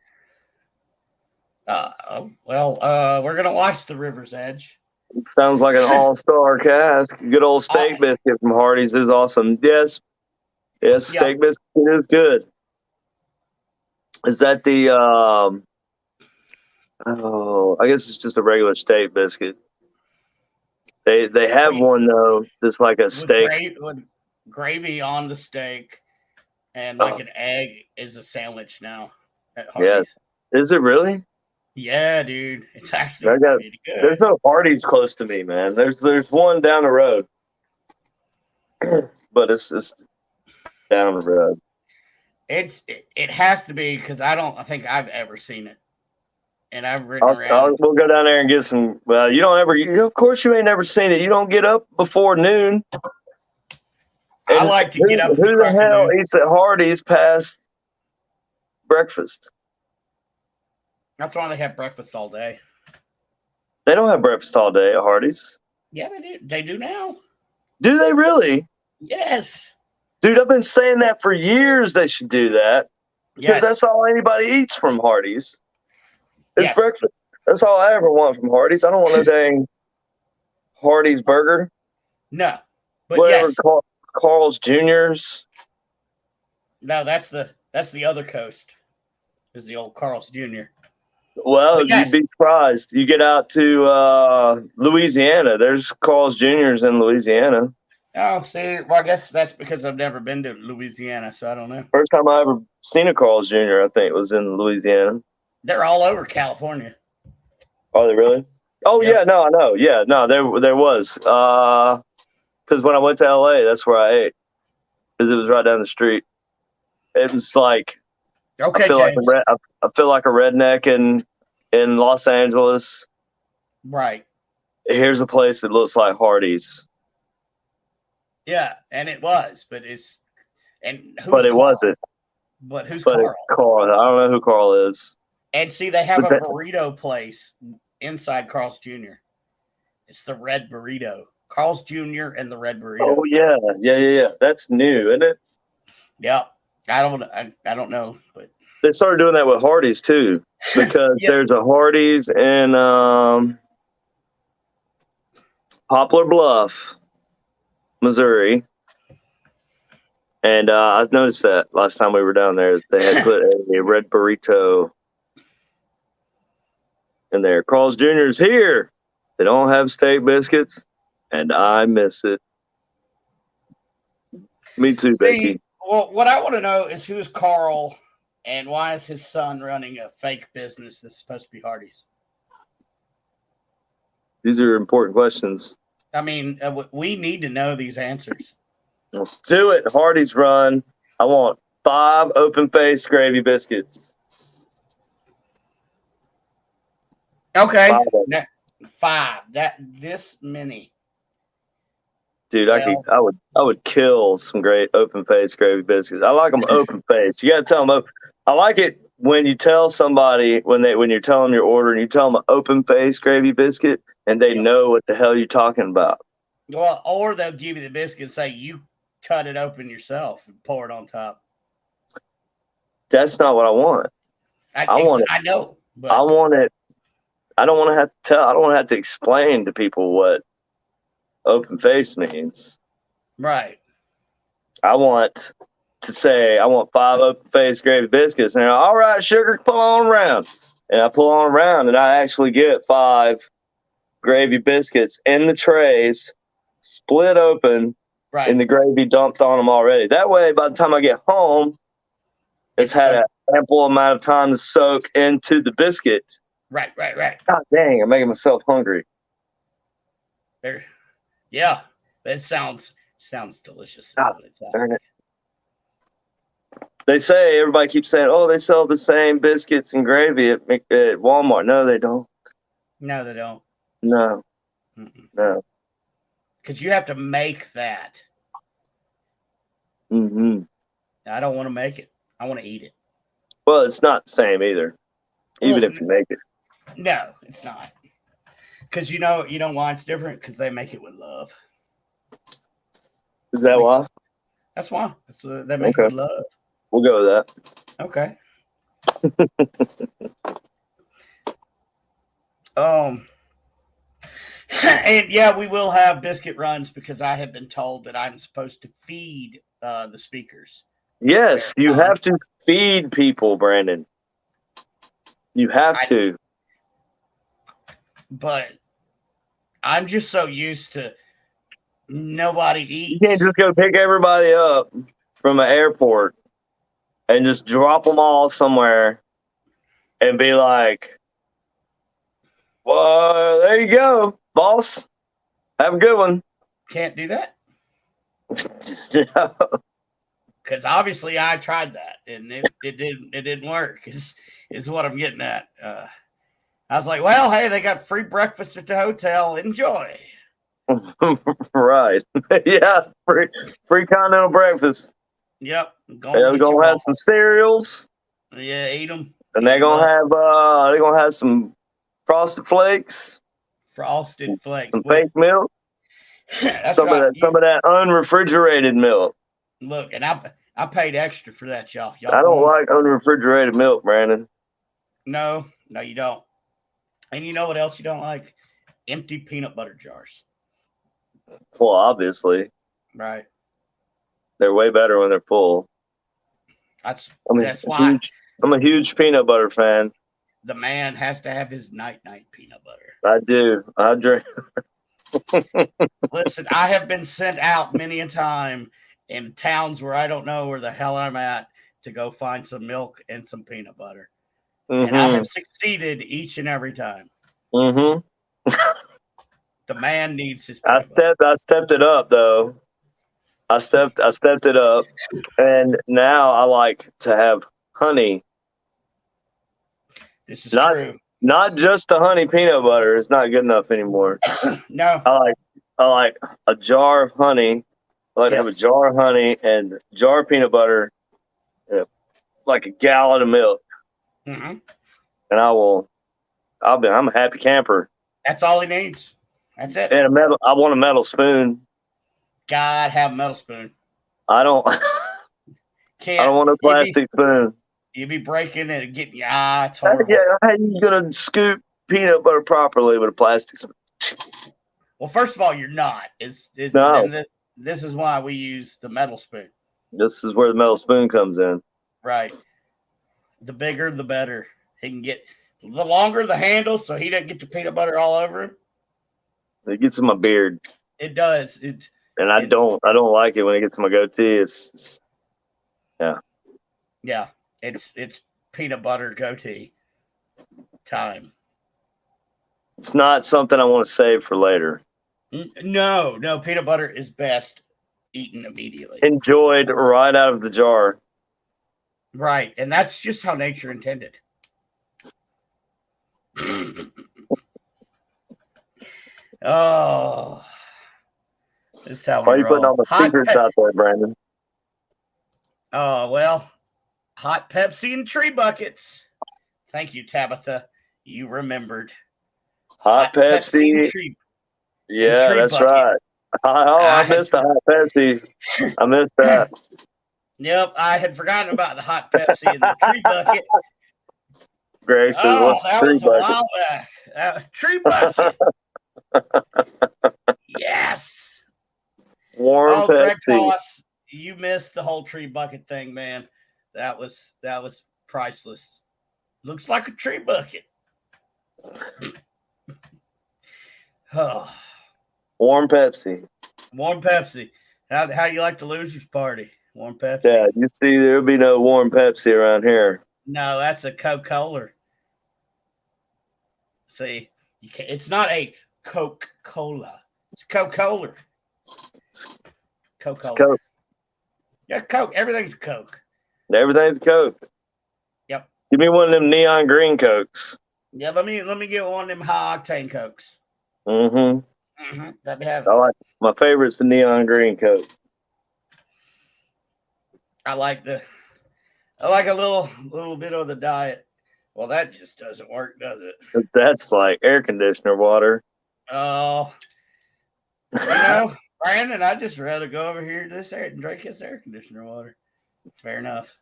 We're gonna watch the River's Edge. It sounds like an all-star cast. Good old steak biscuit from Hardee's is awesome. Yes, steak biscuit is good. Is that the? I guess it's just a regular steak biscuit. They have one though that's like a steak with gravy on the steak, and like an egg is a sandwich now at Hardee's. Yes, is it really? Yeah, dude, it's actually pretty good. There's no Hardee's close to me, man. There's one down the road, but it's down the road. It has to be because I think I've ever seen it, and I've ridden around. We'll go down there and get some. Well, you don't ever. Of course, you ain't never seen it. You don't get up before noon. And I like to get up. Who the hell eats at Hardee's past breakfast? That's why they have breakfast all day. They don't have breakfast all day at Hardee's. Yeah, they do. They do now. Do they really? Yes. Dude, I've been saying that for years. They should do that because that's all anybody eats from Hardee's. It's breakfast. That's all I ever want from Hardee's. I don't want no dang Hardee's burger. No, but whatever. Carl's Jr.'s. No, that's the other coast. Is the old Carl's Jr. Well, you'd be surprised. You get out to Louisiana. There's Carl's Jr.'s in Louisiana. Oh, see, well, I guess that's because I've never been to Louisiana, so I don't know. First time I ever seen a Carl's Jr., I think, was in Louisiana. They're all over California. Are they really? Oh, yeah, no, I know. Yeah, no, there was. Because when I went to L.A., that's where I ate. Because it was right down the street. It was like, okay, I feel like a redneck in Los Angeles. Right. Here's a place that looks like Hardee's. Yeah, and it was, but it's and who's but it Carl? Wasn't. But who's but Carl? It's Carl. I don't know who Carl is. And see, they have a burrito place inside Carl's Jr. It's the Red Burrito. Carl's Jr. and the Red Burrito. Oh yeah. That's new, isn't it? Yeah, I don't know, but they started doing that with Hardee's too, because there's a Hardee's in Poplar Bluff, Missouri, and I've noticed that last time we were down there, they had put a Red Burrito in there. Carl's Jr. is here. They don't have steak biscuits, and I miss it. Me too, Becky. Well, what I want to know is who's Carl, and why is his son running a fake business that's supposed to be Hardee's? These are important questions. I mean, we need to know these answers. Let's do it. Hardee's run. I want 5 open-faced gravy biscuits. Okay. 5. This many. Dude, I would kill some great open-faced gravy biscuits. I like them open-faced. You got to tell them. I like it when you tell somebody when you're telling them your order and you tell them an open-faced gravy biscuit and they know what the hell you're talking about. Well, or they'll give you the biscuit and say you cut it open yourself and pour it on top. That's not what I want. I want it. I know. But I want it. I don't want to have to tell. I don't want to have to explain to people what open face means. Right. I want to say I want 5 open face gravy biscuits, and they're all right, sugar, pull on around, and I pull on around, and I actually get 5 gravy biscuits in the trays, split open, right, and the gravy dumped on them already. That way, by the time I get home, it's had an ample amount of time to soak into the biscuit. Right. God dang, I'm making myself hungry. There. Yeah, that sounds delicious. Darn it. They say, everybody keeps saying, oh, they sell the same biscuits and gravy at Walmart. No, they don't. No, they don't. No. Mm-mm. No. Because you have to make that. Mm-hmm. I don't want to make it. I want to eat it. Well, it's not the same either, even if you make it. No, it's not. Because you know why it's different? Because they make it with love. Is that why? That's why. That's what they make it Okay. with love. We'll go with that. Okay. And yeah, we will have biscuit runs because I have been told that I'm supposed to feed the speakers. Yes, you have to feed people, Brandon. You have to. But I'm just so used to nobody You eats. can't just go pick everybody up from an airport and just drop them all somewhere and be like, well, there you go, boss. Have a good one. Can't do that. Yeah. Because obviously I tried that and it didn't work is what I'm getting at. I was like, well, hey, they got free breakfast at the hotel. Enjoy. Right. Yeah. Free continental breakfast. Yep. They're gonna have some cereals. Yeah, eat them. And they're gonna have some frosted flakes. Frosted flakes. Some fake milk. That's some right. Some of that unrefrigerated milk. Look, and I paid extra for that, y'all. I don't like unrefrigerated milk, Brandon. No, you don't. And you know what else you don't like? Empty peanut butter jars. Well, obviously. Right. They're way better when they're full. That's why I'm a huge peanut butter fan. the man has to have his night peanut butter. I do. I drink. Listen, I have been sent out many a time in towns where I don't know where the hell I'm at to go find some milk and some peanut butter. Mm-hmm. And I have succeeded each and every time. Mm-hmm. The man needs his I stepped it up though. I stepped it up, and now I like to have honey. This is true. Not just the honey peanut butter. It's not good enough anymore. No. I like a jar of honey. I like to have a jar of honey and a jar of peanut butter, like a gallon of milk. Mm-hmm. And I'm a happy camper. That's all he needs. That's it. And I want a metal spoon. God, have a metal spoon. I don't want a plastic spoon. You'd be breaking it and getting your eye. It's horrible. Yeah, how are you gonna scoop peanut butter properly with a plastic spoon? Well, first of all, you're not. No. This is why we use the metal spoon. This is where the metal spoon comes in. Right. The bigger, the better. He can get the longer the handle, so he doesn't get the peanut butter all over him. It gets in my beard. It does. I don't like it when it gets in my goatee. It's yeah. Yeah. It's peanut butter goatee time. It's not something I want to save for later. No, peanut butter is best eaten immediately. Enjoyed right out of the jar. Right, and that's just how nature intended. Oh, this is how Why are you putting all the secrets out there, Brandon? Oh, well, hot Pepsi and tree buckets. Thank you, Tabitha. You remembered. Hot Pepsi and tree. Yeah, that's bucket. Right. I missed the hot Pepsi. I missed that. Yep, I had forgotten about the hot Pepsi and the tree bucket. Greg says, what's that tree was bucket? A while back. That was tree bucket. Yes. Warm Pepsi. Greg Koss, you missed the whole tree bucket thing, man. That was priceless. Looks like a tree bucket. Oh. Warm Pepsi. Warm Pepsi. How do you like the losers party? Warm Pepsi. Yeah, you see, there'll be no warm Pepsi around here. No, that's a Coca-Cola. See, you can't. It's not a Coca-Cola. It's Coca-Cola. Coca-Cola. It's Coke. Yeah, Coke. Everything's Coke. Everything's Coke. Yep. Give me one of them neon green Cokes. Yeah, let me get one of them high octane Cokes. Mm-hmm. That'd be having. I like my favorite's the neon green Coke. I like a little bit of the diet Well, that just doesn't work, does it? That's like air conditioner water. Oh, Brandon, I'd just rather go over here to this air and drink this air conditioner water. Fair enough.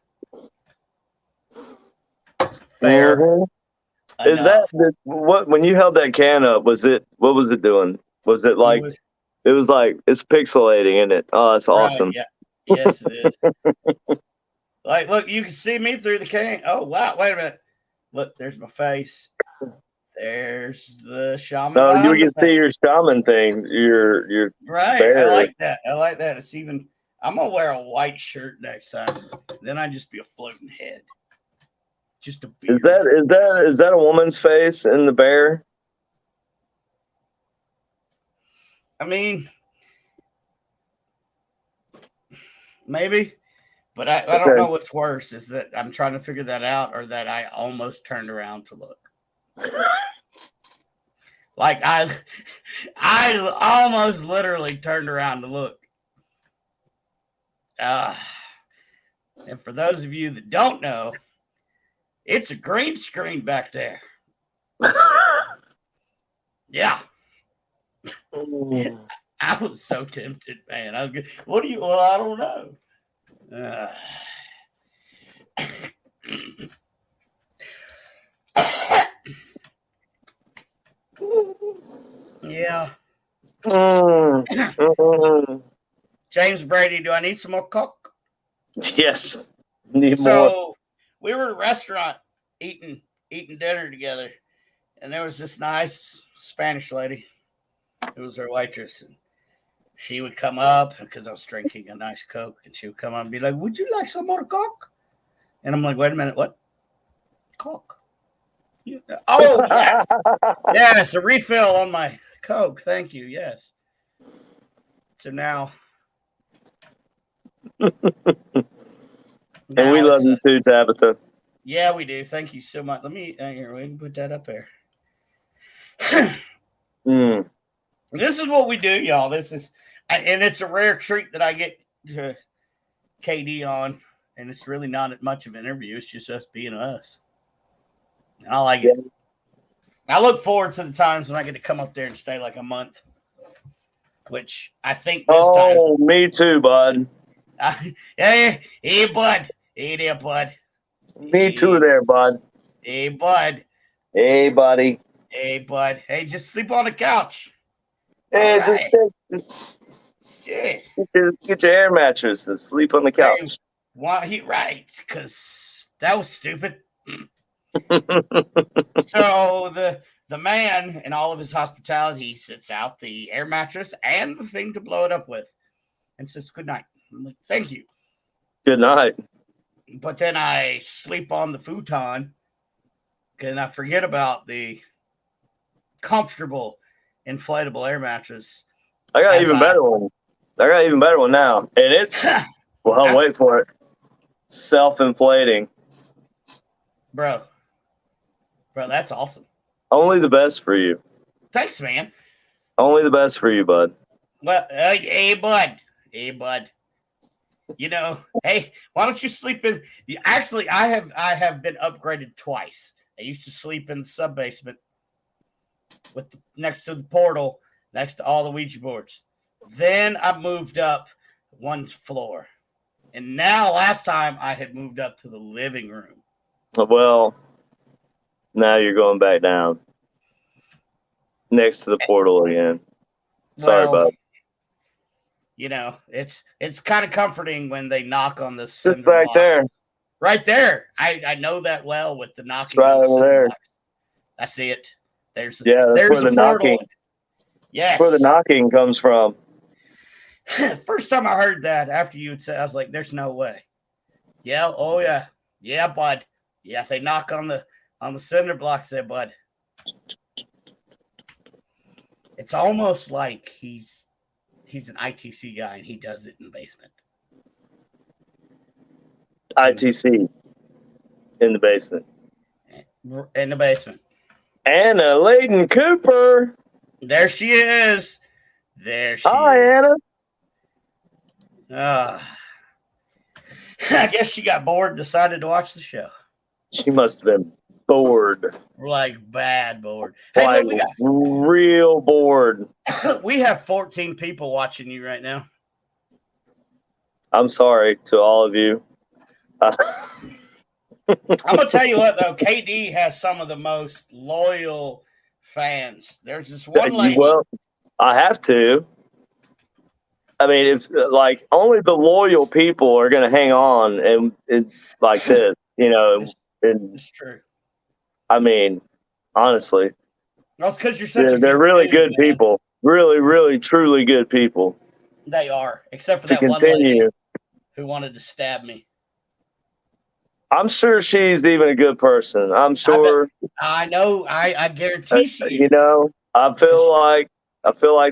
Fair. Mhm. Is that what when you held that can up? What was it doing? Was it like it was like it's pixelating, isn't it? Oh, that's awesome. Right, yeah. Yes, it is. Like, look, you can see me through the can. Oh wow! Wait a minute. Look, there's my face. There's the shaman. No, you can see your shaman thing. Your right. bear. I like that. It's even. I'm gonna wear a white shirt next time. Then I'd just be a floating head. Just a beard. Is that a woman's face in the bear? I mean, maybe, but I don't know what's worse is that I'm trying to figure that out or that I almost turned around to look. Like I almost literally turned around to look. And for those of you that don't know, it's a green screen back there. Yeah. I was so tempted, man. I was good. What do you? Well, I don't know. Yeah. James Brady, do I need some more Coke? Yes. Need more. So we were at a restaurant eating dinner together, and there was this nice Spanish lady who was our waitress, and she would come up because I was drinking a nice Coke, and she would come up and be like, "Would you like some more Coke?" And I'm like, "Wait a minute, what? Coke? Yeah. Oh yes, yes, a refill on my Coke. Thank you. Yes." So now. And we love you too, Tabitha. Yeah, we do. Thank you so much. Let me here. We can put that up there. This is what we do, y'all. This is, and it's a rare treat that I get to KD on, and it's really not much of an interview. It's just us being us. And I like it. I look forward to the times when I get to come up there and stay like a month, which I think this time. Oh, me too, bud. Hey, bud. Hey there, bud. Me too there, bud. Hey, bud. Hey, buddy. Hey, bud. Hey, just sleep on the couch. Hey, right. just get your air mattress and sleep on the couch. Hey, right, because that was stupid. So the man in all of his hospitality sits out the air mattress and the thing to blow it up with and says, "Good night." I'm like, "Thank you." Good night. But then I sleep on the futon and I forget about the comfortable inflatable air mattress. I got even better one. I got even better one now. And it's, well, wait for it. Self-inflating. Bro, that's awesome. Only the best for you. Thanks, man. Only the best for you, bud. Well, hey, bud. Hey, bud. You know, hey, why don't you sleep in? Actually, I have been upgraded twice. I used to sleep in the sub basement with next to the portal, next to all the Ouija boards. Then I moved up one floor, and now last time I had moved up to the living room. Well, now you're going back down next to the portal again. Sorry, bud. You know, it's kind of comforting when they knock on this. Just back there. Right there. I know that well with the knocking. Right over there. Blocks. I see it. There's where the knocking. Yes. That's where the knocking comes from. First time I heard that after you had said, I was like, "There's no way." Yeah. Oh yeah. Yeah, bud. Yeah, if they knock on the cinder blocks there, bud. It's almost like he's an ITC guy and he does it in the basement. ITC in the basement. In the basement. Anna Layden Cooper. There she is. There she Hi, is. Anna. I guess she got bored and decided to watch the show. She must have been bored. Like bad bored. Hey, Like look, real bored. we have 14 people watching you right now. I'm sorry to all of you. I'm gonna tell you what though, KD has some of the most loyal fans. There's this one lady. Well, I have to. I mean, it's like only the loyal people are going to hang on and like this, you know. And It's true. I mean, honestly, Well, it's because you're such a they're good really dude, good man. people. Really, really, truly good people. They are, except for To that one lady continue, who wanted to stab me. I'm sure she's even a good person. I'm sure. I know. I guarantee she is. You know, I feel like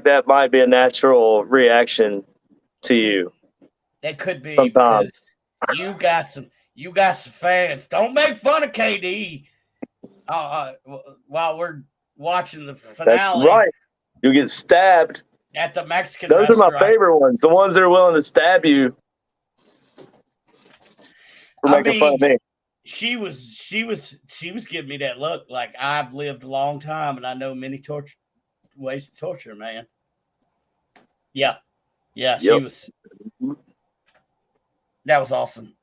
that might be a natural reaction to you. It could be Sometimes. because you got some fans. Don't make fun of KD while we're watching the finale. That's right. You get stabbed. At the Mexican Those restaurant. are my favorite ones. The ones that are willing to stab you for making fun of me. She was giving me that look like I've lived a long time and I know many ways to torture, man. Yeah. Yeah, she was. That was awesome.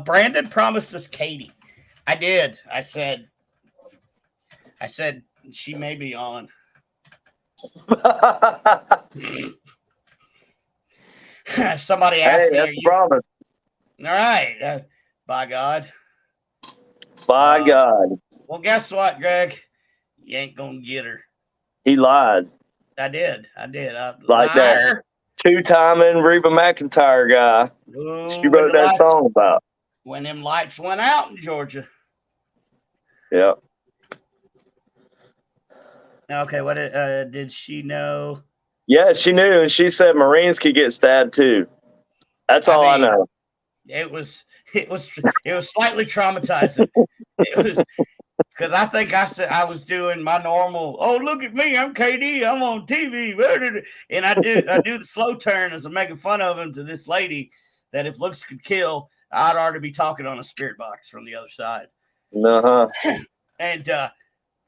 Brandon promised us Katie. I did. I said she may be on. Somebody asked me. That's a promise. All right. By God. By God. Well, guess what, Greg? You ain't gonna get her. He lied. I did. Like that two-timing Reba McEntire guy. Ooh, she wrote that song about. When them lights went out in Georgia. Yeah. Okay, what did she know? Yeah, she knew, and she said Marines could get stabbed too. That's all I know. It was slightly traumatizing. It was because I think I said I was doing my normal. Oh, look at me! I'm KD. I'm on TV. And I do the slow turn as I'm making fun of him to this lady that if looks could kill, I'd already be talking on a spirit box from the other side. And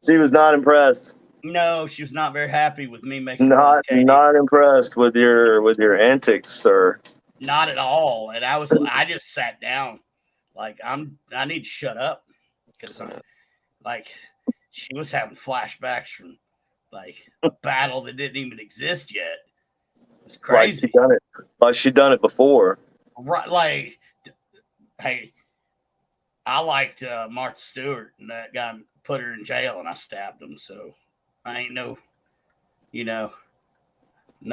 she was not impressed. No, she was not very happy with me making not impressed with your antics, sir. Not at all. And I just sat down like I need to shut up because like she was having flashbacks from like a battle that didn't even exist yet. It's crazy. Like she'd done it before. Right, like hey, I liked Martha Stewart, and that guy put her in jail and I stabbed him, so I ain't no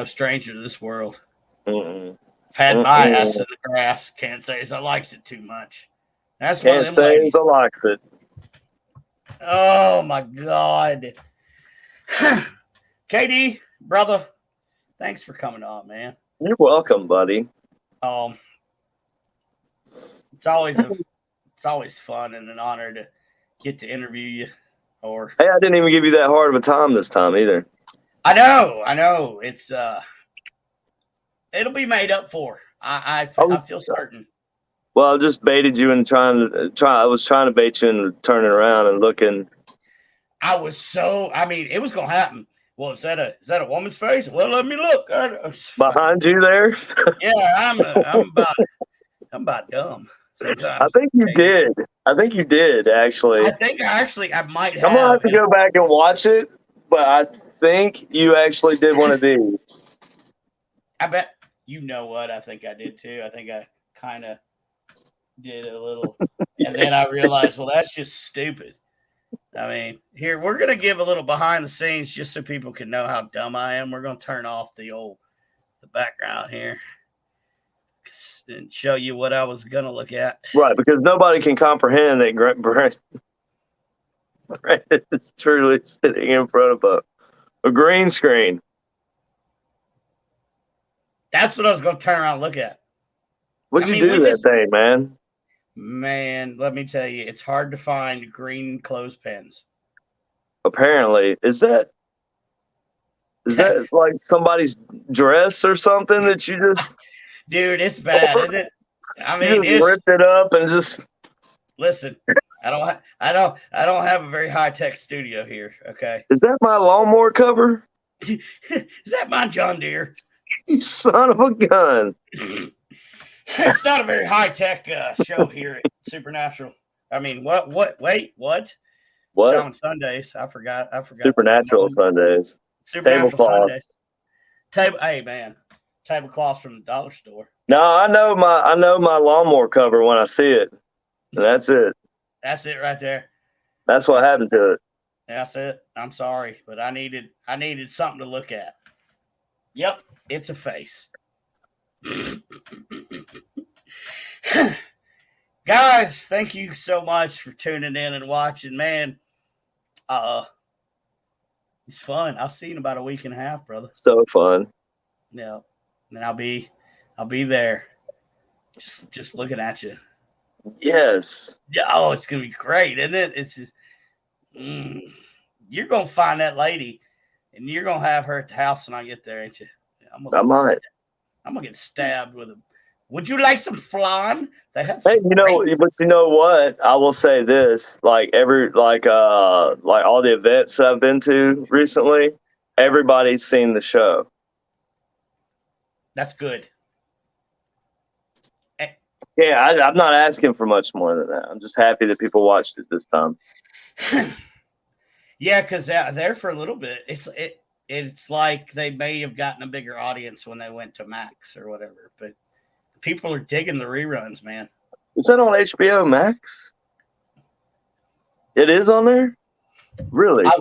stranger to this world. Mm-mm. I've had my ass in the grass. Can't say as I likes it too much. That's Can't one of them say ladies. as I likes it. Oh my God. KD, brother, thanks for coming on, man. You're welcome, buddy. It's always fun and an honor to get to interview you. Hey, I didn't even give you that hard of a time this time either. I know. It's it'll be made up for. I feel certain. Well, I just baited you and I was trying to bait you into turning around and looking. I was it was gonna happen. Well, is that a woman's face? Well, let me look. Behind you there? Yeah, I'm about dumb. Sometimes. I think you did, actually. I might have. I'm gonna have to go back and watch it, but I think you actually did one of these. I bet you know what I think I did too. I think I kind of did a little, and then I realized, well, that's just stupid. I mean, here we're gonna give a little behind the scenes just so people can know how dumb I am. We're gonna turn off the background here and show you what I was gonna look at. Right, because nobody can comprehend that Brent is truly sitting in front of a green screen. That's what I was gonna turn around and look at. What'd you do that thing, man? Man, let me tell you, it's hard to find green clothespins. Apparently, is that like somebody's dress or something that you just? Dude, it's bad, isn't it? I mean, you just ripped it up and just. Listen, I don't have a very high tech studio here. Okay, Is that my lawnmower cover? is that my John Deere? You son of a gun. It's not a very high tech show here at Supernatural. I mean, what? Wait, what? What? Shaman Sundays. I forgot. Supernatural Sundays. Supernatural Tablecloth. Sundays. Hey man, tablecloths from the dollar store. No, I know my lawnmower cover when I see it. And that's it. That's it right there. That's what happened to it. That's it. I'm sorry, but I needed something to look at. Yep, it's a face. Guys, thank you so much for tuning in and watching. Man, it's fun. I'll see you in about a week and a half, brother. So fun. Yeah, and I'll be there, just looking at you. Yes. Yeah, oh, it's gonna be great, and then it's just you're gonna find that lady, and you're gonna have her at the house when I get there, ain't you? I might. I'm gonna get stabbed with a. Would you like some flan? They have. Hey, but you know what? I will say this: like all the events that I've been to recently, everybody's seen the show. That's good. Yeah, I'm not asking for much more than that. I'm just happy that people watched it this time. Yeah, because there for a little bit, it's like they may have gotten a bigger audience when they went to Max or whatever, but people are digging the reruns, man. Is that on HBO Max? It is on there? Really? I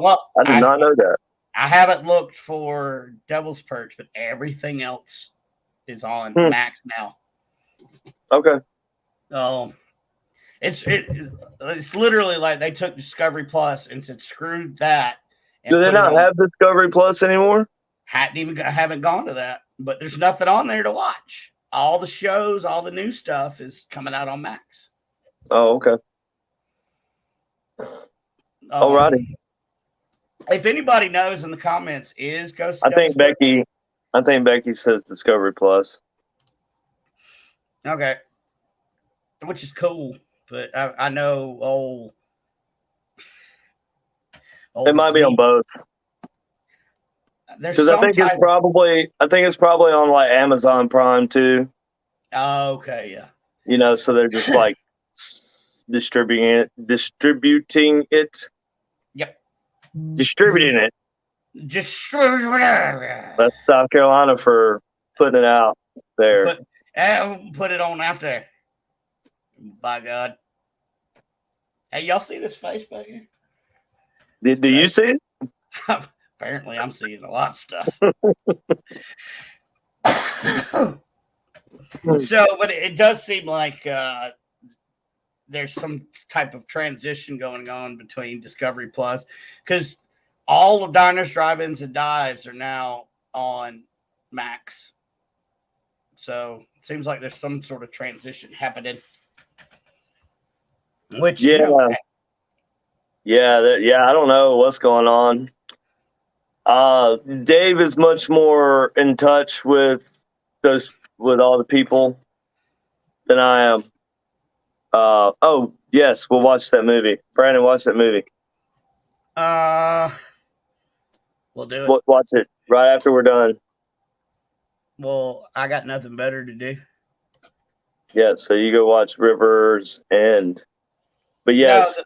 did not know that. I haven't looked for Devil's Perch, but everything else is on Max now. Okay. It's literally like they took Discovery Plus and said, screw that. Do they not have Discovery Plus anymore? Haven't gone to that, but there's nothing on there to watch. All the shows, all the new stuff is coming out on Max. Oh, okay. Alrighty. If anybody knows in the comments, is Ghost? I think Becky says Discovery Plus. Okay, which is cool, but I know it might be on both. Because I think it's probably on like Amazon Prime too. Oh, okay, yeah. You know, so they're just like distributing it. Yep. Distributing it. Distributing. That's South Carolina for putting it out there. Put it on out there. By God. Hey, y'all see this face back here? Do you see it? Apparently, I'm seeing a lot of stuff. So, but it does seem like there's some type of transition going on between Discovery Plus, because all of Diners, Drive-Ins, and Dives are now on Max. So it seems like there's some sort of transition happening. Which yeah, I don't know what's going on. Dave is much more in touch with all the people than I am. Oh yes, we'll watch that movie. Brandon, watch that movie. We'll do it. Watch it right after we're done. Well, I got nothing better to do. Yeah, so you go watch River's End. But yes,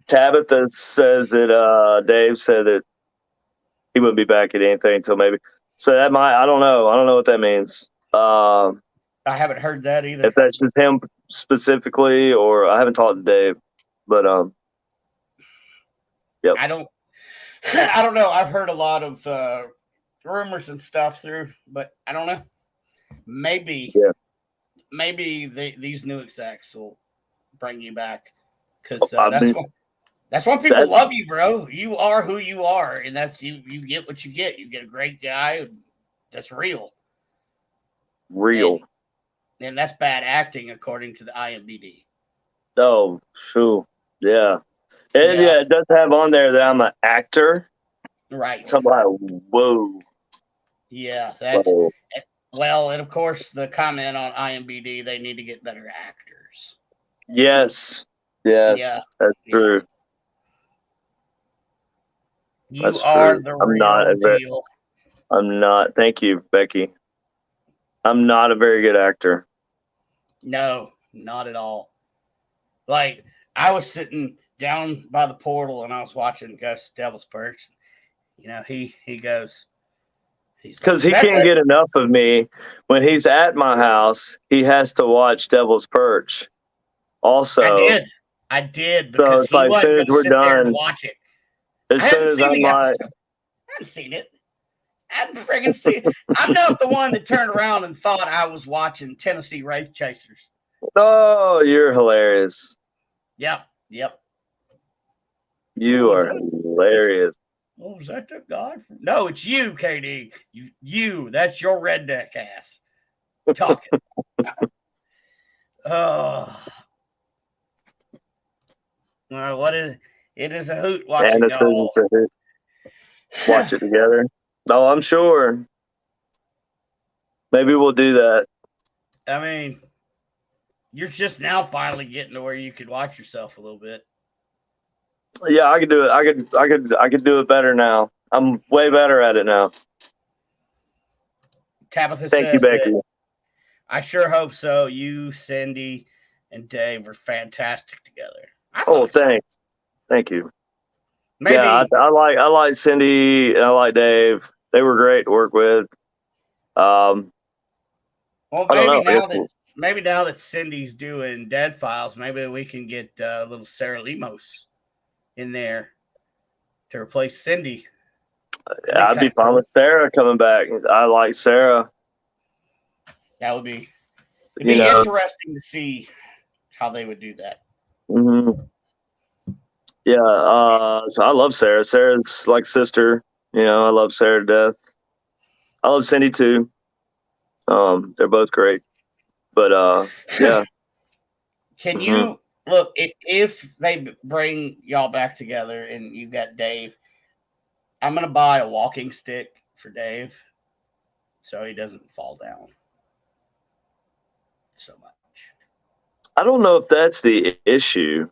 Tabitha says that Dave said that he wouldn't be back at anything until maybe. So that I don't know. I don't know what that means. I haven't heard that either. If that's just him specifically, or I haven't talked to Dave, but yep. I don't know. I've heard a lot of rumors and stuff through, but I don't know. Maybe these new execs will bring you back, because that's why people love you, bro. You are who you are, and that's you get what you get. You get a great guy that's real. And that's bad acting according to the IMDb. Oh, shoot. Yeah. It does have on there that I'm an actor. Right. So I'm like, whoa. Yeah, that's well, and of course the comment on IMDb, they need to get better actors. Yes. Yes, Yeah. that's true. You That's are true. the I'm not real a very, deal. I'm not. Thank you, Becky. I'm not a very good actor. No, not at all. Like, I was sitting down by the portal and I was watching Ghost Devil's Perch. You know, he goes, he's like, Because "Is he that can't the-" get enough of me. When he's at my house, he has to watch Devil's Perch. Also, I did so because it's he like as wasn't soon as going to we're sit there and done, watch it. as I soon hadn't as seen I'm the like, episode. I hadn't seen it. I hadn't friggin' seen it. I'm not the one that turned around and thought I was watching Tennessee Wraith Chasers. oh, you're hilarious. Yep. You Oh, are hilarious. is that the guy? No, it's you, KD. You. That's your redneck ass talking. Oh. Well, what is it? Is a hoot And watching it's y'all. watch it together. Oh, I'm sure. Maybe we'll do that. I mean, you're just now finally getting to where you could watch yourself a little bit. Yeah, I could do it. I could do it better now. I'm way better at it now. Tabitha Thank you, says Becky. that I sure hope so. You, Cindy, and Dave were fantastic together. I Oh, thought so. thanks. Thank you. Maybe. Yeah, I like Cindy and I like Dave. They were great to work with. Well, I don't maybe now that Cindy's doing Dead Files, maybe we can get little Sarah Lemos in there to replace Cindy. I'd be fine with Sarah coming back. I like Sarah. That would be. It'd be interesting to see how they would do that. Mm-hmm. Yeah, so I love Sarah. Sarah's like sister. You know, I love Sarah to death. I love Cindy too. They're both great. But yeah. Can you look if they bring y'all back together and you got Dave? I'm gonna buy a walking stick for Dave so he doesn't fall down so much. I don't know if that's the issue.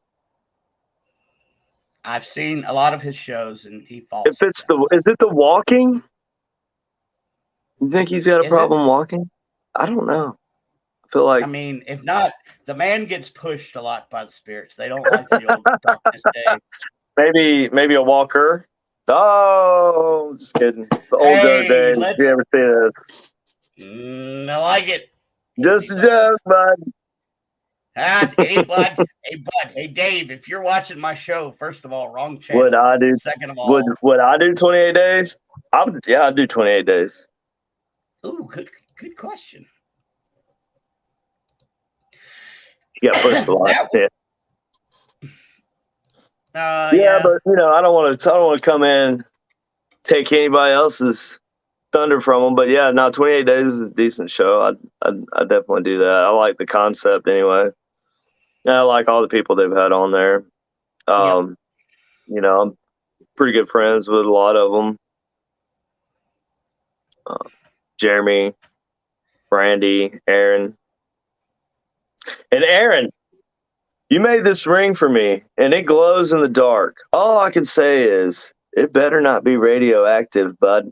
I've seen a lot of his shows and he falls. If it's is it the walking? You think he's got a problem walking? I don't know. I feel like. I mean, if not, the man gets pushed a lot by the spirits. They don't like the old darkness Dave. Maybe a walker. Oh, just kidding. The old dirt days. You ever see this? I like it. Just a joke, bud. Hey, bud. Hey, Dave. If you're watching my show, first of all, wrong channel. Would I do? Second of all, would I do 28 days? I'd do 28 days. Ooh, good question. You got pushed a lot. Yeah, but I don't want to come in, take anybody else's thunder from them. But yeah, 28 days is a decent show. I definitely do that. I like the concept anyway. I like all the people they've had on there. I'm pretty good friends with a lot of them. Jeremy, Brandy, Aaron. And Aaron, you made this ring for me, and it glows in the dark. All I can say is, it better not be radioactive, bud.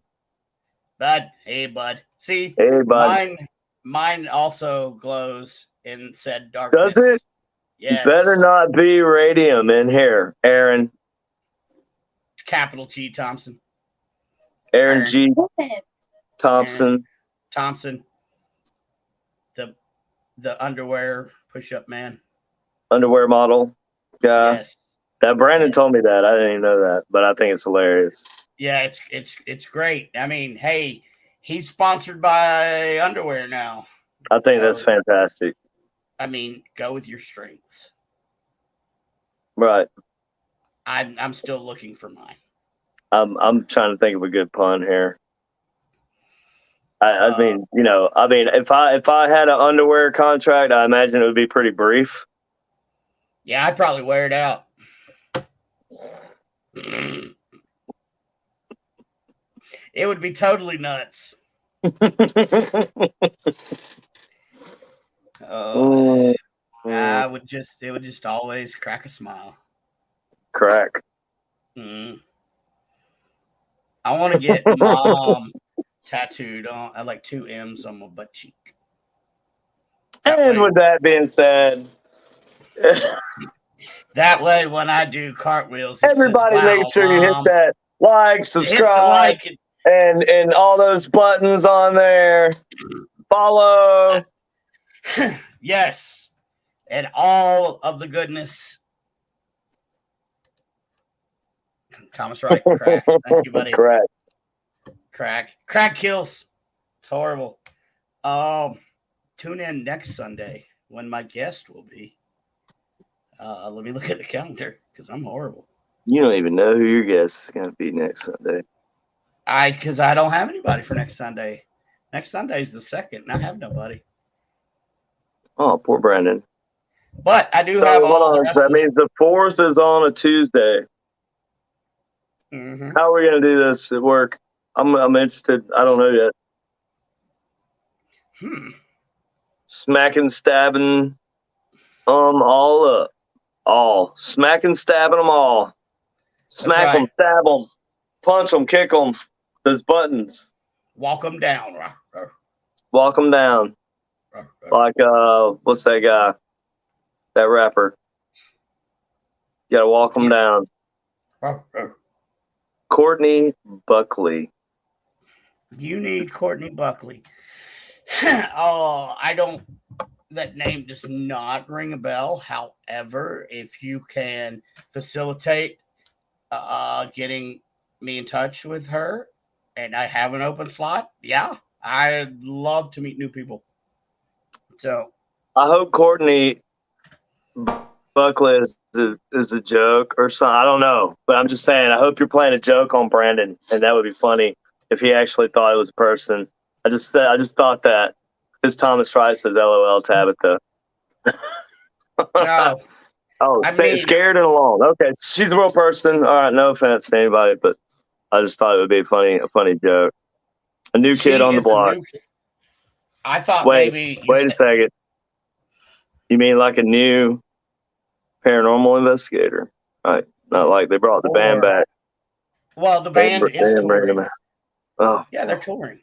Hey, bud. See, hey, bud. Mine also glows in said darkness. Does it? Yes. Better not be radium in here, Aaron. Capital G Thompson. Aaron G. Thompson. Aaron Thompson. The underwear push-up man. Underwear model guy. Yes. That Brandon told me that. I didn't even know that, but I think it's hilarious. Yeah, it's great. I mean, hey, he's sponsored by underwear now. I think that's fantastic. I mean, go with your strengths. Right. I'm still looking for mine. I'm trying to think of a good pun here. I mean, if I had an underwear contract, I imagine it would be pretty brief. Yeah, I'd probably wear it out. It would be totally nuts. it would just always crack a smile. Crack. Mm. I want to get mom tattooed on. I like 2 M's on my butt cheek. And with that being said, that way when I do cartwheels, everybody says, wow, make sure Mom. you hit that like, Hit subscribe, the like and all those buttons on there. Follow. Yes. And all of the goodness. Thomas Wright, crack. Thank you, buddy. Crack kills. It's horrible. Tune in next Sunday when my guest will be. Let me look at the calendar because I'm horrible. You don't even know who your guest is going to be next Sunday. Because I don't have anybody for next Sunday. Next Sunday is the 2nd, and I have nobody. Oh, poor Brandon. But I do have all the rest that means the 4th is on a Tuesday. Mm-hmm. How are we going to do this at work? I'm interested. I don't know yet. Smacking, stabbing all up. All. Smacking, stabbing them all. Smack them, stab them, punch them, kick them. Those buttons. Walk them down. Walk them down. Like, what's that guy? That rapper. You got to walk them down. Courtney Buckley. You need Courtney Buckley. I don't. That name does not ring a bell. However, if you can facilitate getting me in touch with her and I have an open slot, yeah, I'd love to meet new people. So I hope Courtney Buckley is a joke or something. I don't know, but I'm just saying. I hope you're playing a joke on Brandon, and that would be funny if he actually thought it was a person. I just thought that. His Thomas Rice says LOL Tabitha. no. Scared and alone. Okay, she's a real person. All right, no offense to anybody, but I just thought it would be a funny joke. A new kid on the block. I thought maybe. Wait a second. You mean like a new paranormal investigator? Right. Not like they brought the band back. Well, the band is touring. Oh. Yeah, they're touring.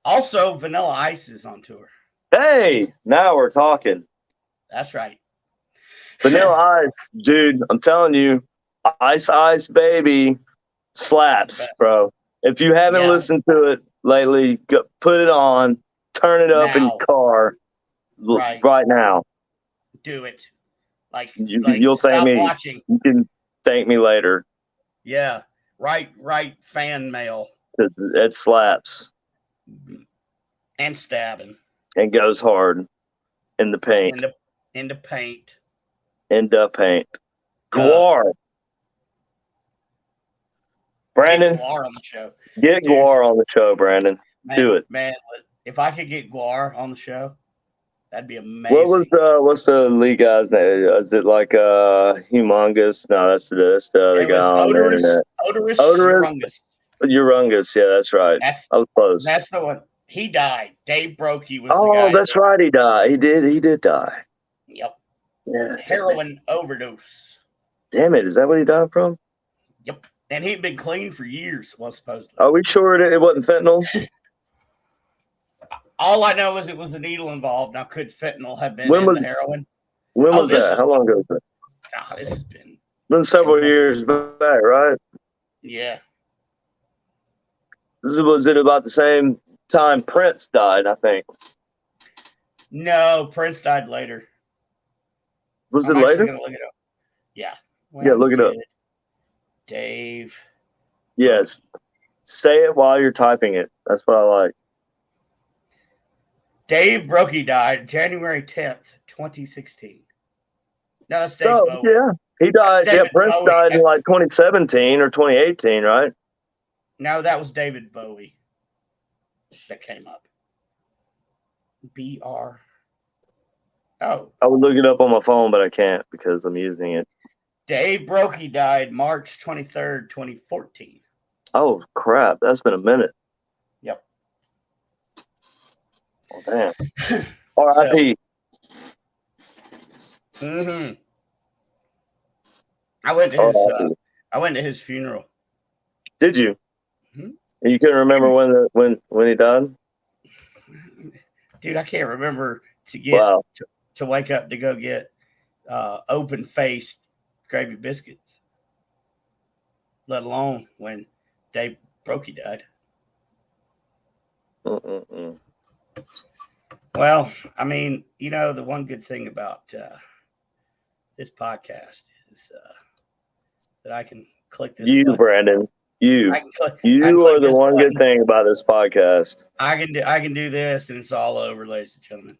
Also, Vanilla Ice is on tour. Hey, now we're talking. That's right. Vanilla Ice, dude, I'm telling you, Ice Baby slaps, bro. If you haven't listened to it lately, put it on, turn it up in your car right now. Do it. You'll thank me. Watching. You can thank me later. Yeah. Right. Fan mail. It slaps. And stabbing. And goes hard in the paint. In the paint. Guar. Brandon. Get Guar on the show. Get Guar on the show, Brandon. Do it. Man, if I could get Guar on the show, that'd be amazing. What's the lead guy's name? Is it like Humongous? No, that's the other guy on the internet. Odorous. Urungus, yeah, that's right. I was close. That's the one. He died. Dave Brokey was the guy. Oh, that's right. He died. He did die. Yep. Yeah. Heroin overdose. Damn it. Is that what he died from? Yep. And he'd been clean for years, well, supposedly. Are we sure it wasn't fentanyl? All I know is it was a needle involved. Now, could fentanyl have been the heroin? When was that? How long ago was that? God, this has been several years back, right? Yeah. Was it about the same time Prince died, I think? No, Prince died later. Was it later? Gonna look it up. Yeah. Look it up. Dave. Yes. Say it while you're typing it. That's what I like. Dave Brokey died January 10th, 2016. No, that's Dave Bowie. Yeah. He died. Yeah, Prince died in like 2017 or 2018, right? No, that was David Bowie that came up. BR. Oh. I would look it up on my phone, but I can't because I'm using it. Dave Brokey died March 23rd, 2014. Oh, crap. That's been a minute. Yep. Oh, damn. R.I.P. Mm-hmm. I went to his funeral. Did you? Mhm. And you couldn't remember when he died? Dude, I can't remember to get Wow. to wake up to go get open faced gravy biscuits, let alone when Dave Brokey died. Mm-mm-mm. Well, I mean, the one good thing about this podcast is that I can click this You, button. Brandon. You. I can click You are the this one button. good thing about this podcast. I can do this, and it's all over, ladies and gentlemen.